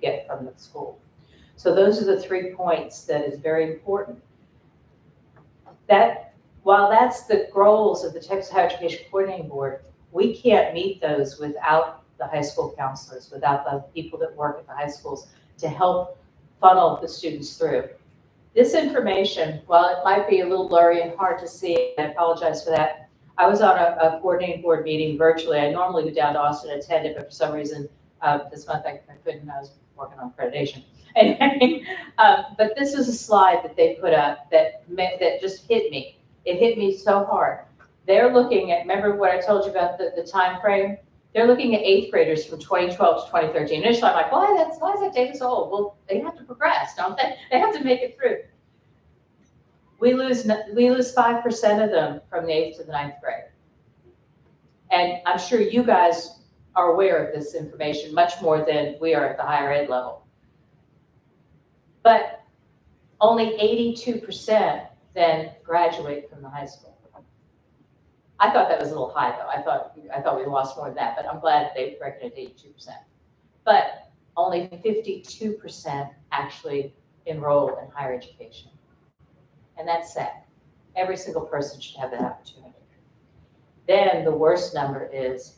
get from the school. So those are the 3 points that is very important. That while that's the goals of the Texas Higher Education Coordinating Board, we can't meet those without the high school counselors, without the people that work at the high schools to help funnel the students through. This information, while it might be a little blurry and hard to see, I apologize for that. I was on a coordinating board meeting virtually. I normally go down to Austin and attend it, but for some reason this month I couldn't. I was working on accreditation. Anyway, but this was a slide that they put up that just hit me. It hit me so hard. They're looking at, remember what I told you about the time frame? They're looking at 8th graders from 2012 to 2013. Initially, I'm like, why is that data so old? Well, they have to progress, don't they? They have to make it through. We lose 5% of them from the 8th to the 9th grade. And I'm sure you guys are aware of this information much more than we are at the higher ed level. But only 82% then graduate from the high school. I thought that was a little high though. I thought we lost more than that, but I'm glad they reckoned it 82%. But only 52% actually enroll in higher education. And that's sad. Every single person should have that opportunity. Then the worst number is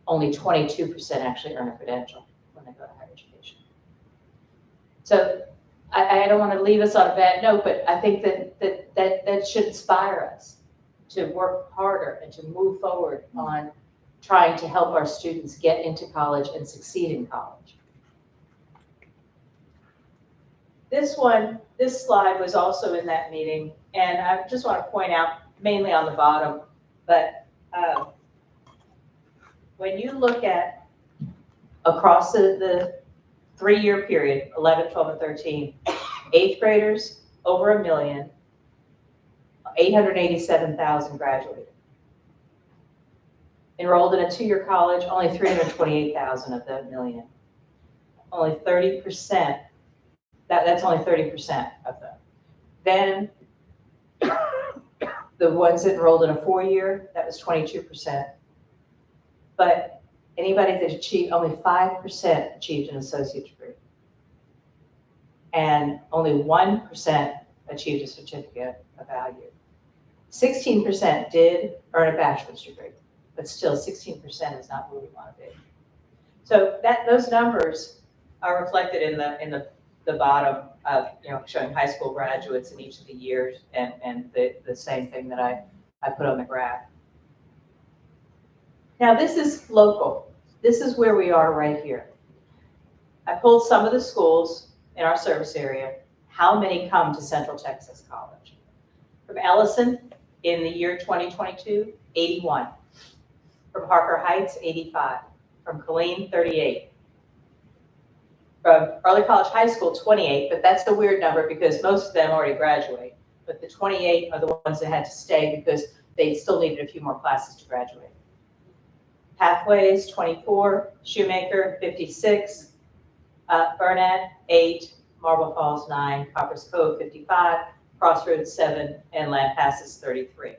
only 22% actually earn a credential when they go to higher education. So I don't want to leave us on a bad note, but I think that should inspire us to work harder and to move forward on trying to help our students get into college and succeed in college. This slide was also in that meeting, and I just want to point out mainly on the bottom, but when you look at across the 3-year period, 11, 12, and 13, 8th graders, over 1 million, 887,000 graduated. Enrolled in a 2-year college, only 328,000 of that million. Only 30%, that's only 30% of them. Then the ones that enrolled in a 4-year, that was 22%. But anybody that achieved, only 5% achieved an associate degree. And only 1% achieved a certificate of value. 16% did earn a bachelor's degree, but still 16% is not where we want to be. So those numbers are reflected in the bottom of, showing high school graduates in each of the years, and the same thing that I put on the graph. Now this is local. This is where we are right here. I pulled some of the schools in our service area. How many come to Central Texas College? From Ellison, in the year 2022, 81. From Harker Heights, 85. From Killeen, 38. From Early College High School, 28, but that's the weird number because most of them already graduate. But the 28 are the ones that had to stay because they still needed a few more classes to graduate. Pathways, 24. Shoemaker, 56. Burnett, 8. Marble Falls, 9. Coppers Cove, 55. Crossroads, 7. And Lampasas, 33.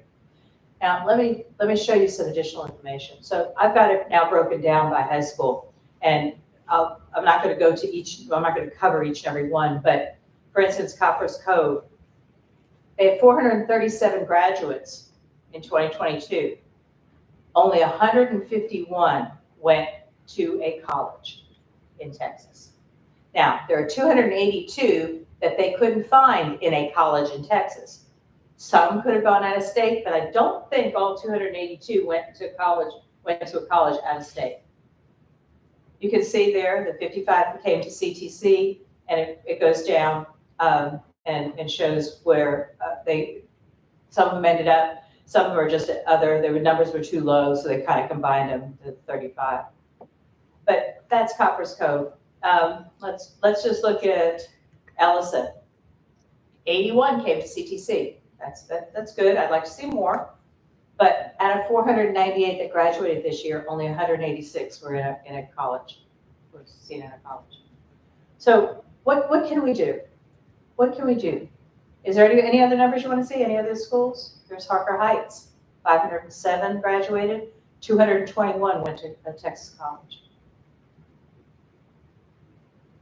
Now, let me show you some additional information. So I've got it now broken down by high school, and I'm not going to go to each, I'm not going to cover each and every one, but for instance, Coppers Cove, they had 437 graduates in 2022. Only 151 went to a college in Texas. Now, there are 282 that they couldn't find in a college in Texas. Some could have gone out of state, but I don't think all 282 went to a college out of state. You can see there the 55 came to CTC, and it goes down and shows where some of them ended up, some of them are just their numbers were too low, so they kind of combined them to 35. But that's Coppers Cove. Let's just look at Ellison. 81 came to CTC. That's good. I'd like to see more. But out of 498 that graduated this year, only 186 were in a college, were seen in a college. So what can we do? What can we do? Is there any other numbers you want to see? Any other schools? There's Harker Heights, 507 graduated, 221 went to a Texas college.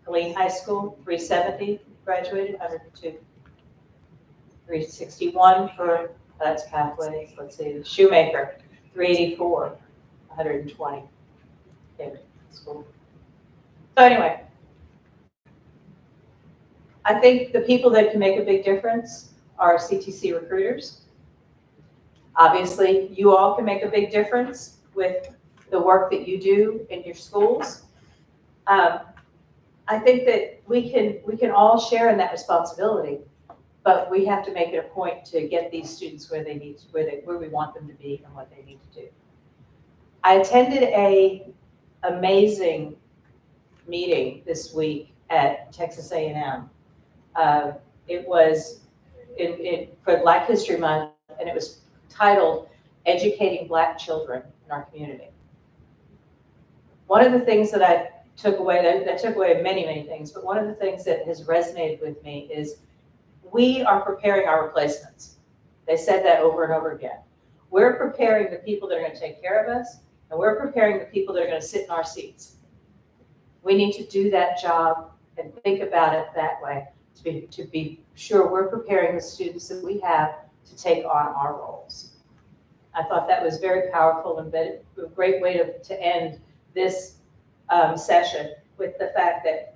Killeen High School, 370 graduated, 102. 361 for, that's Pathways, let's see, Shoemaker, 384, 120 came to school. So anyway, I think the people that can make a big difference are CTC recruiters. Obviously, you all can make a big difference with the work that you do in your schools. I think that we can all share in that responsibility, but we have to make it a point to get these students where we want them to be and what they need to do. I attended an amazing meeting this week at Texas A&M. It was for Black History Month, and it was titled Educating Black Children in Our Community. One of the things that I took away, that took away many, many things, but one of the things that has resonated with me is we are preparing our replacements. They said that over and over again. We're preparing the people that are going to take care of us, and we're preparing the people that are going to sit in our seats. We need to do that job and think about it that way to be sure we're preparing the students that we have to take on our roles. I thought that was very powerful and a great way to end this session with the fact that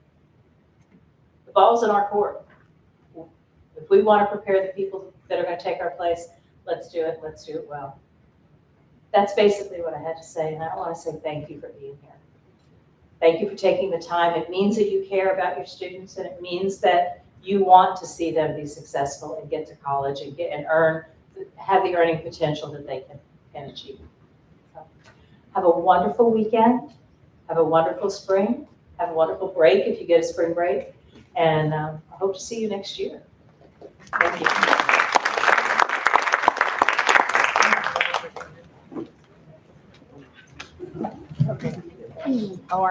the ball's in our court. If we want to prepare the people that are going to take our place, let's do it. Let's do it well. That's basically what I had to say, and I want to say thank you for being here. Thank you for taking the time. It means that you care about your students, and it means that you want to see them be successful and get to college and have the earning potential that they can achieve. So, have a wonderful weekend. Have a wonderful spring. Have a wonderful break if you get a spring break. And I hope to see you next year. Thank you. Okay.